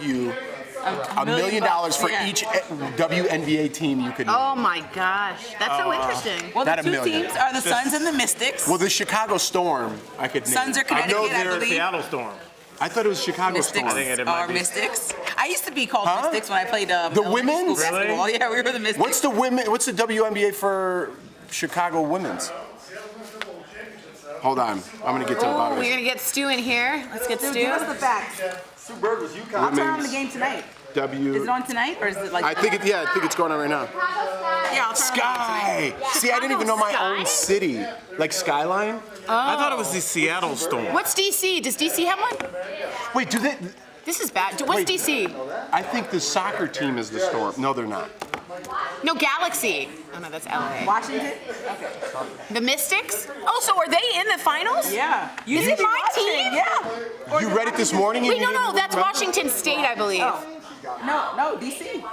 You $1 million for each WNBA team you could name.
Oh my gosh, that's so interesting.
Well,
Not
the
a
two
million.
teams are the Suns and the Mystics.
Well, the Chicago Storm, I could name.
Suns are Connecticut, I believe.
Seattle Storm.
I thought it was Chicago
Mystics
Storm.
are Mystics. I used to be called Mystics when I played
the women's
basketball. Yeah, we were the Mystics.
What's the women? What's the WNBA for Chicago women's? Hold on, I'm gonna get to the bottom.
We're gonna get Stu in here. Let's get Stu.
Give us the facts.
Two burgers, you
I'll turn on the game tonight. Is it on tonight or is it like?
I think it's going on right now.
Yeah, I'll turn
Sky.
on
See, I didn't even know my own city. Like Skyline.
I thought it was the Seattle Storm.
What's DC? Does DC have one?
Wait, do they?
This is bad. What's DC?
I think the soccer team is the Storm. No, they're not.
No, Galaxy. Oh no, that's LA.
Washington? Okay.
The Mystics? Oh, so are they in the finals?
Yeah.
Is it my team?
Yeah.
You read it this morning?
Wait, no, that's Washington State, I believe.
No, DC.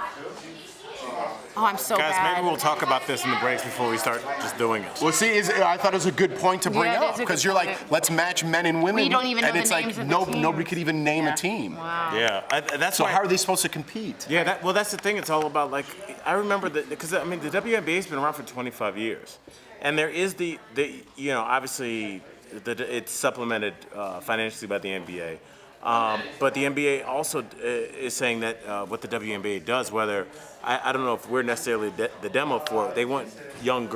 Oh, I'm so
Guys,
bad.
maybe we'll talk about this in the breaks before we start just doing it.
Well, see, I thought it was a good point to bring
Yeah, it
up
is a
because
good
you're like,
point.
let's match men and women,
We don't even know
and
the
it's
names
like
of the teams.
nobody could even name a team.
Wow.
Yeah, that's
So
why.
how are they supposed to compete?
Yeah, that's the thing. It's all about, like, I remember that, because I mean, the WNBA's been around for 25 years, and there is the obviously it's supplemented financially by the NBA. But the NBA also is saying that what the WNBA does, whether I don't know if we're necessarily the demo for it, they want young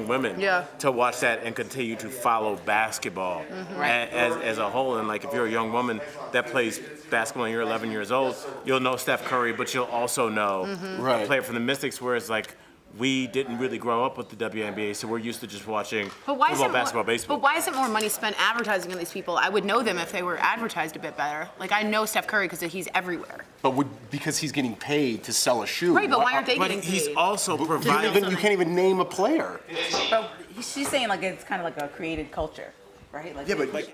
women to watch that and continue to follow basketball as a whole. And like if you're a young woman that plays basketball and you're 11 years old, you'll know Steph Curry, but you'll also know a player from the Mystics, whereas like we didn't really grow up with the WNBA, so we're used to just watching football, basketball, baseball.
But why isn't more money spent advertising on these people? I would know them if they were advertised a bit better. Like, I know Steph Curry because he's everywhere.
But because he's getting paid to sell a shoe.
Right, but why aren't they getting
But he's
paid?
also providing.
You can't even name a player.
But she's saying like it's kind of like a created culture, right? Like,
Yeah, but like.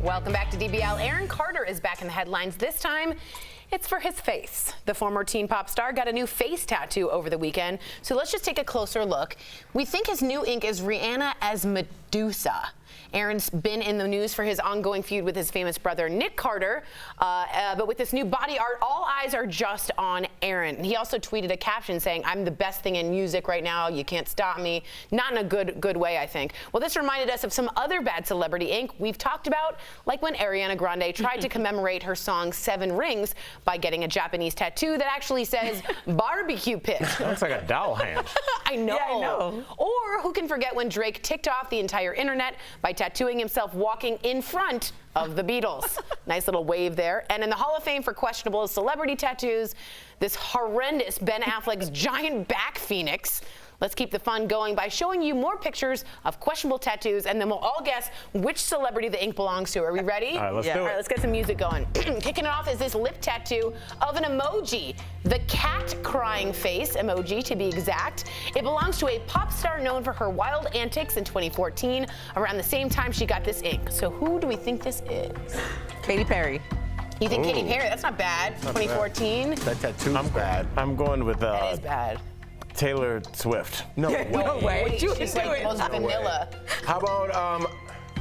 Welcome back to DBL. Aaron Carter is back in the headlines. This time, it's for his face. The former teen pop star got a new face tattoo over the weekend. So let's just take a closer look. We think his new ink is Rihanna as Medusa. Aaron's been in the news for his ongoing feud with his famous brother, Nick Carter. But with this new body art, all eyes are just on Aaron. He also tweeted a caption saying, "I'm the best thing in music right now. You can't stop me." Not in a good way, I think. Well, this reminded us of some other bad celebrity ink we've talked about, like when Ariana Grande tried to commemorate her song 7 Rings by getting a Japanese tattoo that actually says barbecue pit.
Looks like a doll hand.
I know.
Yeah, I know.
Or who can forget when Drake ticked off the entire internet by tattooing himself walking in front of the Beatles. Nice little wave there. And in the Hall of Fame for questionable celebrity tattoos, this horrendous Ben Affleck's giant back phoenix. Let's keep the fun going by showing you more pictures of questionable tattoos, and then we'll all guess which celebrity the ink belongs to. Are we ready?
All right, let's do it.
All right, let's get some music going. Kicking it off is this lip tattoo of an emoji, the cat crying face emoji to be exact. It belongs to a pop star known for her wild antics in 2014, around the same time she got this ink. So who do we think this is?
Katy Perry.
You think Katy Perry? That's not bad. 2014.
That tattoo's bad.
I'm going with
That is bad.
Taylor Swift.
No way.
Wait, she's like most vanilla.
How about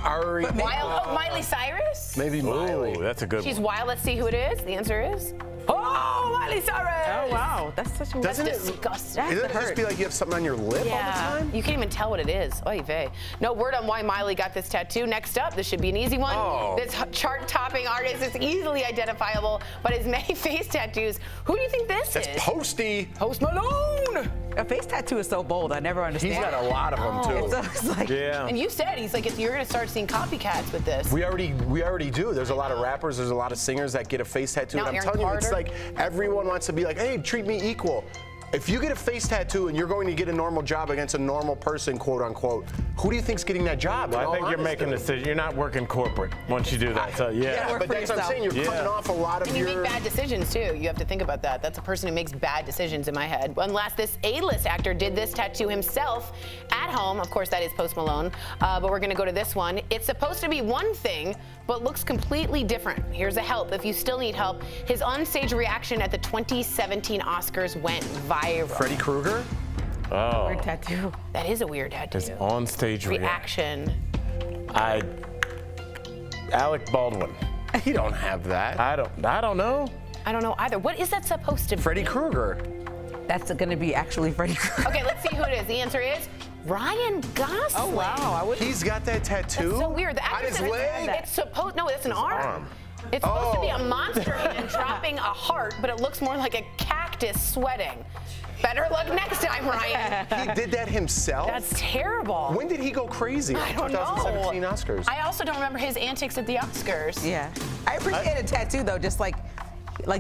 Ari?
Miley Cyrus?
Maybe Miley.
Ooh, that's a good
She's
one.
wild. Let's see who it is. The answer is Oh, Miley Cyrus!
Oh, wow. That's such a...
That's disgusting.
Doesn't it just be like you have something on your lip all the time?
You can't even tell what it is. Oy vey. No word on why Miley got this tattoo. Next up, this should be an easy one.
Oh.
This chart-topping artist is easily identifiable, but his many face tattoos. Who do you think this is?
It's Posty.
Post Malone.
A face tattoo is so bold. I never understand.
He's got a lot of them too.
It's like,
yeah.
And you said he's like, you're gonna start seeing copycats with this.
We already do. There's a lot of rappers. There's a lot of singers that get a face tattoo.
Now
And I'm
Aaron
telling you, it's
Carter.
like everyone wants to be like, hey, treat me equal. If you get a face tattoo and you're going to get a normal job against a normal person, quote unquote, who do you think's getting that job?
Well, I think you're making a decision. You're not working corporate once you do that. So
Yeah, but that's what I'm saying. You're cutting off a lot of
And you
your...
make bad decisions too. You have to think about that. That's a person who makes bad decisions in my head. And last, this A-list actor did this tattoo himself at home. Of course, that is Post Malone. But we're gonna go to this one. It's supposed to be one thing, but looks completely different. Here's a help if you still need help. His onstage reaction at the 2017 Oscars went viral.
Freddy Krueger?
Oh.
Weird tattoo.
That is a weird tattoo.
His on-stage
reaction.
Alec Baldwin.
You don't have that.
I don't know.
I don't know either. What is that supposed to be?
Freddy Krueger.
That's going to be actually Freddy Krueger.
Okay, let's see who it is. The answer is Ryan Gosling.
Oh, wow.
He's got that tattoo?
That's so weird. The
On
actor
his
said
leg?
It's supposed, no, it's an arm. It's supposed to be a monster hand dropping a heart, but it looks more like a cactus sweating. Better luck next time, Ryan.
He did that himself?
That's terrible.
When did he go crazy?
I don't
2017
know.
Oscars.
I also don't remember his antics at the Oscars.
Yeah. I appreciate a tattoo, though, just like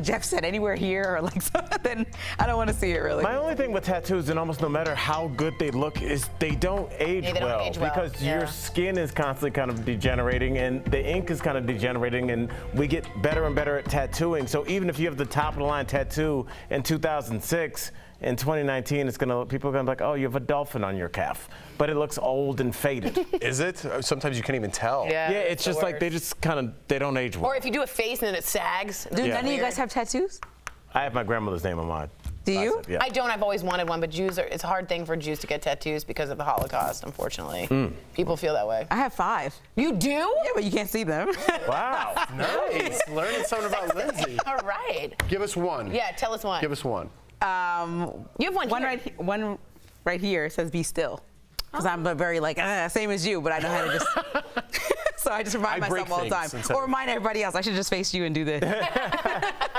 Jeff said, anywhere here or like something. I don't want to see it really.
My only thing with tattoos, and almost no matter how good they look, is they don't age
Yeah, they don't
well.
age well,
Because
yeah.
your skin is constantly kind of degenerating and the ink is kind of degenerating, and we get better and better at tattooing. So even if you have the top of the line tattoo in 2006, in 2019, people are gonna be like, oh, you have a dolphin on your calf, but it looks old and faded.
Is it? Sometimes you can't even tell.
Yeah,
it's just like they don't age well.
Or if you do a face and then it sags.
Do none of you guys have tattoos?
I have my grandmother's name on mine.
Do you?
Yeah.
I don't. I've always wanted one, but it's a hard thing for Jews to get tattoos because of the Holocaust, unfortunately. People feel that way.
I have 5.
You do?
Yeah, but you can't see them.
Wow.
Nice. Learning something about Lindsay.
All right.
Give us one.
Yeah, tell us one.
Give us one.
You have
one right here. It says "Be still," because I'm very same as you, but I know how to just. So I just remind myself all the time, or remind everybody else. I should just face you and do this.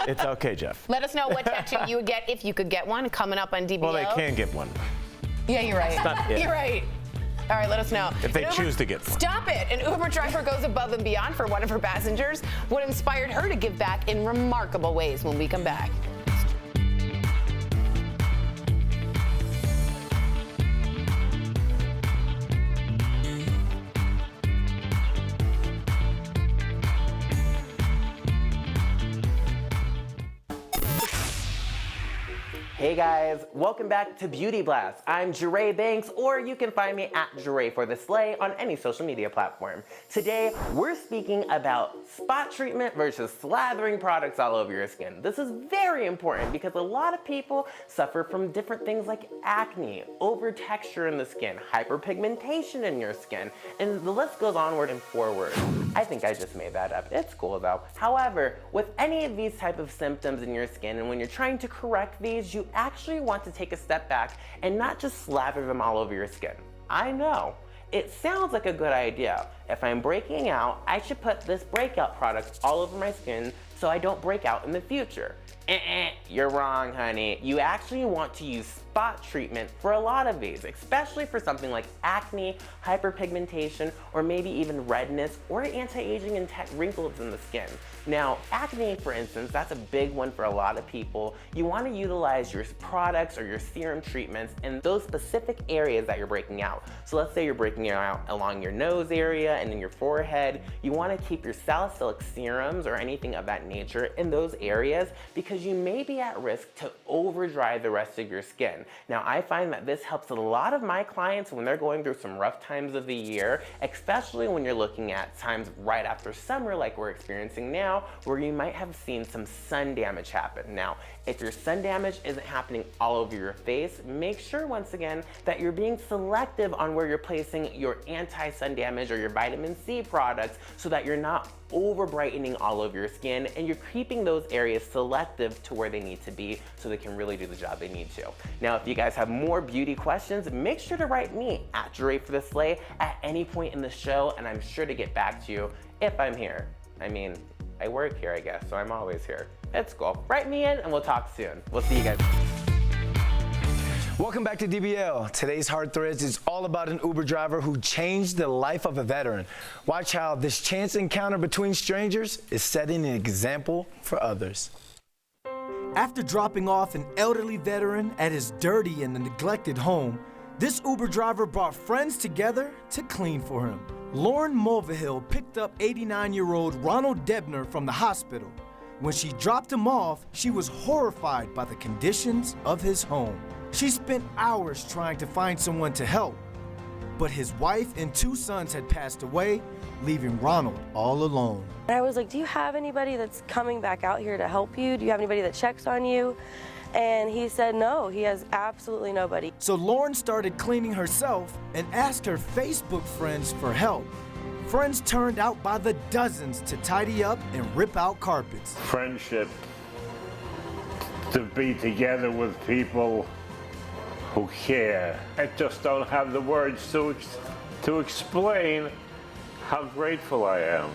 It's okay, Jeff.
Let us know what tattoo you would get if you could get one. Coming up on DBL.
Well, they can get one.
Yeah, you're right. You're right. All right, let us know.
If they choose to get one.
Stop it! An Uber driver goes above and beyond for one of her passengers. What inspired her to give back in remarkable ways when we come back.
Hey guys, welcome back to Beauty Blast. I'm Jeray Banks, or you can find me at Jeray for the Slay on any social media platform. Today, we're speaking about spot treatment versus slathering products all over your skin. This is very important because a lot of people suffer from different things like acne, over texture in the skin, hyperpigmentation in your skin, and the list goes onward and forward. I think I just made that up. It's cool though. However, with any of these type of symptoms in your skin, and when you're trying to correct these, you actually want to take a step back and not just slather them all over your skin. I know, it sounds like a good idea. If I'm breaking out, I should put this breakout product all over my skin so I don't break out in the future. You're wrong, honey. You actually want to use spot treatment for a lot of these, especially for something like acne, hyperpigmentation, or maybe even redness or anti-aging and wrinkles in the skin. Now, acne, for instance, that's a big one for a lot of people. You want to utilize your products or your serum treatments in those specific areas that you're breaking out. So let's say you're breaking out along your nose area and in your forehead. You want to keep your salicylic serums or anything of that nature in those areas because you may be at risk to over dry the rest of your skin. Now, I find that this helps a lot of my clients when they're going through some rough times of the year, especially when you're looking at times right after summer like we're experiencing now, where you might have seen some sun damage happen. Now, if your sun damage isn't happening all over your face, make sure once again that you're being selective on where you're placing your anti-sun damage or your vitamin C products so that you're not over brightening all over your skin, and you're keeping those areas selective to where they need to be so they can really do the job they need to. Now, if you guys have more beauty questions, make sure to write me at Dre for the Slay at any point in the show, and I'm sure to get back to you if I'm here. I mean, I work here, I guess, so I'm always here. It's cool. Write me in and we'll talk soon. We'll see you guys.
Welcome back to DBL. Today's Hard Threads is all about an Uber driver who changed the life of a veteran. Watch how this chance encounter between strangers is setting an example for others.
After dropping off an elderly veteran at his dirty and neglected home, this Uber driver brought friends together to clean for him. Lauren Mulvihill picked up 89-year-old Ronald Debner from the hospital. When she dropped him off, she was horrified by the conditions of his home. She spent hours trying to find someone to help, but his wife and 2 sons had passed away, leaving Ronald all alone.
And I was like, do you have anybody that's coming back out here to help you? Do you have anybody that checks on you? And he said no, he has absolutely nobody.
So Lauren started cleaning herself and asked her Facebook friends for help. Friends turned out by the dozens to tidy up and rip out carpets.
Friendship, to be together with people who care. I just don't have the words to explain how grateful I am.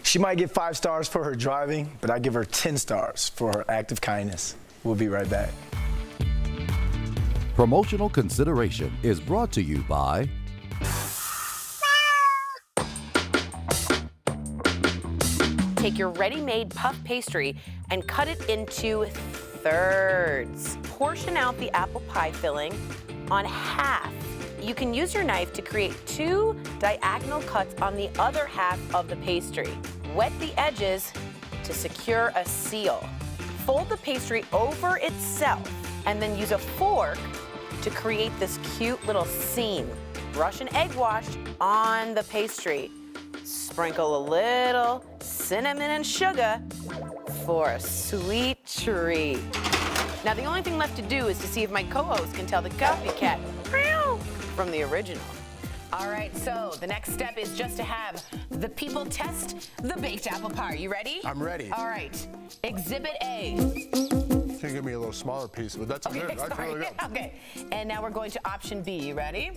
She might get 5 stars for her driving, but I give her 10 stars for her act of kindness. We'll be right back.
Promotional consideration is brought to you by
Take your ready-made puff pastry and cut it into thirds. Portion out the apple pie filling on half. You can use your knife to create 2 diagonal cuts on the other half of the pastry. Wet the edges to secure a seal. Fold the pastry over itself and then use a fork to create this cute little seam. Brush an egg wash on the pastry. Sprinkle a little cinnamon and sugar for a sweet treat. Now the only thing left to do is to see if my co-host can tell the copycat from the original. All right, so the next step is just to have the people test the baked apple pie. You ready?
I'm ready.
All right, Exhibit A.
You can give me a little smaller piece, but that's good. That's really good.
Okay, and now we're going to option B. You ready?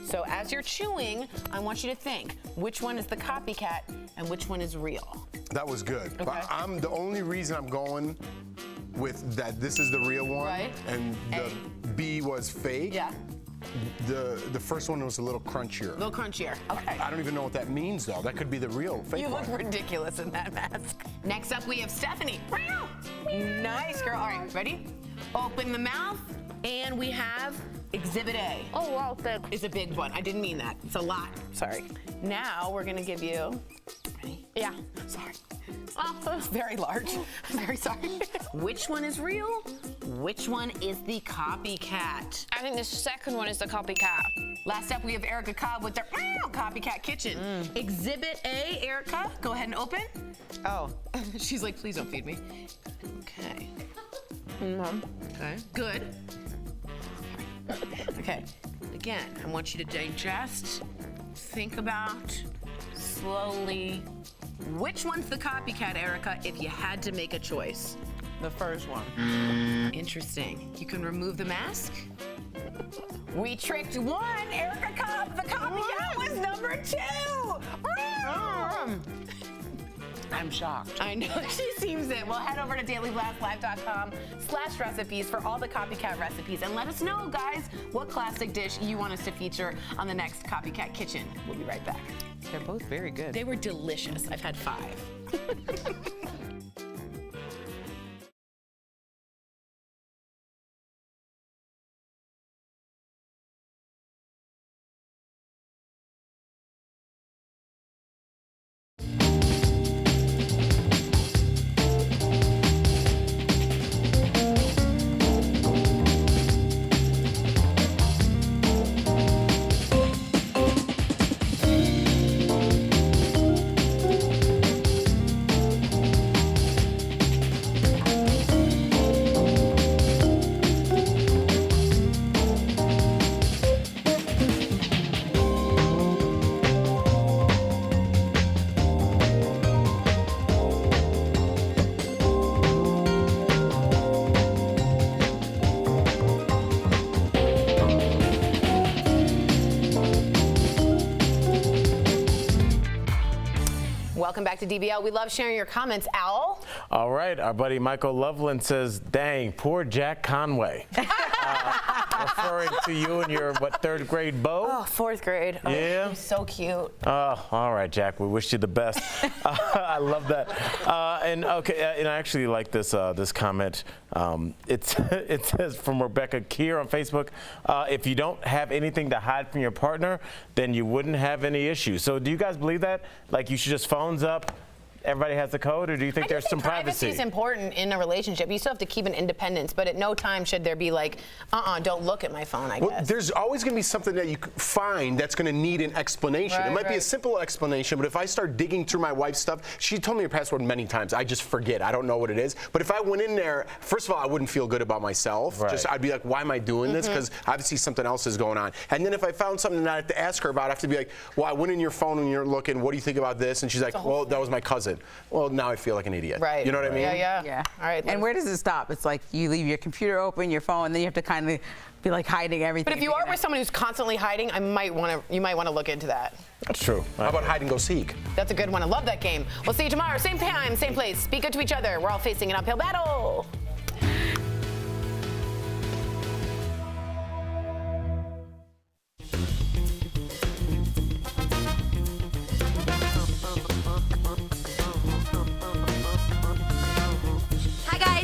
So as you're chewing, I want you to think, which one is the copycat and which one is real?
That was good.
Okay.
I'm the only reason I'm going with that this is the real one,
right,
and the B was fake.
Yeah.
The first one was a little crunchier.
A little crunchier, okay.
I don't even know what that means, though. That could be the real fake
You
one.
look ridiculous in that mask. Next up, we have Stephanie. Nice, girl. All right, ready? Open the mouth, and we have Exhibit A.
Oh, wow, big.
It's a big one. I didn't mean that. It's a lot. Sorry. Now we're gonna give you. Ready?
Yeah.
Sorry. Oh, very large. I'm very sorry. Which one is real? Which one is the copycat?
I think the second one is the copycat.
Last up, we have Erica Cobb with their copycat kitchen. Exhibit A, Erica, go ahead and open.
Oh.
She's like, please don't feed me. Okay. Okay, good. Okay, again, I want you to digest, think about, slowly. Which one's the copycat, Erica, if you had to make a choice?
The first one.
Interesting. You can remove the mask. We tricked one. Erica Cobb, the copycat was number 2.
I'm shocked.
I know, she seems it. Well, head over to dailyblastlive.com/recipes for all the copycat recipes. And let us know, guys, what classic dish you want us to feature on the next Copycat Kitchen. We'll be right back.
They're both very good.
They were delicious. I've had 5. Welcome back to DBL. We love sharing your comments. Al?
All right, our buddy Michael Loveland says, dang, poor Jack Conway. Referring to you and your, third grade beau?
Oh, fourth grade. Oh,
yeah?
He's so cute.
Oh, all right, Jack, we wish you the best. I love that. And I actually like this this comment. It says from Rebecca Keir on Facebook, if you don't have anything to hide from your partner, then you wouldn't have any issues. So do you guys believe that? Like you should just phones up, everybody has the code, or do you think there's some privacy?
Privacy is important in a relationship. You still have to keep an independence, but at no time should there be like, don't look at my phone, I guess.
There's always going to be something that you find that's going to need an explanation.
Right,
it might be a simple explanation, but if I start digging through my wife's stuff, she told me her password many times. I just forget. I don't know what it is. But if I went in there, first of all, I wouldn't feel good about myself.
Right.
I'd be like, why am I doing this? Because obviously something else is going on. And then if I found something that I have to ask her about, I have to be like, well, I went in your phone and you're looking, what do you think about this? And she's like, well, that was my cousin. Well, now I feel like an idiot.
Right.
You know what I mean?
Yeah. All right.
And where does it stop? It's like you leave your computer open, your phone, and then you have to kind of be like hiding everything.
But if you are with someone who's constantly hiding, you might want to look into that.
That's true.
How about hide and go seek?
That's a good one. I love that game. We'll see you tomorrow, same time, same place. Be good to each other. We're all facing an uphill battle.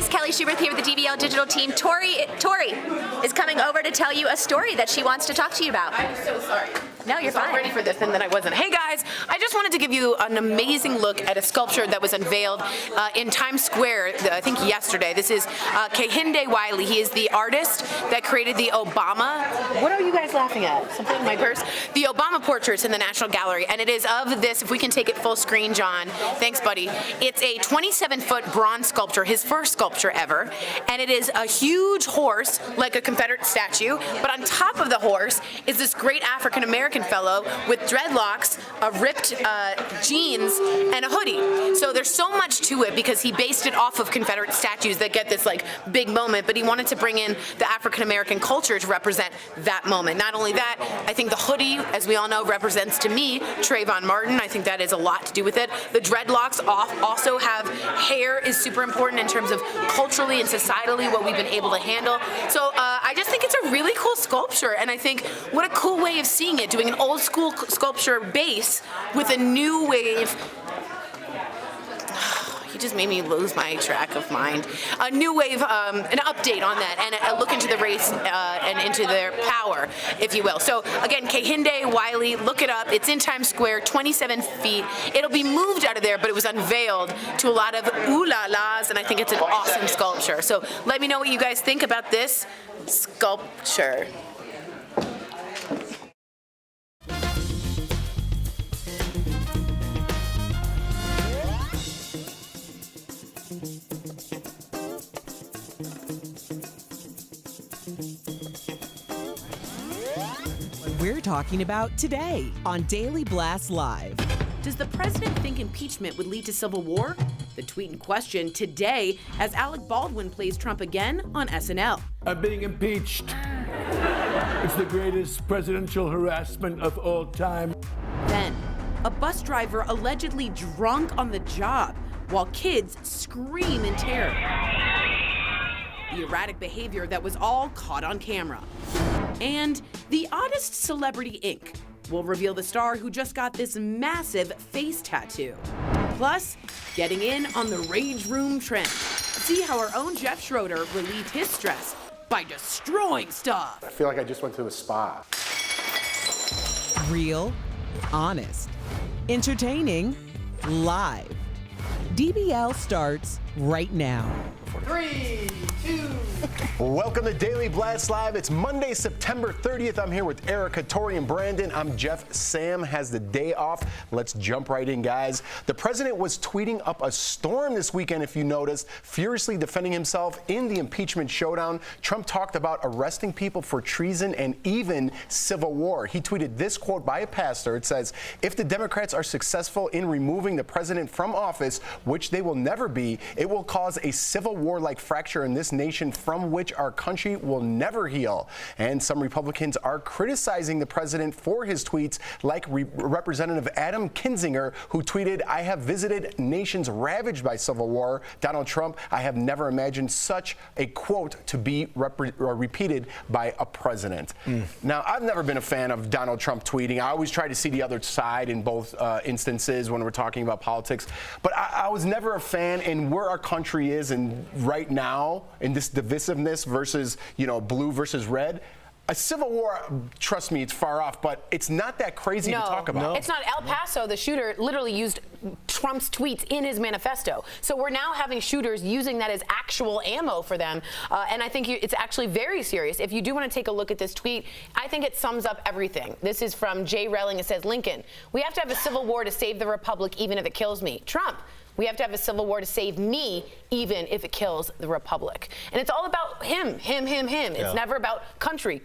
Kelly Schubert here with the DBL Digital team. Tori is coming over to tell you a story that she wants to talk to you about.
I'm so sorry.
No, you're fine.
I was ready for this and then I wasn't. Hey guys, I just wanted to give you an amazing look at a sculpture that was unveiled in Times Square, I think yesterday. This is Kehinde Wiley. He is the artist that created the Obama. What are you guys laughing at? Something in my purse? The Obama portraits in the National Gallery, and it is of this. If we can take it full screen, John. Thanks, buddy. It's a 27-foot bronze sculpture, his first sculpture ever, and it is a huge horse, like a Confederate statue. But on top of the horse is this great African American fellow with dreadlocks, ripped jeans, and a hoodie. So there's so much to it because he based it off of Confederate statues that get this like big moment, but he wanted to bring in the African American culture to represent that moment. Not only that, I think the hoodie, as we all know, represents to me Trayvon Martin. I think that is a lot to do with it. The dreadlocks also have hair is super important in terms of culturally and societally what we've been able to handle. So I just think it's a really cool sculpture, and I think what a cool way of seeing it, doing an old school sculpture base with a new wave. He just made me lose my track of mind. A new wave, an update on that, and a look into the race and into their power, if you will. So again, Kehinde Wiley, look it up. It's in Times Square, 27 feet. It'll be moved out of there, but it was unveiled to a lot of ooh-la-las, and I think it's an awesome sculpture. So let me know what you guys think about this sculpture.
We're talking about today on Daily Blast Live.
Does the president think impeachment would lead to civil war? The tweet in question today as Alec Baldwin plays Trump again on SNL.
I'm being impeached. It's the greatest presidential harassment of all time.
Then, a bus driver allegedly drunk on the job while kids scream in terror. The erratic behavior that was all caught on camera. And the oddest celebrity Inc. will reveal the star who just got this massive face tattoo. Plus, getting in on the rage room trend. See how our own Jeff Schroeder relieved his stress by destroying stuff.
I feel like I just went to a spa.
Real, honest, entertaining, live. DBL starts right now.
3, 2.
Welcome to Daily Blast Live. It's Monday, September 30th. I'm here with Erica, Tori, and Brandon. I'm Jeff. Sam has the day off. Let's jump right in, guys. The president was tweeting up a storm this weekend, if you noticed, furiously defending himself in the impeachment showdown. Trump talked about arresting people for treason and even civil war. He tweeted this quote by a pastor. It says, "If the Democrats are successful in removing the president from office, which they will never be, it It will cause a civil war-like fracture in this nation from which our country will never heal. And some Republicans are criticizing the president for his tweets, like Representative Adam Kinzinger, who tweeted, "I have visited nations ravaged by civil war. Donald Trump, I have never imagined such a quote to be repeated by a president." Now, I've never been a fan of Donald Trump tweeting. I always try to see the other side in both instances when we're talking about politics. But I was never a fan in where our country is and right now in this divisiveness versus, blue versus red. A civil war, trust me, it's far off, but it's not that crazy to talk about.
It's not. El Paso, the shooter, literally used Trump's tweets in his manifesto. So we're now having shooters using that as actual ammo for them. And I think it's actually very serious. If you do want to take a look at this tweet, I think it sums up everything. This is from Jay Relling. It says, Lincoln, we have to have a civil war to save the republic, even if it kills me. Trump, we have to have a civil war to save me, even if it kills the republic. And it's all about him. It's never about country.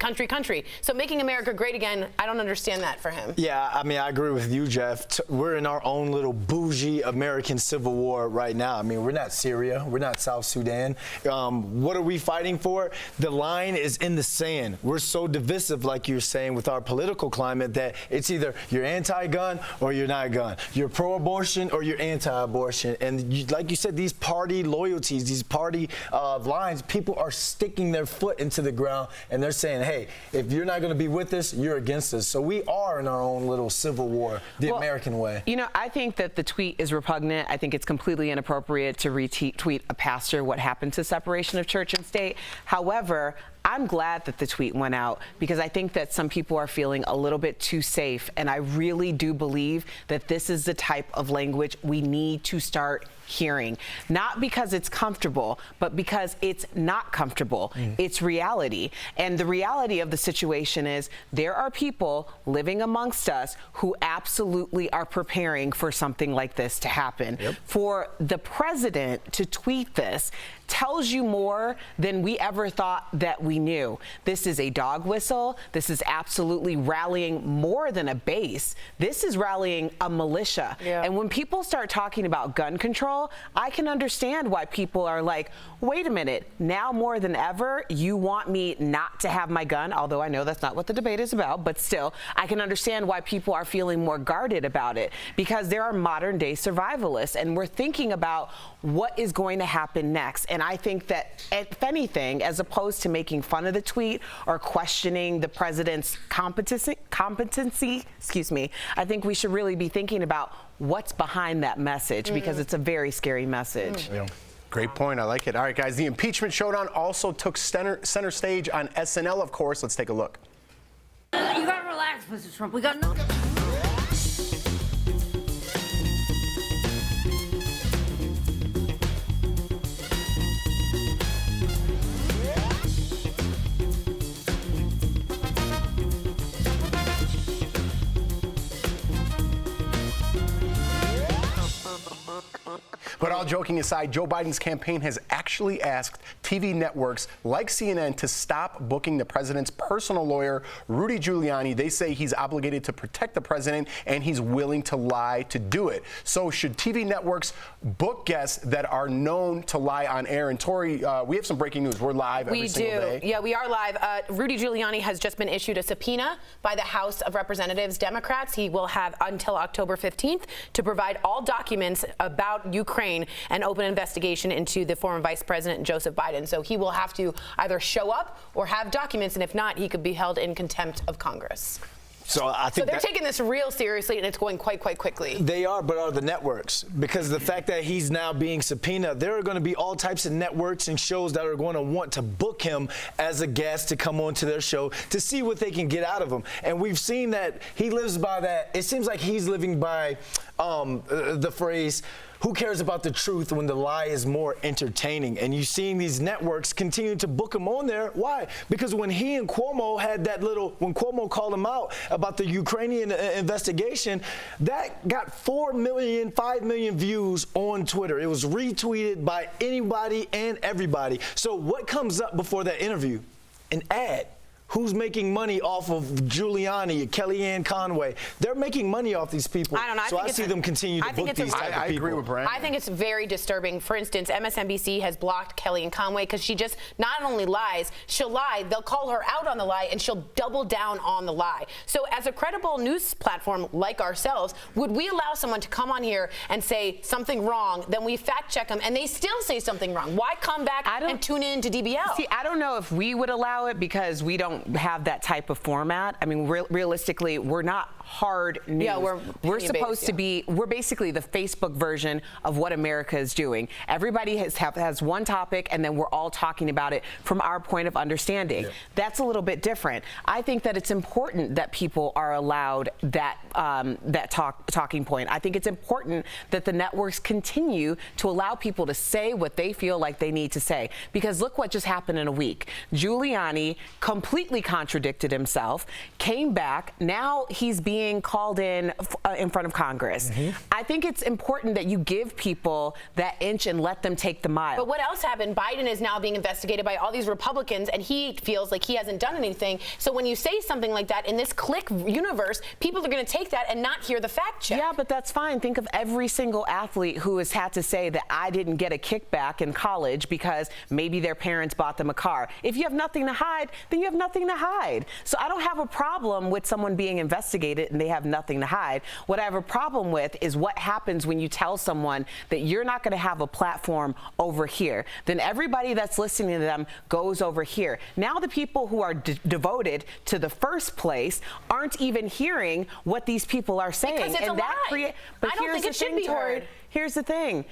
So making America great again, I don't understand that for him.
Yeah, I mean, I agree with you, Jeff. We're in our own little bougie American civil war right now. I mean, we're not Syria. We're not South Sudan. What are we fighting for? The line is in the sand. We're so divisive, like you're saying, with our political climate that it's either you're anti-gun or you're not gun. You're pro-abortion or you're anti-abortion. And like you said, these party loyalties, these party lines, people are sticking their foot into the ground and they're saying, hey, if you're not going to be with us, you're against us. So we are in our own little civil war, the American way.
I think that the tweet is repugnant. I think it's completely inappropriate to retweet a pastor what happened to separation of church and state. However, I'm glad that the tweet went out because I think that some people are feeling a little bit too safe. And I really do believe that this is the type of language we need to start hearing. Not because it's comfortable, but because it's not comfortable. It's reality. And the reality of the situation is there are people living amongst us who absolutely are preparing for something like this to happen. For the president to tweet this tells you more than we ever thought that we knew. This is a dog whistle. This is absolutely rallying more than a base. This is rallying a militia. And when people start talking about gun control, I can understand why people are like, wait a minute, now more than ever, you want me not to have my gun, although I know that's not what the debate is about, but still, I can understand why people are feeling more guarded about it because there are modern day survivalists and we're thinking about what is going to happen next. And I think that, if anything, as opposed to making fun of the tweet or questioning the president's competency, I think we should really be thinking about what's behind that message because it's a very scary message.
Great point. I like it. All right, guys. The impeachment showdown also took center stage on SNL, of course. Let's take a look.
You gotta relax, Mr. Trump. We got no.
But all joking aside, Joe Biden's campaign has actually asked TV networks like CNN to stop booking the president's personal lawyer, Rudy Giuliani. They say he's obligated to protect the president and he's willing to lie to do it. So should TV networks book guests that are known to lie on air? And Tori, we have some breaking news. We're live every single day.
Yeah, we are live. Rudy Giuliani has just been issued a subpoena by the House of Representatives, Democrats. He will have until October 15th to provide all documents about Ukraine and open investigation into the former Vice President Joseph Biden. So he will have to either show up or have documents, and if not, he could be held in contempt of Congress.
So I think
they're taking this real seriously, and it's going quite quickly.
They are, but are the networks? Because the fact that he's now being subpoenaed, there are going to be all types of networks and shows that are going to want to book him as a guest to come onto their show to see what they can get out of him. And we've seen that he lives by that. It seems like he's living by the phrase, who cares about the truth when the lie is more entertaining? And you're seeing these networks continue to book him on there. Why? Because when he and Cuomo had that when Cuomo called him out about the Ukrainian investigation, that got 4 million, 5 million views on Twitter. It was retweeted by anybody and everybody. So what comes up before that interview? An ad. who's making money off of Giuliani, Kellyanne Conway. They're making money off these people.
I don't know.
So I see them continue to book these type of people.
I agree with Brandon.
I think it's very disturbing. For instance, MSNBC has blocked Kellyanne Conway because she just not only lies, she'll lie, they'll call her out on the lie, and she'll double down on the lie. So as a credible news platform like ourselves, would we allow someone to come on here and say something wrong, then we fact check them, and they still say something wrong? Why come back and tune in to DBL?
See, I don't know if we would allow it because we don't have that type of format. I mean, realistically, we're not hard news.
Yeah,
we're supposed to be, we're basically the Facebook version of what America is doing. Everybody has one topic, and then we're all talking about it from our point of understanding. That's a little bit different. I think that it's important that people are allowed that talking point. I think it's important that the networks continue to allow people to say what they feel like they need to say. Because look what just happened in a week. Giuliani completely contradicted himself, came back, now he's being called in front of Congress. I think it's important that you give people that inch and let them take the mile.
But what else happened? Biden is now being investigated by all these Republicans, and he feels like he hasn't done anything. So when you say something like that in this click universe, people are going to take that and not hear the fact check.
Yeah, but that's fine. Think of every single athlete who has had to say that I didn't get a kickback in college because maybe their parents bought them a car. If you have nothing to hide, then you have nothing to hide. So I don't have a problem with someone being investigated and they have nothing to hide. What I have a problem with is what happens when you tell someone that you're not going to have a platform over here. Then everybody that's listening to them goes over here. Now the people who are devoted to the first place aren't even hearing what these people are saying.
Because it's
and
a
that
lie.
But
I don't think it should be heard.
Here's the thing.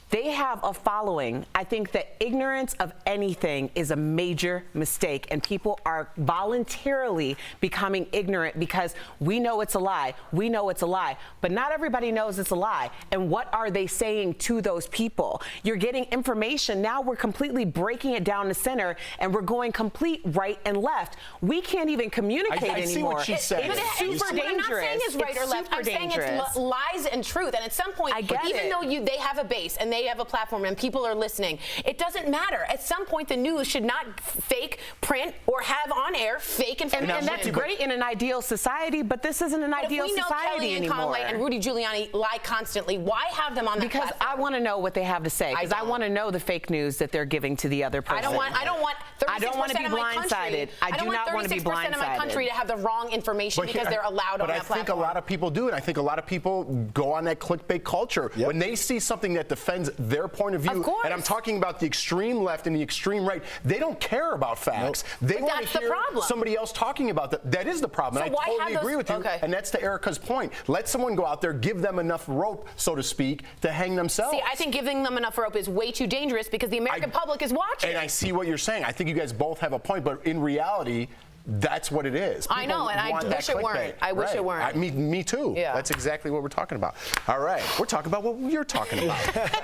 They have a following. I think that ignorance of anything is a major mistake, and people are voluntarily becoming ignorant because we know it's a lie. We know it's a lie, but not everybody knows it's a lie. And what are they saying to those people? You're getting information. Now we're completely breaking it down the center, and we're going complete right and left. We can't even communicate anymore.
I see what she's saying.
It's super dangerous.
I'm not saying it's right or left. I'm saying it's lies and truth. And at some point, even though they have a base and they have a platform and people are listening, it doesn't matter. At some point, the news should not fake, print, or have on air fake information.
And that's great in an ideal society, but this isn't an ideal society anymore.
Kellyanne Conway and Rudy Giuliani lie constantly. Why have them on the
platform? Because I want to know what they have to say. Because I want to know the fake news that they're giving to the other person.
I don't want 36%
to be blindsided. I do not want to be blindsided.
I don't want 36% of my country to have the wrong information because they're allowed on that platform.
But I think a lot of people do, and I think a lot of people go on that clickbait culture. When they see something that defends their point of view, and I'm talking about the extreme left and the extreme right, they don't care about facts. They want to hear somebody else talking about that. That is the problem.
So
and I totally agree with you. And that's to Erica's point. Let someone go out there, give them enough rope, so to speak, to hang themselves.
See, I think giving them enough rope is way too dangerous because the American public is watching.
And I see what you're saying. I think you guys both have a point, but in reality, that's what it is.
I know, and I wish it weren't. I wish it weren't.
Me too. Yeah. That's exactly what we're talking about. All right, we're talking about what you're talking about.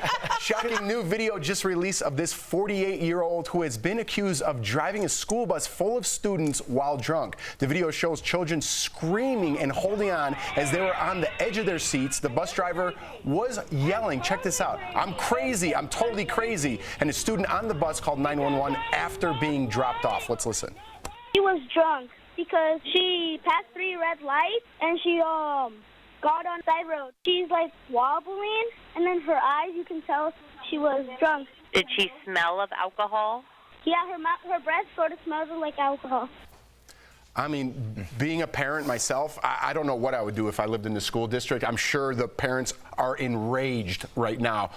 Shocking new video just released of this 48-year-old who has been accused of driving a school bus full of students while drunk. The video shows children screaming and holding on as they were on the edge of their seats. The bus driver was yelling, check this out, "I'm crazy, I'm totally crazy." And a student on the bus called 911 after being dropped off. Let's listen.
She was drunk because she passed 3 red lights and she got on the side road. She's like wobbling, and then her eyes, you can tell she was drunk.
Did she smell of alcohol?
Yeah, her breath sort of smells like alcohol.
I mean, being a parent myself, I don't know what I would do if I lived in the school district. I'm sure the parents are enraged right now.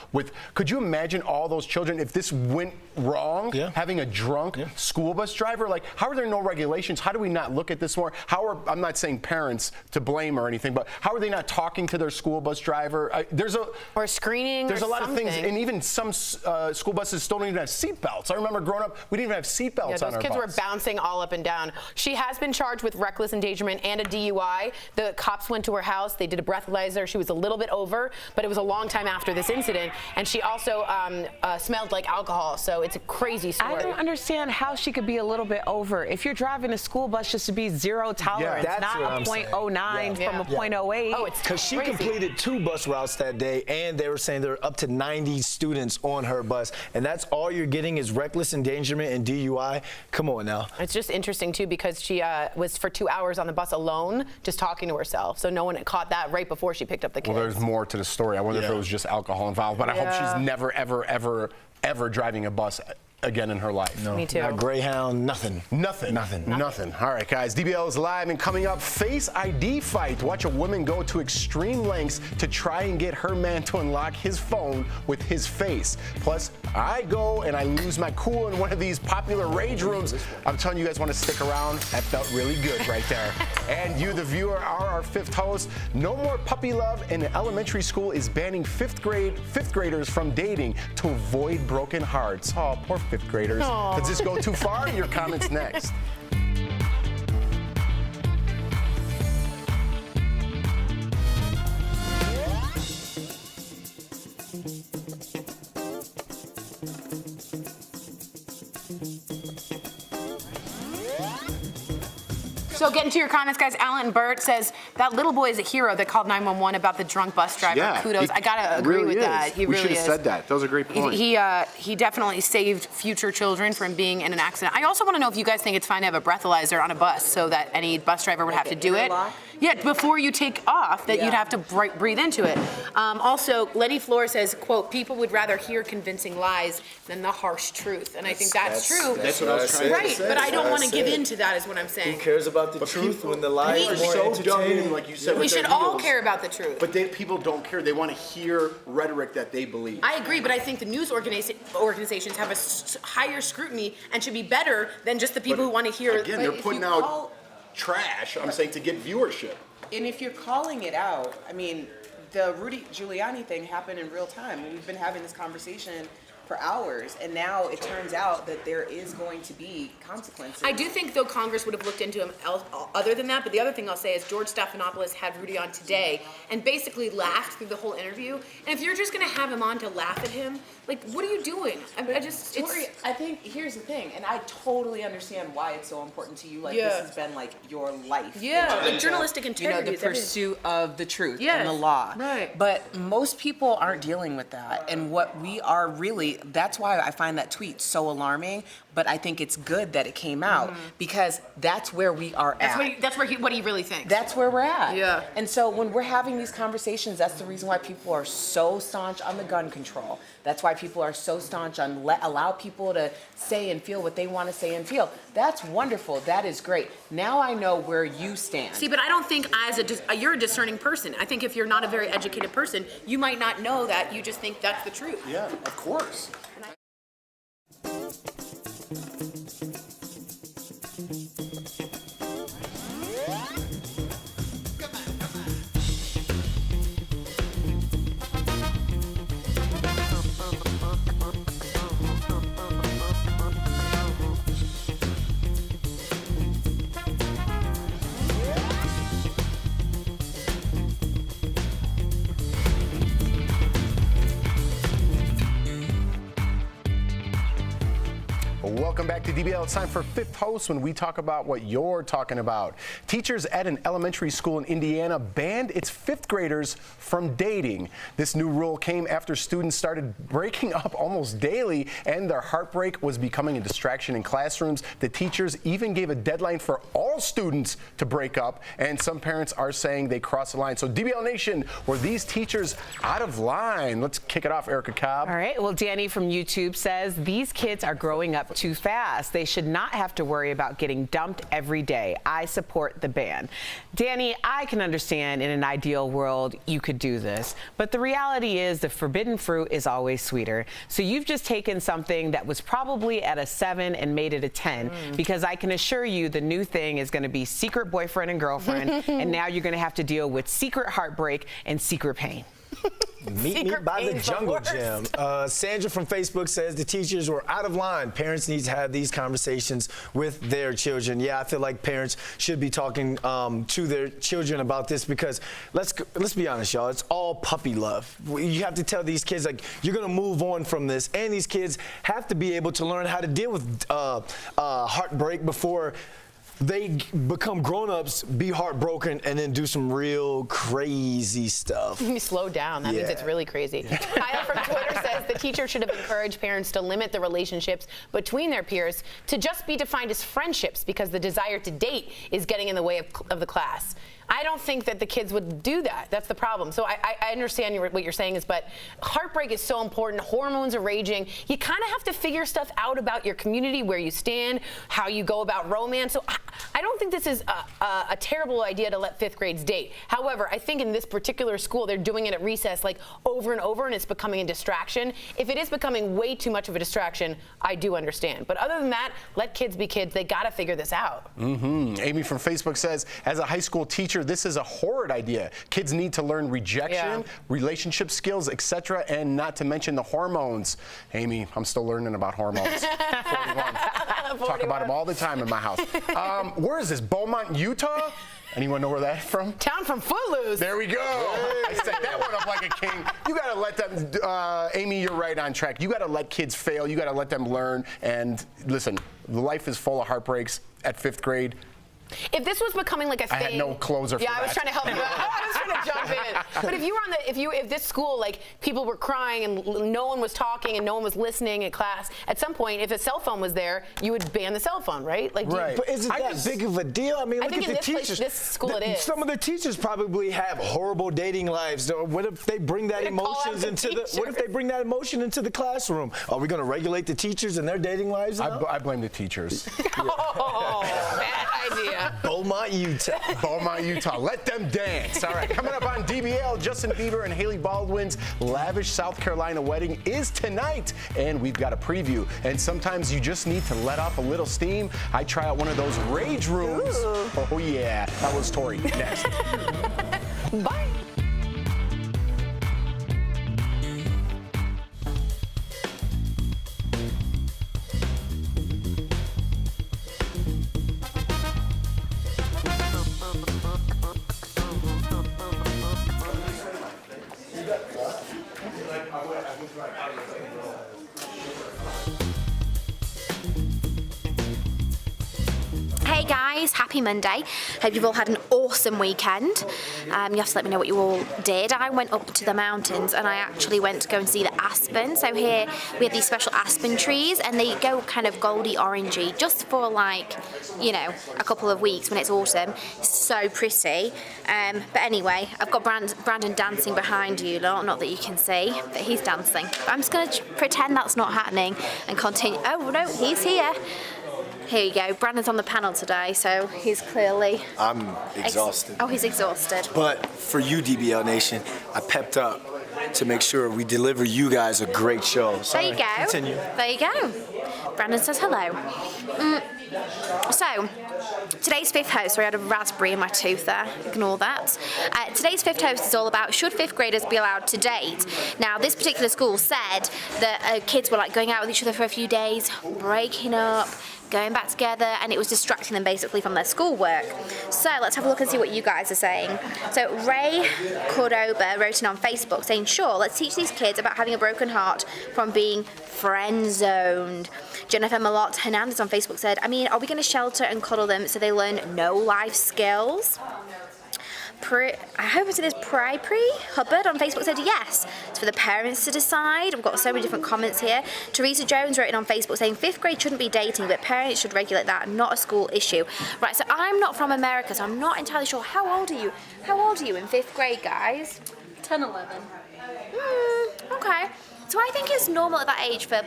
Could you imagine all those children if this went wrong? Having a drunk school bus driver? Like, how are there no regulations? How do we not look at this more? I'm not saying parents to blame or anything, but how are they not talking to their school bus driver?
Or screening.
There's
or
a lot
something.
of things, and even some school buses don't even have seat belts. I remember growing up, we didn't even have seat belts on our bus.
Those kids were bouncing all up and down. She has been been charged with reckless endangerment and a DUI. The cops went to her house. They did a breathalyzer. She was a little bit over, but it was a long time after this incident. And she also smelled like alcohol. So it's a crazy story.
I don't understand how she could be a little bit over. If you're driving a school bus, just to be zero tolerance, not a .09 from a .08.
Oh, it's
because she completed 2 bus routes that day, and they were saying there were up to 90 students on her bus, and that's all you're getting is reckless endangerment and DUI. Come on now.
It's just interesting too because she was for 2 hours on the bus alone, just talking to herself. So no one caught that right before she picked up the kids.
Well, there's more to the story. I wonder if it was just alcohol involved, but I hope she's never, ever driving a bus again in her life.
No.
Me too.
Not Greyhound, nothing.
Nothing. All right, guys. DBL is live, and coming up, Face ID fight. Watch a woman go to extreme lengths to try and get her man to unlock his phone with his face. Plus, I go and I lose my cool in one of these popular rage rooms. I'm telling you guys want to stick around. That felt really good right there. And you, the viewer, are our 5th host. No more puppy love, and an elementary school is banning 5th graders from dating to avoid broken hearts. Oh, poor 5th graders.
Aww.
Does this go too far? Your comments next.
So getting to your comments, guys, Alan Burt says that little boy is a hero that called 911 about the drunk bus driver.
Yeah,
Kudos. I gotta agree
really
with
is.
that. He
we
really
should have
is.
said that. That was a great point.
He definitely saved future children from being in an accident. I also want to know if you guys think it's fine to have a breathalyzer on a bus so that any bus driver would have to do it. Yeah, before you take off, that you'd have to breathe into it. Also, Lenny Flores says, quote, people would rather hear convincing lies than the harsh truth. And I think that's true.
That's what I was trying to say.
Right, but I don't want to give in to that is what I'm saying.
Who cares about the truth when the lies are more
so
entertaining?
dumb, like you said.
We should all care about the truth.
But people don't care. They want to hear rhetoric that they believe.
I agree, but I think the news organizations have a higher scrutiny and should be better than just the people who want to hear.
Again, they're putting out trash, I'm saying, to get viewership.
And if you're calling it out, I mean, the Rudy Giuliani thing happened in real time. We've been having this conversation for hours, and now it turns out that there is going to be consequences.
I do think, though, Congress would have looked into him other than that, but the other thing I'll say is George Stephanopoulos had Rudy on today and basically laughed through the whole interview. And if you're just going to have him on to laugh at him, like, what are you doing?
Tori, I think here's the thing, and I totally understand why it's so important to you. Like, this has been like your life.
Yeah, like journalistic integrity.
The pursuit of the truth and the law.
Right.
But most people aren't dealing with that, and what we are really, that's why I find that tweet so alarming. But I think it's good that it came out because that's where we are at.
That's what he really thinks.
That's where we're at.
Yeah.
And so when we're having these conversations, that's the reason why people are so staunch on the gun control. That's why people are so staunch on allow people to say and feel what they want to say and feel. That's wonderful. That is great. Now I know where you stand.
See, but I don't think you're a discerning person. I think if you're not a very educated person, you might not know that. You just think that's the truth.
Yeah, of course. Welcome back to DBL. It's time for 5th Host when we talk about what you're talking about. Teachers at an elementary school in Indiana banned its 5th graders from dating. This new rule came after students started breaking up almost daily, and their heartbreak was becoming a distraction in classrooms. The teachers even gave a deadline for all students to break up, and some parents are saying they crossed the line. So DBL Nation, were these teachers out of line? Let's kick it off, Erica Cobb.
All right. Well, Danny from YouTube says these kids are growing up too fast. They should not have to worry about getting dumped every day. I support the ban. Danny, I can understand in an ideal world you could do this, but the reality is the forbidden fruit is always sweeter. So you've just taken something that was probably at a 7 and made it a 10, because I can assure you the new thing is going to be secret boyfriend and girlfriend, and now you're going to have to deal with secret heartbreak and secret pain.
Meet me by the jungle gym. Sandra from Facebook says the teachers were out of line. Parents need to have these conversations with their children. Yeah, I feel like parents should be talking to their children about this because let's be honest, y'all. It's all puppy love. You have to tell these kids like you're gonna move on from this, and these kids have to be able to learn how to deal with heartbreak before they become grown-ups, be heartbroken, and then do some real crazy stuff.
You slow down. That means it's really crazy. Kyle from Twitter says the teacher should have encouraged parents to limit the relationships between their peers to just be defined as friendships because the desire to date is getting in the way of the class. I don't think that the kids would do that. That's the problem. So I understand what you're saying but heartbreak is so important. Hormones are raging. You kind of have to figure stuff out about your community, where you stand, how you go about romance. So I don't think this is a terrible idea to let fifth grades date. However, I think in this particular school, they're doing it at recess like over and over, and it's becoming a distraction. If it is becoming way too much of a distraction, I do understand. But other than that, let kids be kids. They got to figure this out.
Amy from Facebook says, as a high school teacher, this is a horrid idea. Kids need to learn rejection, relationship skills, etc., and not to mention the hormones. Amy, I'm still learning about hormones. 41. Talk about them all the time in my house. Where is this? Beaumont, Utah? Anyone know where that's from?
Town from Footloose.
There we go. I set that one up like a king. You got to let them, Amy, you're right on track. You got to let kids fail. You got to let them learn. And listen, life is full of heartbreaks at fifth grade.
If this was becoming like a thing,
I had no closer for
I was trying to help you out. I was trying to jump in. But if you were on if this school, like people were crying and no one was talking and no one was listening in class, at some point, if a cell phone was there, you would ban the cell phone, right? Like,
right. But isn't that big of a deal? I mean, look at the teachers.
This school it is.
Some of the teachers probably have horrible dating lives. What if they bring that emotions into What if they bring that emotion into the classroom? Are we going to regulate the teachers and their dating lives?
I blame the teachers.
Oh, bad idea.
Beaumont, Utah.
Beaumont, Utah. Let them dance. All right, coming up on DBL, Justin Bieber and Haley Baldwin's lavish South Carolina wedding is tonight, and we've got a preview. And sometimes you just need to let off a little steam. I try out one of those rage rooms. Ooh. Oh, yeah. That was Tori. Next.
Bye.
Hey guys, happy Monday. Hope you've all had an awesome weekend. You have to let me know what you all did. I went up to the mountains and I actually went to go and see the aspen. So here we have these special aspen trees and they go kind of goldy orangey just for like, you know, a couple of weeks when it's autumn. So pretty. But anyway, I've got Brandon dancing behind you, not that you can see, but he's dancing. I'm just going to pretend that's not happening and continue. Oh no, he's here. Here you go. Brandon's on the panel today, so he's clearly...
I'm exhausted.
He's exhausted.
But for you, DBL Nation, I pepped up to make sure we deliver you guys a great show. So
there you go.
Continue.
There you go. Brandon says hello. So, today's fifth host, sorry, I had a raspberry in my tooth there, ignore that. Today's fifth host is all about should fifth graders be allowed to date. Now, this particular school said that kids were like going out with each other for a few days, breaking up, going back together, and it was distracting them basically from their schoolwork. So let's have a look and see what you guys are saying. So Ray Cordoba wrote in on Facebook saying, sure, let's teach these kids about having a broken heart from being friend-zoned. Jennifer Malott Hernandez on Facebook said, I mean, are we going to shelter and cuddle them so they learn no life skills? I hope it is Pri Hubbard on Facebook said yes. It's for the parents to decide. We've got so many different comments here. Teresa Jones wrote in on Facebook saying 5th grade shouldn't be dating, but parents should regulate that, not a school issue. Right, so I'm not from America, so I'm not entirely sure. How old are you? How old are you in 5th grade, guys?
10, 11.
Okay. So I think it's normal at that age for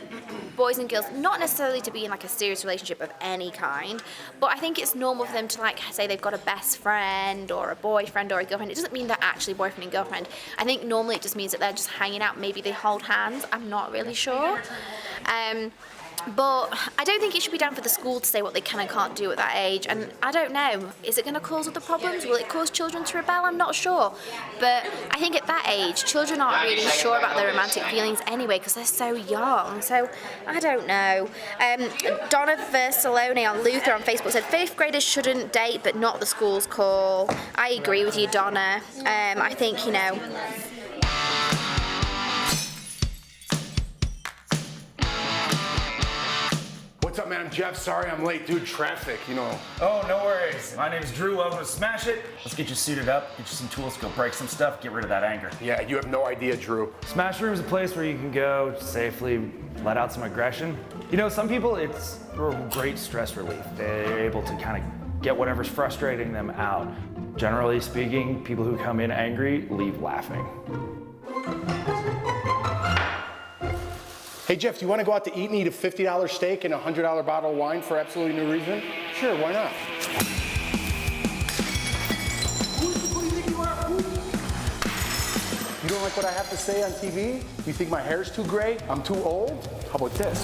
boys and girls not necessarily to be in like a serious relationship of any kind, but I think it's normal for them to like say they've got a best friend or a boyfriend or a girlfriend. It doesn't mean they're actually boyfriend and girlfriend. I think normally it just means that they're just hanging out. Maybe they hold hands. I'm not really sure. But I don't think it should be down for the school to say what they can and can't do at that age. And I don't know, is it going to cause other problems? Will it cause children to rebel? I'm not sure. But I think at that age, children aren't really sure about their romantic feelings anyway because they're so young. So I don't know. Donna Versalone on Luther on Facebook said 5th graders shouldn't date, but not the school's call. I agree with you, Donna. I think, you know,
What's up, man? I'm Jeff. Sorry I'm late. Dude, traffic, you know.
Oh, no worries. My name's Drew. Welcome to Smash It. Let's get you suited up, get you some tools, go break some stuff, get rid of that anger.
Yeah, you have no idea, Drew.
Smash Room is a place where you can go safely let out some aggression. You know, some people, it's great stress relief. They're able to kind of get whatever's frustrating them out. Generally speaking, people who come in angry leave laughing.
Hey, Jeff, do you want to go out to eat and eat a $50 steak and a $100 bottle of wine for absolutely no reason? Sure, why not? You don't like what I have to say on TV? You think my hair's too gray? I'm too old? How about this?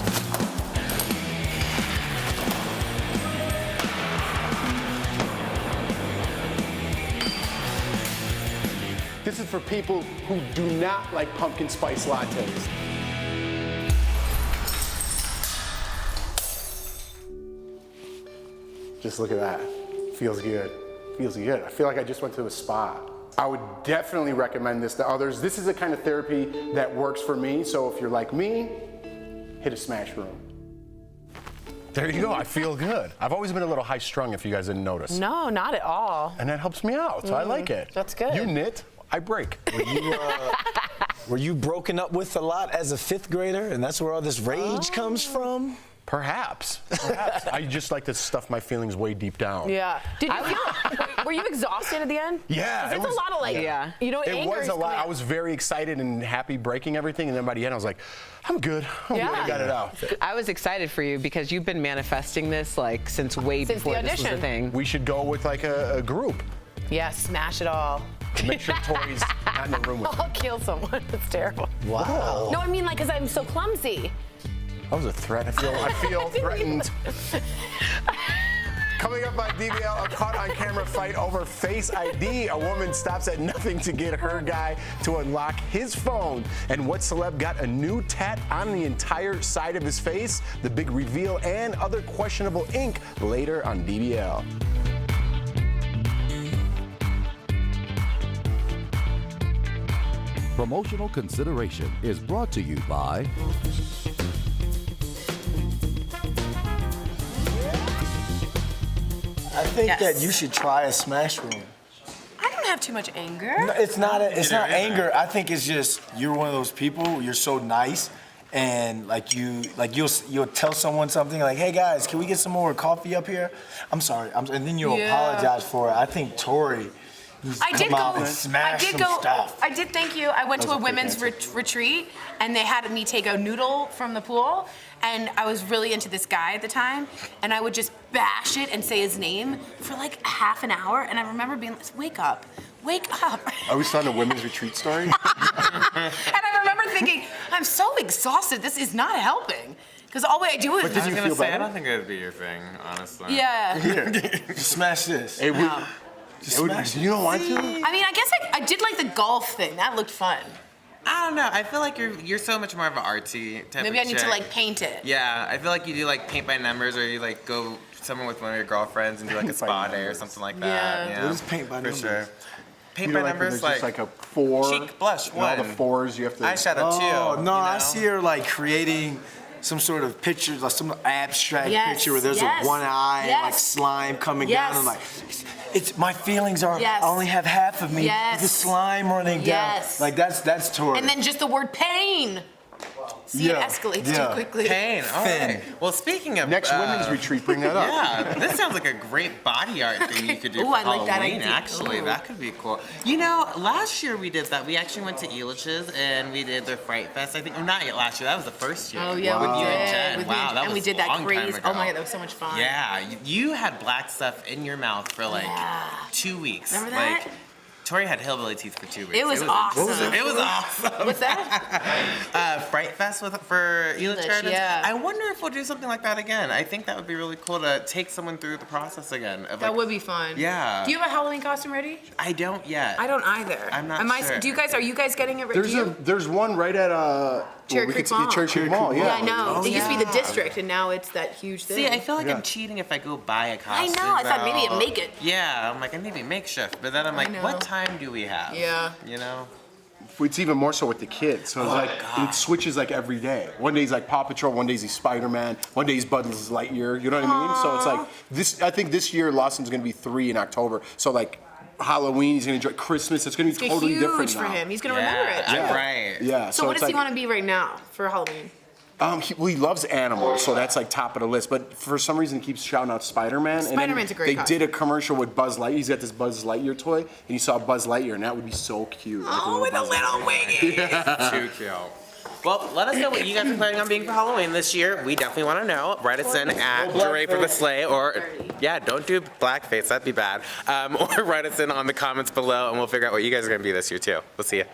This is for people who do not like pumpkin spice lattes. Just look at that. Feels good. Feels good. I feel like I just went to a spa. I would definitely recommend this to others. This is the kind of therapy that works for me. So if you're like me, hit a Smash Room. There you go. I feel good. I've always been a little high strung, if you guys didn't notice.
No, not at all.
And that helps me out. So I like it.
That's good.
You knit, I break.
Were you broken up with a lot as a 5th grader, and that's where all this rage comes from?
Perhaps. I just like to stuff my feelings way deep down.
Yeah. Did you feel, were you exhausted at the end?
Yeah.
'Cause it's a lot of like, you know,
It
anger
was
is
a lot.
coming-
I was very excited and happy breaking everything, and then by the end I was like, I'm good. I'm good. I got it out.
I was excited for you because you've been manifesting this like since way before this was a thing.
We should go with like a group.
Yeah, smash it all.
Make sure toys not in the room with you.
I'll kill someone. That's terrible.
Wow.
No, I mean like, 'cause I'm so clumsy.
That was a threat. I feel threatened. Coming up on DBL, a caught-on-camera fight over Face ID. A woman stops at nothing to get her guy to unlock his phone. And what celeb got a new tat on the entire side of his face? The big reveal and other questionable ink later on DBL.
Promotional consideration is brought to you by
I think that you should try a Smash Room.
I don't have too much anger.
No, it's not anger. I think it's just you're one of those people. You're so nice, and you'll tell someone something like, "Hey guys, can we get some more coffee up here?" I'm sorry, and then you'll apologize for it. I think Tori.
I did go.
Stuff.
I did. Thank you. I went to a women's retreat, and they had me take a noodle from the pool, and I was really into this guy at the time, and I would just bash it and say his name for like half an hour, and I remember being like, "Wake up, wake up!"
Are we starting a women's retreat story?
And I remember thinking, "I'm so exhausted. This is not helping." Because all I do is.
But did you feel better?
I don't think it would be your thing, honestly.
Yeah.
Here, smash this.
Hey, you don't want to?
I mean, I guess I did like the golf thing. That looked fun.
I don't know. I feel like you're so much more of an artsy type
Maybe
of
I need to
chick.
like paint it.
Yeah, I feel like you do like paint by numbers, or you like go somewhere with one of your girlfriends and do like a spa day or something like that.
Yeah.
Yeah.
What is paint by numbers?
For sure. Paint
You
by
know,
numbers,
there's just like a 4.
cheek blush
and all the
one.
4s you have to.
Eyeshadow
Oh
too.
no,
you
I
know?
see her like creating some sort of picture, like some abstract
Yes,
picture where there's
yes,
a one eye, and like
yes.
slime coming
Yes.
down, and like it's my feelings are.
Yes.
I only have half of me.
Yes.
The slime running
Yes.
down. Like that's Tori.
And then just the word pain. See, it escalates too quickly.
Pain. All right. Well, speaking of
Next women's retreat, bring that up.
Yeah, this sounds like a great body art thing you could do
Ooh,
for
I like that
Halloween.
idea.
Actually,
Ooh.
that could be cool. You know, last year we did that. We actually went to Elitch's and we did their Fright Fest. I think, or not yet last year. That was the first year.
Oh yeah,
with
we
you
did.
and Jen.
With
Wow,
me and,
that
and
was
we did
a
that
long time
crazy.
ago.
Oh my god, that was so much fun.
Yeah, you had black stuff in your mouth for like 2 weeks.
Remember
Like,
that?
Tori had hillbilly teeth for 2 weeks.
It was awesome.
It was awesome.
What's that?
Fright Fest for Elitch Gardens.
Yeah.
I wonder if we'll do something like that again. I think that would be really cool to take someone through the process again. Of
That would be fun.
Yeah.
Do you have a Halloween costume ready?
I don't yet.
I don't either.
I'm not sure.
Are you guys getting it ready?
There's one right at
Cherry Creek Mall.
Cherry Creek Mall, yeah.
Yeah, I know. It used to be the
yeah.
district, and now it's that huge thing.
See, I feel like I'm cheating if I go buy a costume.
I know. I thought maybe
though.
you make it.
Yeah, I'm like, I maybe makeshift. But then I'm like,
know.
what time do we have?
Yeah.
You know?
It's even more so with the kids. So it's like it switches like every day. One day he's like Paw Patrol, one day he's Spider-Man, one day he's Buzz Lightyear. You know what I mean? So it's like this. I think this year Lawson's gonna be 3 in October. So like Halloween, he's gonna enjoy Christmas. It's gonna be totally
huge
different
for
now.
him. He's gonna remember it.
Yeah.
Right.
Yeah.
So what
it's
does he
like-
want to be right now for Halloween?
He loves animals, so that's like top of the list. But for some reason, he keeps shouting out Spider-Man.
Spider-Man's a great
They
costume.
did a commercial with Buzz Lightyear. He's got this Buzz Lightyear toy, and you saw Buzz Lightyear, and that would be so cute.
Oh, with a little wing.
Yeah.
Too cute. Well, let us know what you guys are planning on being for Halloween this year. We definitely want to know. Write us in at Duray for the Sleigh, or don't do blackface. That'd be bad. Or write us in on the comments below, and we'll figure out what you guys are gonna be this year too. We'll see you.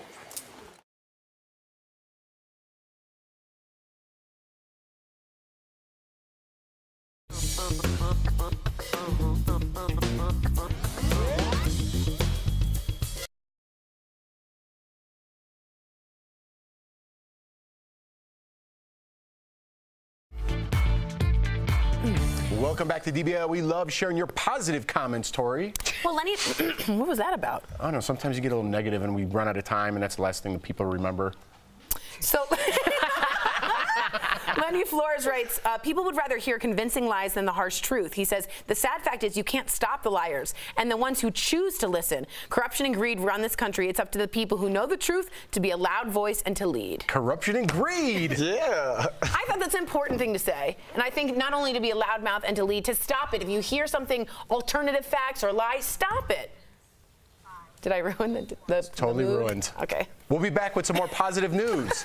Welcome back to DBL. We love sharing your positive comments, Tori.
Well, Lenny, what was that about?
I don't know. Sometimes you get a little negative, and we run out of time, and that's the last thing that people remember.
So, Lenny Flores writes, people would rather hear convincing lies than the harsh truth. He says, the sad fact is you can't stop the liars and the ones who choose to listen. Corruption and greed run this country. It's up to the people who know the truth to be a loud voice and to lead.
Corruption and greed.
Yeah.
I thought that's an important thing to say. And I think not only to be a loudmouth and to lead, to stop it. If you hear something, alternative facts or lies, stop it. Did I ruin the
Totally
mood?
ruined.
Okay.
We'll be back with some more positive news.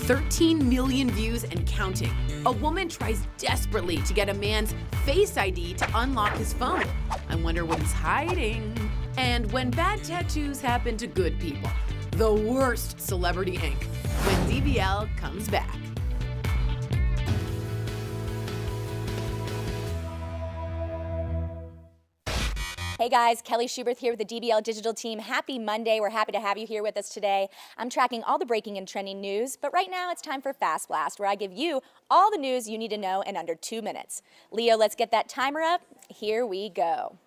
13 million views and counting. A woman tries desperately to get a man's Face ID to unlock his phone. I wonder what he's hiding. And when bad tattoos happen to good people, the worst celebrity ink. When DBL comes back.
Hey guys, Kelly Schubert here with the DBL Digital Team. Happy Monday. We're happy to have you here with us today. I'm tracking all the breaking and trending news, but right now it's time for Fast Blast, where I give you all the news you need to know in under 2 minutes. Leo, let's get that timer up. Here we go.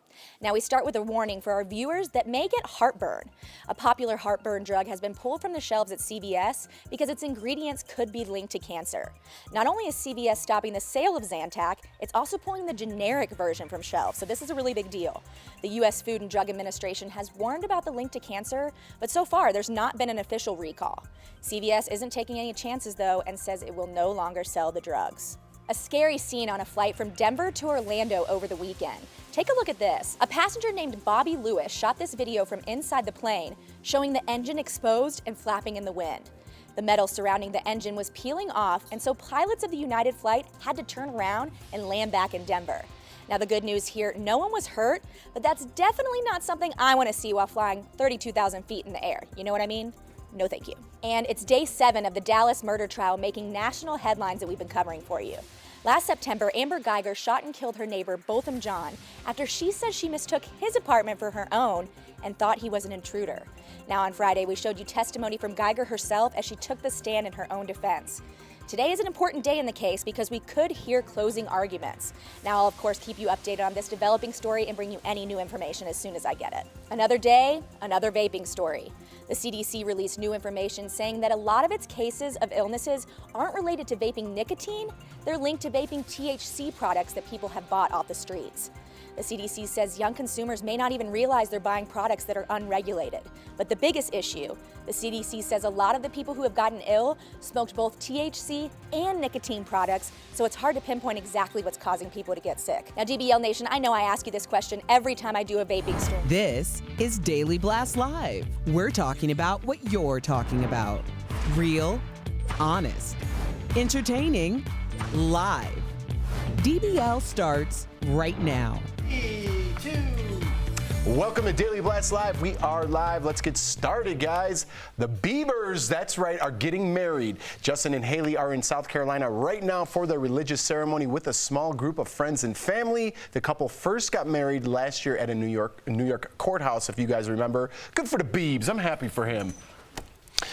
Now we start with a warning for our viewers that may get heartburn. A popular heartburn drug has been pulled from the shelves at CVS because its ingredients could be linked to cancer. Not only is CVS stopping the sale of Zantac, it's also pulling the generic version from shelves, so this is a really big deal. The U.S. Food and Drug Administration has warned about the link to cancer, but so far there's not been an official recall. CVS isn't taking any chances though and says it will no longer sell the drugs. A scary scene on a flight from Denver to Orlando over the weekend. Take a look at this. A passenger named Bobby Lewis shot this video from inside the plane, showing the engine exposed and flapping in the wind. The metal surrounding the engine was peeling off, and so pilots of the United flight had to turn around and land back in Denver. Now the good news here, no one was hurt, but that's definitely not something I want to see while flying 32,000 feet in the air. You know what I mean? No thank you. And it's day 7 of the Dallas murder trial making national headlines that we've been covering for you. Last September, Amber Geiger shot and killed her neighbor, Botham John, after she says she mistook his apartment for her own and thought he was an intruder. Now on Friday, we showed you testimony from Geiger herself as she took the stand in her own defense. Today is an important day in the case because we could hear closing arguments. Now I'll of course keep you updated on this developing story and bring you any new information as soon as I get it. Another day, another vaping story. The CDC released new information saying that a lot of its cases of illnesses aren't related to vaping nicotine, they're linked to vaping THC products that people have bought off the streets. The CDC says young consumers may not even realize they're buying products that are unregulated. But the biggest issue, the CDC says a lot of the people who have gotten ill smoked both THC and nicotine products, so it's hard to pinpoint exactly what's causing people to get sick. Now, DBL Nation, I know I ask you this question every time I do a vaping story.
This is Daily Blast Live. We're talking about what you're talking about. Real, honest, entertaining, live. DBL starts right now.
Welcome to Daily Blast Live. We are live. Let's get started, guys. The Biebers, that's right, are getting married. Justin and Haley are in South Carolina right now for their religious ceremony with a small group of friends and family. The couple first got married last year at a New York courthouse, if you guys remember. Good for the Biebs. I'm happy for him.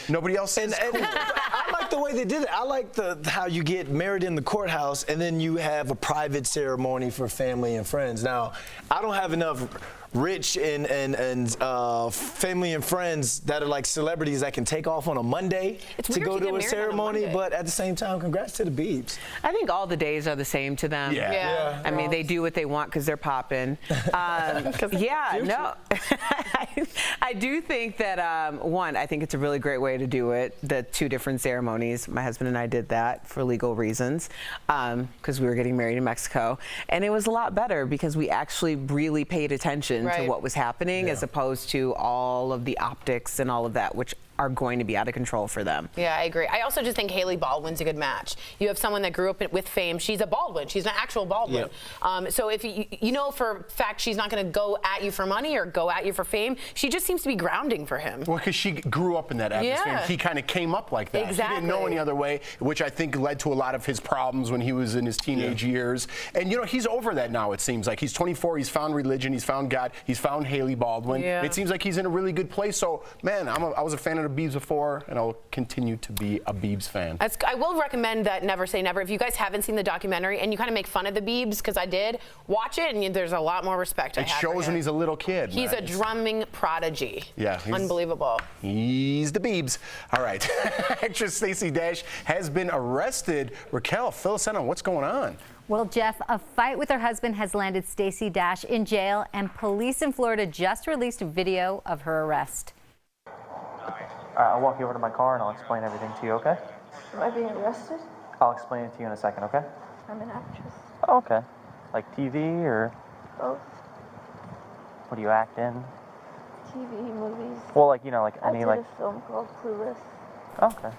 Nobody else says cool.
I like the way they did it. I like how you get married in the courthouse and then you have a private ceremony for family and friends. Now, I don't have enough rich and family and friends that are like celebrities that can take off on a Monday to go to a ceremony, but at the same time, congrats to the Biebs.
I think all the days are the same to them.
Yeah.
I mean, they do what they want because they're popping. I do think that, one, I think it's a really great way to do it, the two different ceremonies. My husband and I did that for legal reasons because we were getting married in Mexico. And it was a lot better because we actually really paid attention to what was happening as opposed to all of the optics and all of that, which are going to be out of control for them.
Yeah, I agree. I also just think Haley Baldwin's a good match. You have someone that grew up with fame. She's a Baldwin. She's an actual Baldwin. So if you know for a fact she's not going to go at you for money or go at you for fame, she just seems to be grounding for him.
Well, because she grew up in that atmosphere.
Yeah.
He kind of came up like that.
Exactly.
He didn't know any other way, which I think led to a lot of his problems when he was in his teenage years. And, you know, he's over that now, it seems like. He's 24. He's found religion. He's found God. He's found Haley Baldwin.
Yeah.
It seems like he's in a really good place. So, man, I was a fan of the Biebs before, and I'll continue to be a Biebs fan.
I will recommend that Never Say Never. If you guys haven't seen the documentary and you kind of make fun of the Biebs, because I did, watch it, and there's a lot more respect.
It shows when he's a little kid.
He's a drumming prodigy.
Yeah.
Unbelievable.
He's the Biebs. All right. Actress Stacey Dash has been arrested. Raquel, fill us in on what's going on.
Well, Jeff, a fight with her husband has landed Stacey Dash in jail, and police in Florida just released a video of her arrest.
All right, I'll walk you over to my car and I'll explain everything to you, okay?
Am I being arrested?
I'll explain it to you in a second, okay?
I'm an actress.
Oh, okay. Like TV or
Both.
what do you act in?
TV, movies.
Well, like, you know, like
I
any
did
like.
a film called Clueless.
Okay.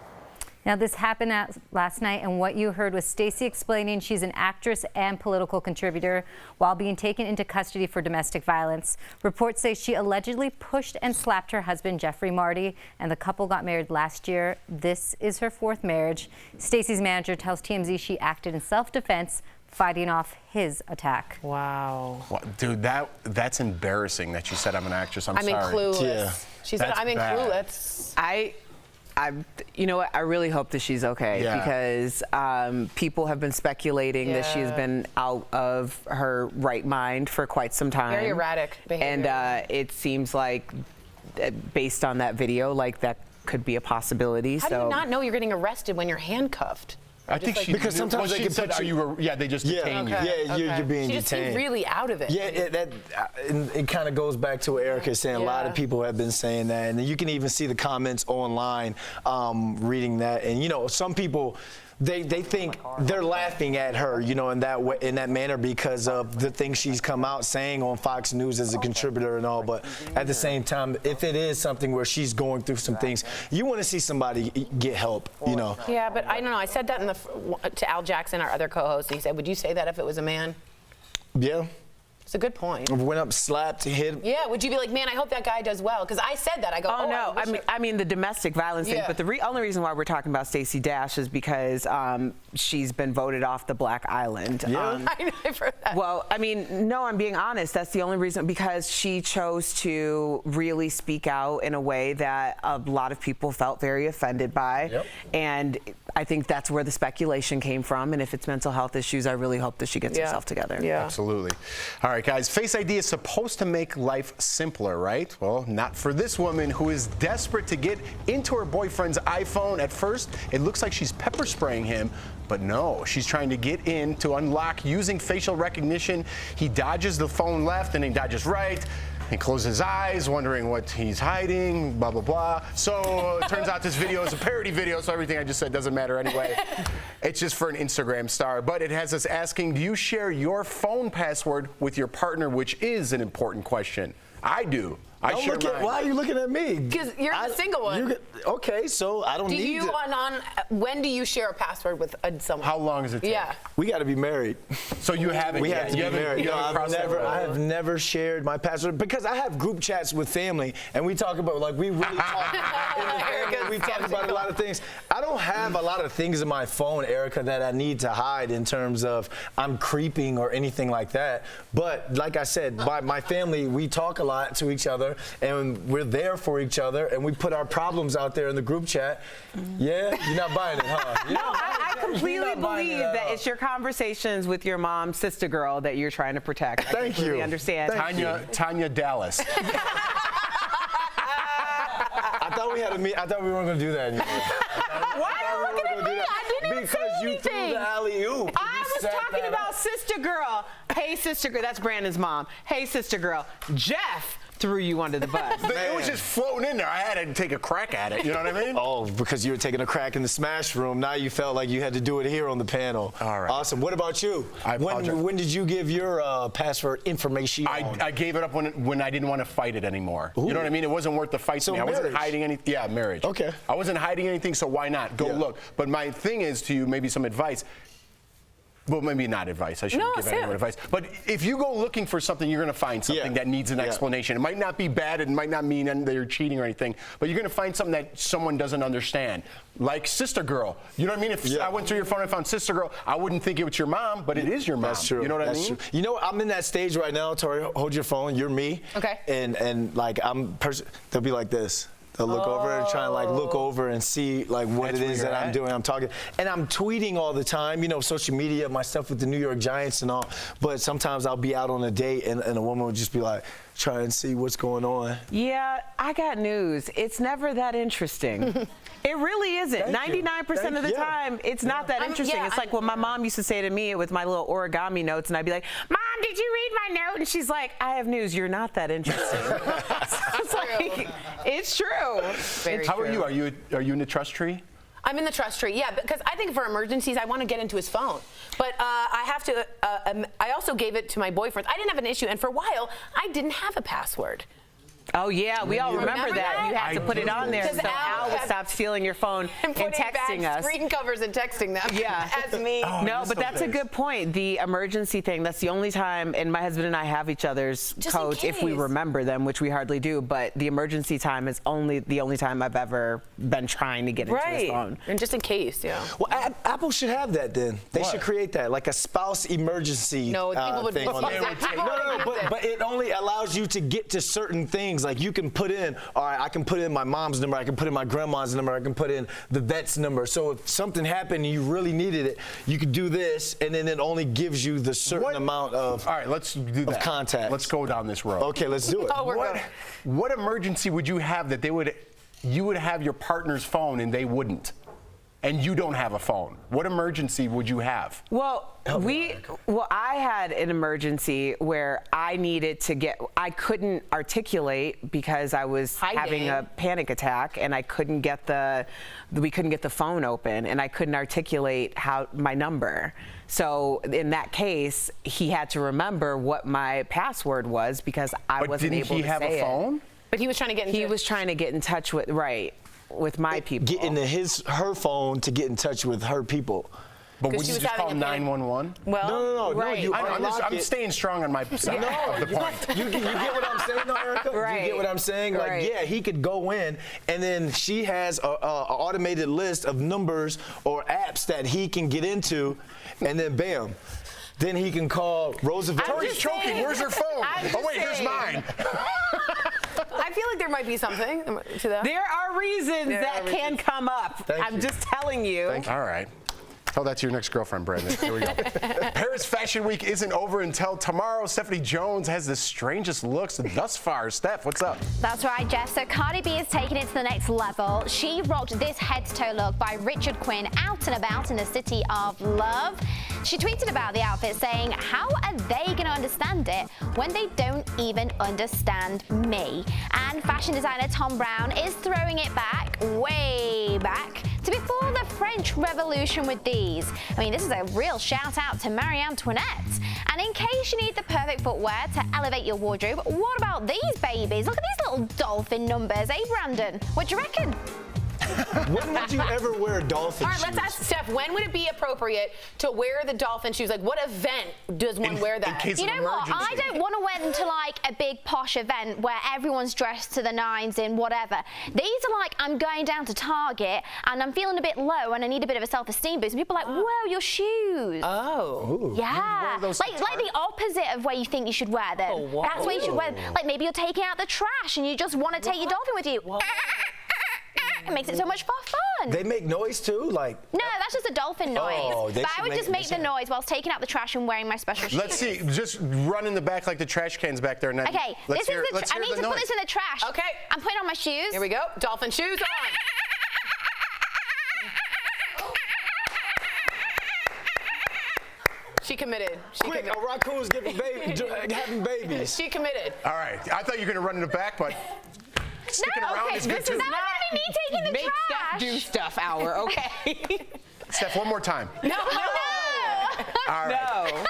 Now, this happened last night, and what you heard was Stacey explaining she's an actress and political contributor while being taken into custody for domestic violence. Reports say she allegedly pushed and slapped her husband, Jeffrey Marty, and the couple got married last year. This is her fourth marriage. Stacey's manager tells TMZ she acted in self-defense, fighting off his attack.
Wow.
Well, dude, that's embarrassing that you said I'm an actress. I'm sorry.
in Clueless.
Yeah.
She said, I'm in Clueless.
You know what? I really hope that she's okay because people have been speculating that she has been out of her right mind for quite some time.
Very erratic behavior.
And it seems like, based on that video, like that could be a possibility.
How do you not know you're getting arrested when you're handcuffed?
I think she
because sometimes they can
said,
put you.
they just detain you.
Yeah, you're being
she just
detained.
seemed really out of it.
Yeah, it kind of goes back to what Erica is saying. A lot of people have been saying that, and you can even see the comments online reading that. And you know, some people. They think they're laughing at her, you know, in that way, in that manner because of the things she's come out saying on Fox News as a contributor and all. But at the same time, if it is something where she's going through some things, you want to see somebody get help, you know.
Yeah, but I don't know. I said that to Al Jackson, our other co-host. And he said, "Would you say that if it was a man?"
Yeah.
It's a good point.
Went up, slapped, hit.
Yeah, would you be like, man, I hope that guy does well? Because I said that. I go,
oh no, I mean the domestic violence thing. But the only reason why we're talking about Stacey Dash is because she's been voted off the Black Island.
Yeah, I've heard that.
Well, I mean, no, I'm being honest. That's the only reason, because she chose to really speak out in a way that a lot of people felt very offended by. And I think that's where the speculation came from. And if it's mental health issues, I really hope that she gets herself together.
Yeah, absolutely. All right, guys, Face ID is supposed to make life simpler, right? Well, not for this woman who is desperate to get into her boyfriend's iPhone. At first, it looks like she's pepper spraying him, but no, she's trying to get in to unlock using facial recognition. He dodges the phone left and he dodges right. He closes his eyes, wondering what he's hiding, blah, blah, blah. So it turns out this video is a parody video, so everything I just said doesn't matter anyway. It's just for an Instagram star. But it has us asking, do you share your phone password with your partner, which is an important question. I do.
Why are you looking at me?
Because you're the single one.
Okay, so I don't need to.
When do you share a password with someone?
How long does it take?
Yeah.
We got to be married.
So you haven't
We
yet?
have to be married.
You
No,
haven't
I have never shared my password because I have group chats with family and we talk about, like, we really talk. We talk about a lot of things. I don't have a lot of things in my phone, Erica, that I need to hide in terms of I'm creeping or anything like that. But like I said, by my family, we talk a lot to each other and we're there for each other and we put our problems out there in the group chat. Yeah, you're not buying it, huh?
No, I completely believe that it's your conversations with your mom, sister girl, that you're trying to protect.
Thank you.
Understand.
Tanya Dallas.
I thought we had a meet. I thought we weren't going to do that anymore.
Why are you looking at me? I didn't even say anything.
Because you threw the alley-oop.
I was talking about sister girl. Hey, sister girl. That's Brandon's mom. Hey, sister girl. Jeff threw you under the bus.
It was just floating in there. I had to take a crack at it. You know what I mean?
Oh, because you were taking a crack in the Smash room. Now you felt like you had to do it here on the panel.
All right.
Awesome. What about you?
I apologize.
When did you give your password information?
I gave it up when I didn't want to fight it anymore. You know what I mean? It wasn't worth the fight to me. I wasn't hiding anything. Yeah, marriage.
Okay.
I wasn't hiding anything, so why not? Go look. But my thing is to you, maybe some advice. Well, maybe not advice. I shouldn't give anyone advice. But if you go looking for something, you're going to find something that needs an explanation. It might not be bad. It might not mean that you're cheating or anything. But you're going to find something that someone doesn't understand. Like Sister Girl. You know what I mean? If I went through your phone and found Sister Girl, I wouldn't think it was your mom, but it is your mom.
That's true.
You know what I mean?
True. You know what? I'm in that stage right now, Tori. Hold your phone. You're me.
Okay.
And like, they'll be like this. They'll look over and try to like look over and see like what it is that I'm doing. I'm talking and I'm tweeting all the time, you know, social media, my stuff with the New York Giants and all. But sometimes I'll be out on a date and a woman would just be like, try and see what's going on.
Yeah, I got news. It's never that interesting. It really isn't. 99% of the time, it's not that interesting. It's like what my mom used to say to me with my little origami notes, and I'd be like, Mom, did you read my note? And she's like, I have news. You're not that interesting. So it's like, it's true.
How are you? Are you in the trust tree?
I'm in the trust tree, yeah, because I think for emergencies, I want to get into his phone. But I have to, I also gave it to my boyfriend. I didn't have an issue, and for a while, I didn't have a password.
Oh, yeah, we all remember that. You had to put it on there so Al would stop stealing your phone and texting us.
Screen covers and texting them.
Yeah.
As me.
No, but that's a good point. The emergency thing, that's the only time, and my husband and I have each other's codes if we remember them, which we hardly do, but the emergency time is the only time I've ever been trying to get into his phone.
And just in case, yeah.
Well, Apple should have that then. They should create that, like a spouse emergency thing on there. No, but it only allows you to get to certain things. Like you can put in, all right, I can put in my mom's number, I can put in my grandma's number, I can put in the vet's number. So if something happened and you really needed it, you could do this, and then it only gives you the certain amount of
all right, let's do that.
Contacts.
Let's go down this road.
Okay, let's do it.
What emergency would you have that you would have your partner's phone and they wouldn't? And you don't have a phone. What emergency would you have?
Well, I had an emergency where I couldn't articulate because I was having a panic attack and we couldn't get the phone open and I couldn't articulate my number. So in that case, he had to remember what my password was because I wasn't able to say it.
But didn't he have a phone?
But he was trying to get
in touch with my people.
Get into her phone to get in touch with her people.
But would you just call 911?
Well,
no.
I'm staying strong on my side of the point.
You get what I'm saying, though, Erica?
Right.
You get what I'm saying? Like, yeah, he could go in, and then she has an automated list of numbers or apps that he can get into, and then bam. Then he can call Roosevelt.
Tori's choking. Where's her phone? Oh, wait, here's mine.
I feel like there might be something to that.
There are reasons that can come up. I'm just telling you.
All right. Tell that to your next girlfriend, Brandon. Here we go. Paris Fashion Week isn't over until tomorrow. Stephanie Jones has the strangest looks thus far. Steph, what's up?
That's right, Jeff. So Cardi B is taking it to the next level. She rocked this head-to-toe look by Richard Quinn out and about in the city of love. She tweeted about the outfit saying, how are they going to understand it when they don't even understand me. And fashion designer Tom Brown is throwing it back, way back, to before the French Revolution with these. I mean, this is a real shout out to Marie Antoinette. And in case you need the perfect footwear to elevate your wardrobe, what about these babies? Look at these little dolphin numbers, eh, Brandon? What do you reckon?
When would you ever wear dolphin
All right,
shoes?
let's ask Steph, when would it be appropriate to wear the dolphin shoes? Like, what event does one wear that?
You know what? I don't want to wear them to like a big posh event where everyone's dressed to the nines in whatever. These are like, I'm going down to Target and I'm feeling a bit low and I need a bit of a self-esteem boost. And people are like, whoa, your shoes.
Oh.
Yeah. Like the opposite of where you think you should wear them.
Oh, wow.
That's where you should wear them. Like maybe you're taking out the trash and you just want to take your dolphin with you. It makes it so much more fun.
They make noise too, like.
No, that's just a dolphin noise.
Oh,
but I would just make the noise whilst taking out the trash and wearing my special shoes.
Let's see. Just run in the back like the trash cans back there. And then
Okay,
let's
this
hear,
is the.
let's
I
hear
need
the
to
noise.
put this in the trash.
Okay.
I'm putting on my shoes.
Here we go. Dolphin shoes on. She committed.
Quick, a raccoon's having babies.
She committed.
All right. I thought you were going to run in the back, but sticking around is good too.
That would be me taking the
Make
trash.
Steph do stuff hour, okay?
Steph, one more time.
No.
All right.
No.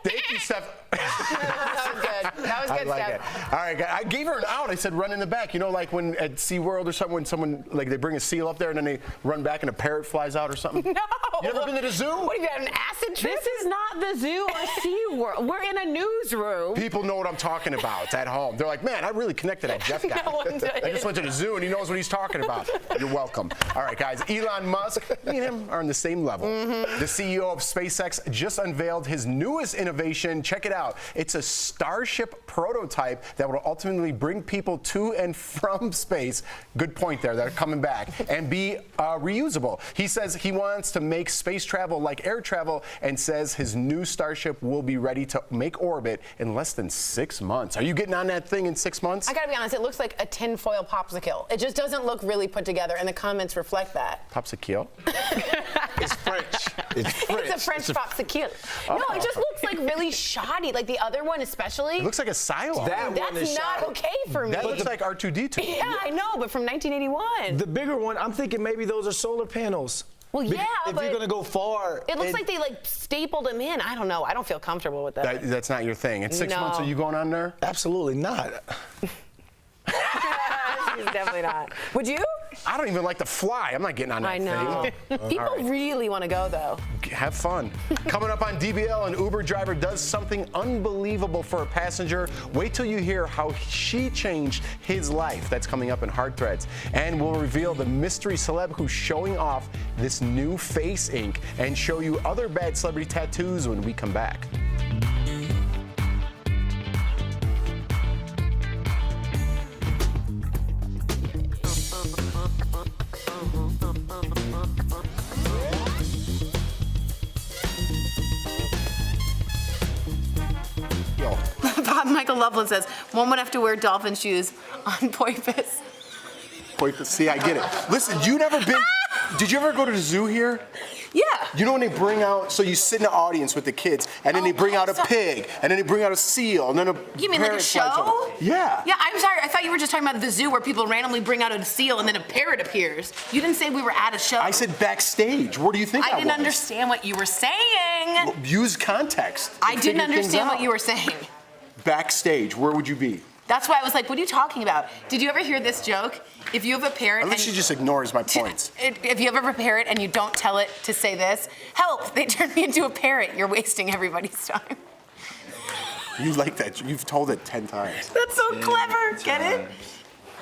Thank you, Steph.
That was good. That was
I
good,
like
Steph.
it. All right, I gave her an out. I said run in the back. You know, like when at SeaWorld or something, when someone, like they bring a seal up there and then they run back and a parrot flies out or something?
No.
You ever been to the zoo?
What, you got an acid trip?
This is not the zoo or SeaWorld. We're in a newsroom.
People know what I'm talking about at home. They're like, man, I really connected that Jeff guy.
No one does.
I just went to the zoo and he knows what he's talking about. You're welcome. All right, guys. Elon Musk, me and him are on the same level. The CEO of SpaceX just unveiled his newest innovation. Check it out. It's a Starship prototype that will ultimately bring people to and from space. Good point there. They're coming back and be reusable. He says he wants to make space travel like air travel and says his new Starship will be ready to make orbit in less than 6 months. Are you getting on that thing in 6 months?
I gotta be honest, it looks like a tinfoil popsicle. It just doesn't look really put together, and the comments reflect that.
Popsicle?
It's French. It's French.
It's a French popsicle. No, it just looks like really shoddy. Like the other one, especially.
It looks like a silo.
That's not okay for me.
That looks like R2-D2.
Yeah, I know, but from 1981.
The bigger one, I'm thinking maybe those are solar panels.
Well, yeah,
if
but
you're gonna go far,
it looks like they like stapled them in. I don't know. I don't feel comfortable with that.
That's not your thing. In 6 months, are you going on there?
Absolutely not.
She's definitely not. Would you?
I don't even like to fly. I'm not getting on that
I know.
thing.
People really want to go, though.
Have fun. Coming up on DBL, an Uber driver does something unbelievable for a passenger. Wait till you hear how she changed his life. That's coming up in Hard Threads. And we'll reveal the mystery celeb who's showing off this new face ink and show you other bad celebrity tattoos when we come back.
Michael Loveland says, one would have to wear dolphin shoes on Poipus.
Poipus, see, I get it. Listen, you never been, did you ever go to the zoo here?
Yeah.
You know when they bring out, so you sit in the audience with the kids, and then they bring out a pig, and then they bring out a seal, and then a
You mean like a
parrot flies
show?
over. Yeah.
Yeah, I'm sorry. I thought you were just talking about the zoo where people randomly bring out a seal and then a parrot appears. You didn't say we were at a show.
I said backstage. Where do you think I
I didn't
was?
understand what you were saying.
Use context.
I didn't understand what you were saying.
Backstage, where would you be?
That's why I was like, what are you talking about? Did you ever hear this joke? If you have a parrot
Unless she just ignores my points.
If you ever have a parrot and you don't tell it to say this, help, they turned me into a parrot. You're wasting everybody's time.
You like that. You've told it 10 times.
That's so clever. Get it?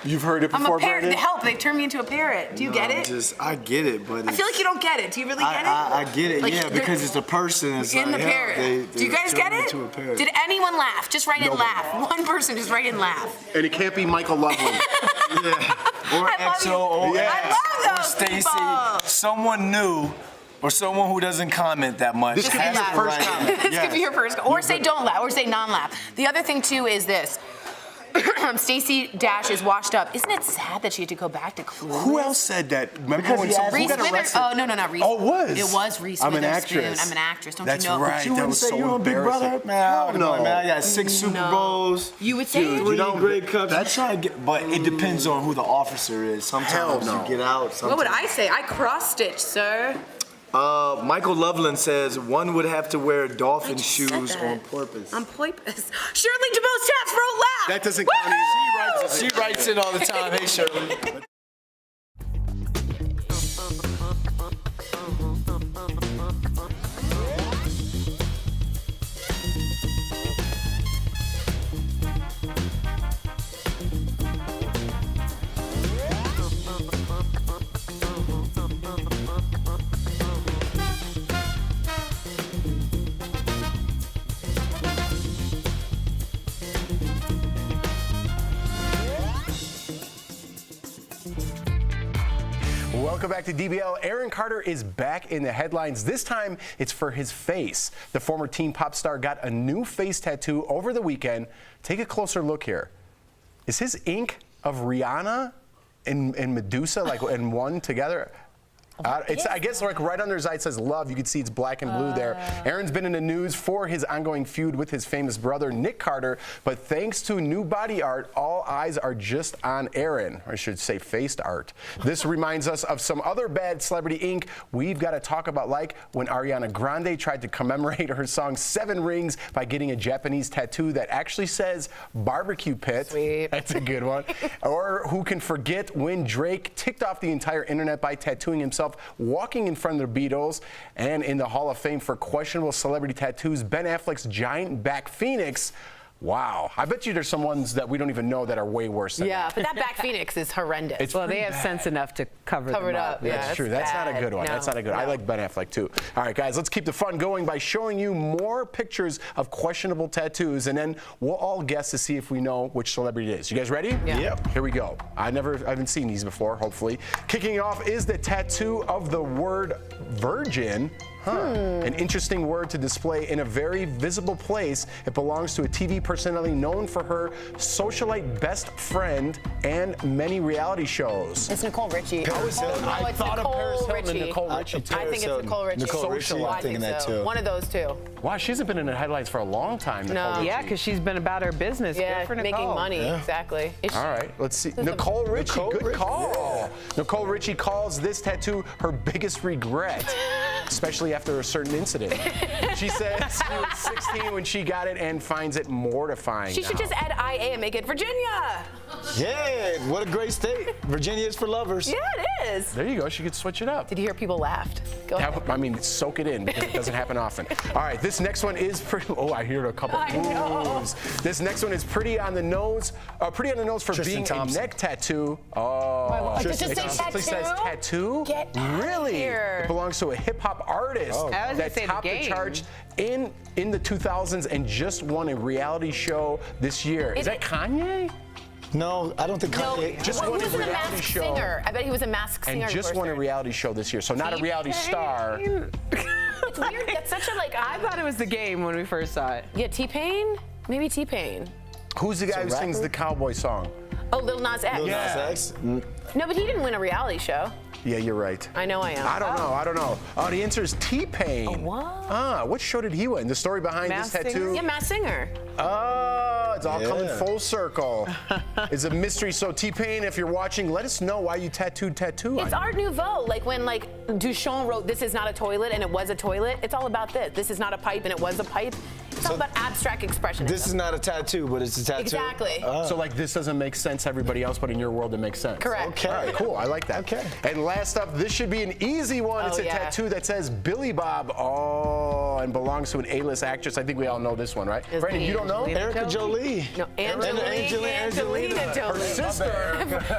You've heard it before,
I'm a parrot.
Brandon?
Help, they turned me into a parrot. Do you get it?
I get it, but
I feel like you don't get it. Do you really get it?
I get it,
Like,
yeah, because it's a person. It's
in
like,
the parrot. Do you guys get it? Did anyone laugh? Just write in
Nobody.
laugh. One person just write in laugh.
And it can't be Michael Loveland.
Or EXO, or
I love
Stacy.
people.
Someone new, or someone who doesn't comment that much.
This could be
has
your
to
first
write
comment.
it.
This could be your first. Or say don't laugh, or say non-laugh. The other thing too is this.
Stacey Dash is washed up. Isn't it sad that she had to go back to Clueless?
Who else said that? Remember when
Reese Witherspoon. Oh, no, not Reese.
Oh, it was?
It was Reese
I'm an
Witherspoon.
actress.
I'm an actress. Don't
That's
you know?
right.
You
That was so embarrassing.
Man,
no,
man, I got 6 Super Bowls.
You would say
Three Grey Cups. That's trying to get, but it depends on who the officer is. Sometimes you get out. Sometimes.
What would I say? I cross-stitched, sir.
Michael Loveland says one would have to wear dolphin shoes on purpose.
On purpose. Shirley DeBose Taps wrote laugh.
That doesn't count either.
She writes it all the time. Hey, Shirley.
Welcome back to DBL. Aaron Carter is back in the headlines. This time, it's for his face. The former teen pop star got a new face tattoo over the weekend. Take a closer look here. Is his ink of Rihanna and Medusa like in one together? It's, I guess, like right under his eye it says love. You can see it's black and blue there. Aaron's been in the news for his ongoing feud with his famous brother, Nick Carter. But thanks to new body art, all eyes are just on Aaron. Or I should say faced art. This reminds us of some other bad celebrity ink we've got to talk about, like when Ariana Grande tried to commemorate her song 7 Rings by getting a Japanese tattoo that actually says barbecue pit.
Sweet.
That's a good one. Or who can forget when Drake ticked off the entire internet by tattooing himself walking in front of the Beatles. And in the Hall of Fame for questionable celebrity tattoos, Ben Affleck's giant back phoenix. Wow. I bet you there's some ones that we don't even know that are way worse than
Yeah,
that.
but that back phoenix is horrendous.
Well, they have sense enough to cover them
it up. Yeah,
That's true. That's not a
bad.
good one.
No,
That's not a good one. I
no.
like Ben Affleck too. All right, guys, let's keep the fun going by showing you more pictures of questionable tattoos, and then we'll all guess to see if we know which celebrity it is. You guys ready?
Yeah.
Yep.
Here we go. I haven't seen these before, hopefully. Kicking off is the tattoo of the word virgin. An interesting word to display in a very visible place. It belongs to a TV personality known for her socialite best friend and many reality shows.
It's Nicole Richie.
Paris Hilton.
I thought of Paris Hilton and Nicole Richie too.
I think it's Nicole Richie.
Nicole Richie,
I
I'm thinking
think
that
so.
too.
One of those two.
Wow, she hasn't been in the headlines for a long time, Nicole Richie.
Yeah, because she's been about her business.
Yeah,
Good for Nicole.
making money.
Yeah.
Exactly.
All right, let's see. Nicole Richie, good call. Nicole Richie calls this tattoo her biggest regret, especially after a certain incident. She says she was 16 when she got it and finds it mortifying.
She should
now.
just add IA and make it Virginia.
Yeah, what a great state. Virginia is for lovers.
Yeah, it is.
There you go. She could switch it up.
Did you hear people laughed? Go ahead.
I mean, soak it in because it doesn't happen often. All right, this next one is pretty. Oh, I hear a couple.
I know.
Oohs. This next one is pretty on the nose. Pretty on the nose for
Tristan
being
Thompson.
a neck tattoo. Oh,
Does it say
it simply says
tattoo?
tattoo.
Get out
Really?
here.
It belongs to a hip hop artist
I was gonna
that
say the
topped the
game.
charts in the 2000s and just won a reality show this year. Is that Kanye?
No, I don't think Kanye.
Just
Well,
won
he
a
was a
reality
masked
show.
singer. I bet he was a masked singer.
And just won a reality show this year, so not a reality star.
It's weird. That's such a like.
I thought it was the game when we first saw it.
Yeah, T-Pain. Maybe T-Pain.
Who's the guy who sings the cowboy song?
Oh, Lil Nas X.
Lil Nas X?
No, but he didn't win a reality show.
Yeah, you're right.
I know I am.
I don't know. Oh, the answer is T-Pain.
What?
What show did he win? The story behind
Masked
this tattoo?
Singer? Yeah, Masked Singer.
Oh, it's all coming full circle. It's a mystery. So T-Pain, if you're watching, let us know why you tattooed tattoo on
It's
you.
Art Nouveau. Like when Duchamp wrote "This is not a toilet" and it was a toilet. It's all about this. This is not a pipe and it was a pipe. It's all about abstract expression.
This is not a tattoo, but it's a tattoo.
Exactly.
So like this doesn't make sense to everybody else, but in your world it makes sense.
Correct.
Okay.
All right, cool. I like that.
Okay.
And last up, this should be an easy one. It's a
yeah.
tattoo that says Billy Bob. Oh, and belongs to an A-list actress. I think we all know this one, right? Brandon, you don't know?
Erica Jolie.
No, Angelina Jolie.
Her sister.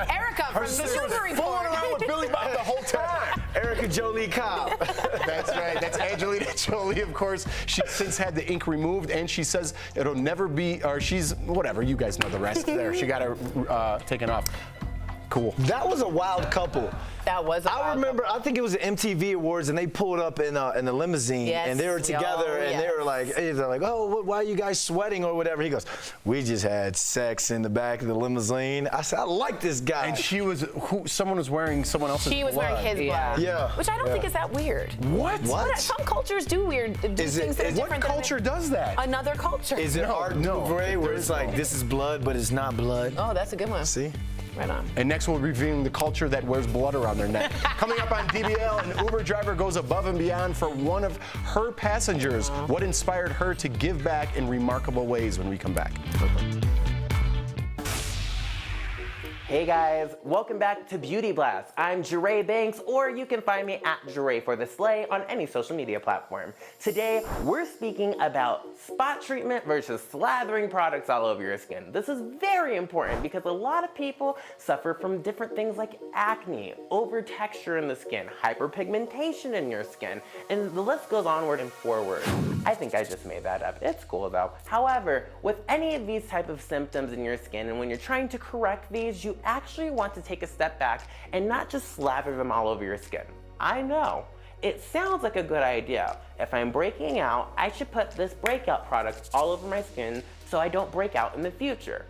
Erica from the
sister was
Super
fooling
Report.
around with Billy Bob the whole time.
Erica Jolie Cobb.
That's right. That's Angelina Jolie, of course. She's since had the ink removed, and she says it'll never be, or she's, whatever, you guys know the rest there. She got it taken off. cool.
That was a wild couple.
That was.
I remember. I think it was the MTV Awards, and they pulled up in the limousine,
Yes.
and they were together, and they were like, "Oh, why are you guys sweating or whatever?" He goes, "We just had sex in the back of the limousine." I said, "I like this guy."
And she was someone was wearing someone else's blood.
She was wearing his blood.
Yeah.
Which I don't think is that weird.
What?
But some cultures do things that are different.
What culture does that?
Another culture.
Is it art nouveau where it's like this is blood, but it's not blood?
Oh, that's a good one.
See?
Right on.
And next we'll be reviewing the culture that wears blood around their neck. Coming up on DBL, an Uber driver goes above and beyond for one of her passengers. What inspired her to give back in remarkable ways when we come back?
Hey guys, welcome back to Beauty Blast. I'm Jeray Banks, or you can find me at Jeray for the Slay on any social media platform. Today, we're speaking about spot treatment versus slathering products all over your skin. This is very important because a lot of people suffer from different things like acne, over texture in the skin, hyperpigmentation in your skin, and the list goes onward and forward. I think I just made that up. It's cool though. However, with any of these type of symptoms in your skin, and when you're trying to correct these, you actually want to take a step back and not just slather them all over your skin. I know, it sounds like a good idea. If I'm breaking out, I should put this breakout product all over my skin so I don't break out in the future.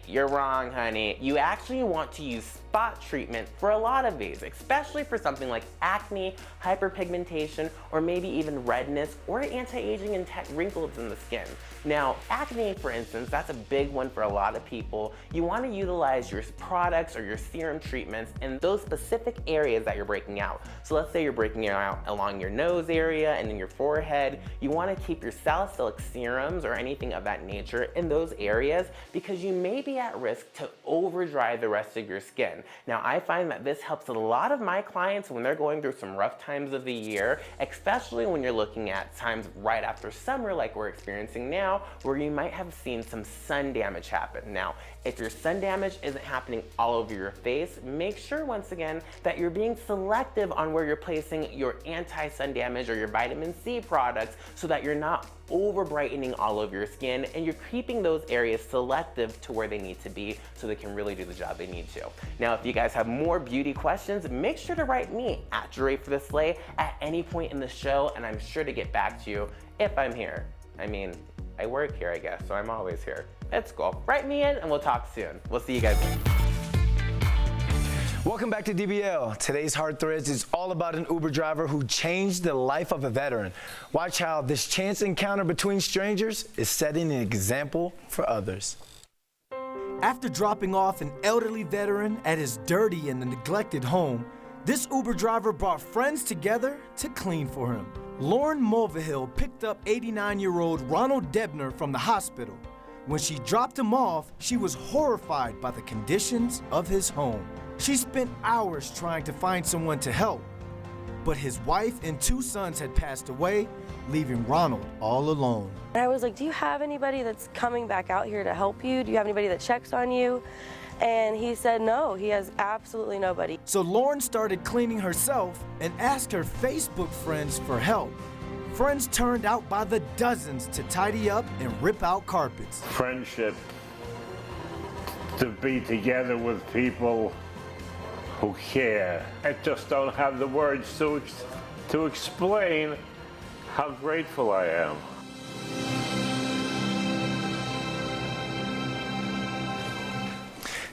You're wrong, honey. You actually want to use spot treatment for a lot of these, especially for something like acne, hyperpigmentation, or maybe even redness or anti-aging and wrinkles in the skin. Now, acne, for instance, that's a big one for a lot of people. You want to utilize your products or your serum treatments in those specific areas that you're breaking out. So let's say you're breaking out along your nose area and in your forehead. You want to keep your salicylic serums or anything of that nature in those areas because you may be at risk to over dry the rest of your skin. Now, I find that this helps a lot of my clients when they're going through some rough times of the year, especially when you're looking at times right after summer like we're experiencing now, where you might have seen some sun damage happen. Now, if your sun damage isn't happening all over your face, make sure once again that you're being selective on where you're placing your anti-sun damage or your vitamin C products so that you're not over brightening all over your skin and you're keeping those areas selective to where they need to be so they can really do the job they need to. Now, if you guys have more beauty questions, make sure to write me at Jeray for the Slay at any point in the show, and I'm sure to get back to you if I'm here. I mean, I work here, I guess, so I'm always here. It's cool. Write me in and we'll talk soon. We'll see you guys soon.
Welcome back to DBL. Today's Hard Threads is all about an Uber driver who changed the life of a veteran. Watch how this chance encounter between strangers is setting an example for others.
After dropping off an elderly veteran at his dirty and neglected home, this Uber driver brought friends together to clean for him. Lauren Mulvihill picked up 89-year-old Ronald Debner from the hospital. When she dropped him off, she was horrified by the conditions of his home. She spent hours trying to find someone to help, but his wife and 2 sons had passed away, leaving Ronald all alone.
And I was like, do you have anybody that's coming back out here to help you? Do you have anybody that checks on you? And he said no, he has absolutely nobody.
So Lauren started cleaning herself and asked her Facebook friends for help. Friends turned out by the dozens to tidy up and rip out carpets.
Friendship, to be together with people who care. I just don't have the words to explain how grateful I am.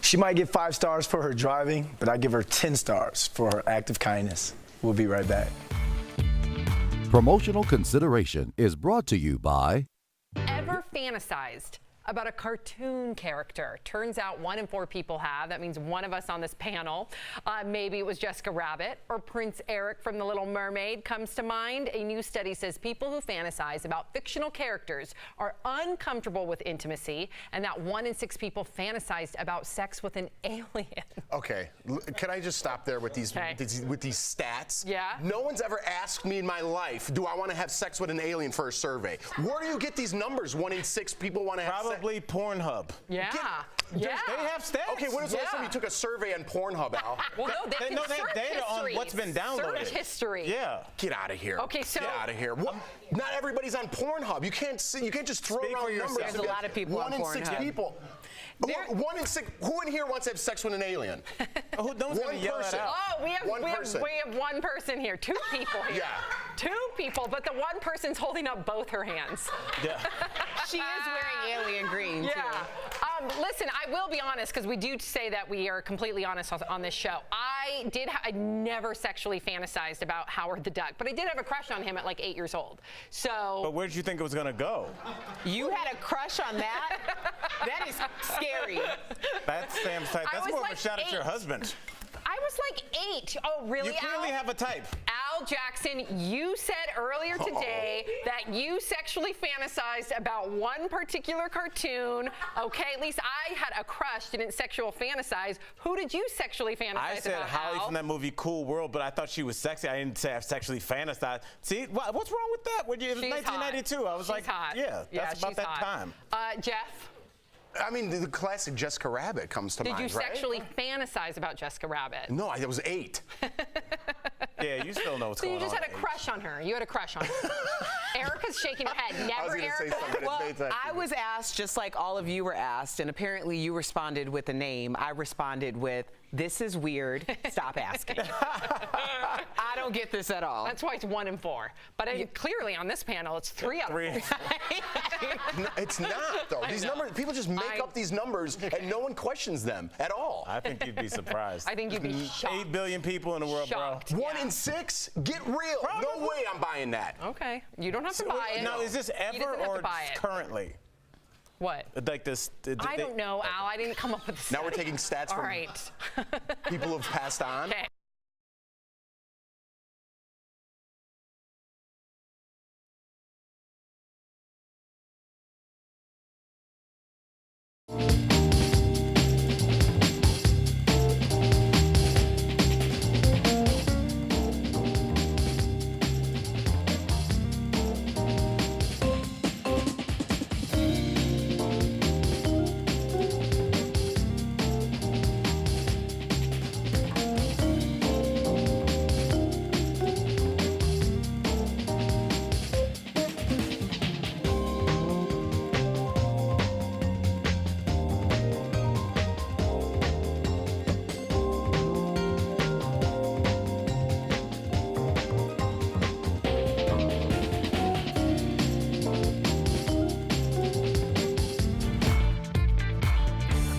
She might get 5 stars for her driving, but I give her 10 stars for her act of kindness. We'll be right back.
Promotional consideration is brought to you by...
Ever fantasized about a cartoon character? Turns out 1 in 4 people have. That means one of us on this panel. Maybe it was Jessica Rabbit or Prince Eric from The Little Mermaid comes to mind. A new study says people who fantasize about fictional characters are uncomfortable with intimacy, and that 1 in 6 people fantasized about sex with an alien.
Okay, can I just stop there with these stats?
Yeah.
No one's ever asked me in my life, do I want to have sex with an alien for a survey? Where do you get these numbers? 1 in 6 people want to have sex?
Probably Pornhub.
Yeah.
They have stats.
Okay, when was the last time you took a survey on Pornhub, Al?
Well, no, they
have data on what's been downloaded.
Search history.
Yeah.
Get out of here.
Okay, so
get out of here. Not everybody's on Pornhub. You can't just throw around numbers.
There's a lot of people
1 in 6 people. 1 in 6. Who in here wants to have sex with an alien?
No one's gonna yell that out.
Oh, we have
One person.
one person here. 2 people here.
Yeah.
2 people, but the one person's holding up both her hands.
Yeah.
She is wearing alien green,
Yeah.
too.
Listen, I will be honest, because we do say that we are completely honest on this show. I never sexually fantasized about Howard the Duck, but I did have a crush on him at like 8 years old. So.
But where did you think it was gonna go?
You had a crush on that? That is scary.
That Sam's type.
I
That's
was
more of
like
a shot at your
8.
husband.
I was like 8. Oh, really,
You clearly
Al?
have a type.
Al Jackson, you said earlier today that you sexually fantasized about one particular cartoon. Okay, at least I had a crush, didn't sexual fantasize. Who did you sexually fantasize about,
I said Holly
Al?
from that movie Cool World, but I thought she was sexy. I didn't say I sexually fantasized. See, what's wrong with that? When it was
She's
1992.
hot.
I was
She's
like,
hot.
yeah, that's about
she's
that
hot.
time.
Jeff?
I mean, the classic Jessica Rabbit comes to
Did
mind,
you
right?
sexually fantasize about Jessica Rabbit?
No, I was 8.
Yeah, you still know what's
So
going
you
on.
just had a crush on her. You had a crush on her. Erica's shaking her head. Never, Erica.
Well, I was asked just like all of you were asked, and apparently you responded with a name. I responded with, "This is weird. Stop asking." I don't get this at all.
That's why it's 1 in 4. But clearly on this panel, it's 3 out of 4.
It's not, though. These numbers, people just make up these numbers, and no one questions them at all.
I think you'd be surprised.
I think you'd be shocked.
8 billion people in the world,
Shocked,
bro.
1 in 6? Get real. No way I'm buying that.
Okay. You don't have to buy it.
Now, is this
He
ever
doesn't have
or
to buy it.
currently?
What?
Like this?
I don't know, Al. I didn't come up with this.
Now we're taking stats
All
from
right.
people who've passed on.
Okay.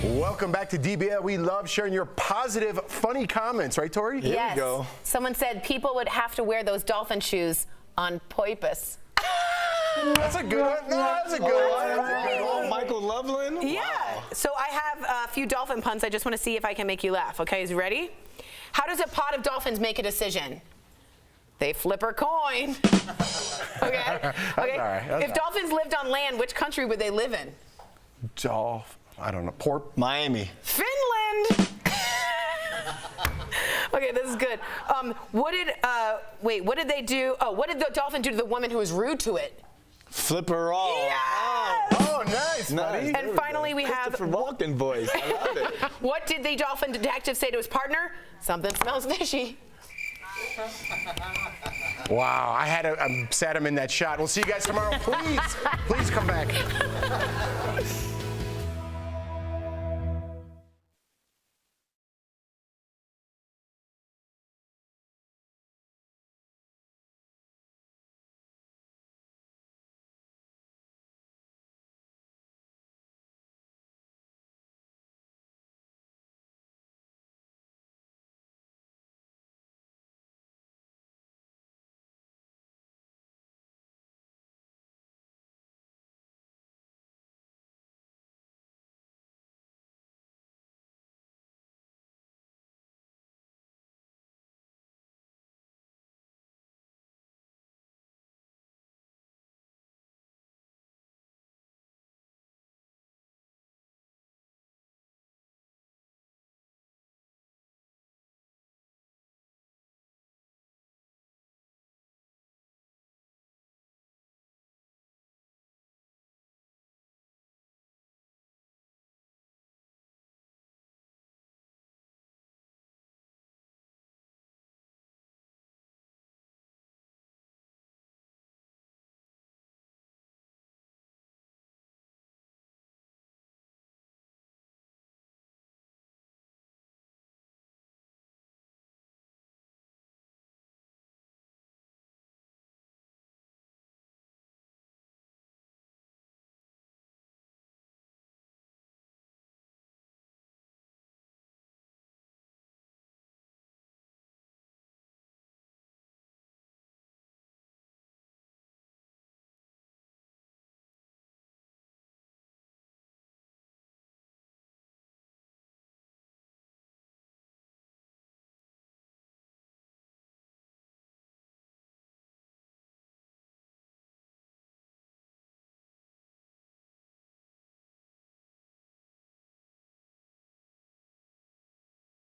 Welcome back to DBL. We love sharing your positive, funny comments, right, Tori?
Here we go. Someone said people would have to wear those dolphin shoes on purpose.
That's a good one. No, that's a good one. That's a good one.
Michael Loveland?
Yeah.
Wow.
So I have a few dolphin puns. I just want to see if I can make you laugh. Okay, is you ready? How does a pod of dolphins make a decision? They flip a coin. Okay. Okay. If dolphins lived on land, which country would they live in?
I don't know. Port
Miami.
Finland. Okay, this is good. What did they do? Oh, what did the dolphin do to the woman who was rude to it?
Flip her off.
Yes!
Oh, nice, buddy.
And finally, we have
Christopher Walken voice. I love it.
What did the dolphin detective say to his partner? Something smells fishy.
Wow, I'm sad I'm in that shot. We'll see you guys tomorrow. Please come back.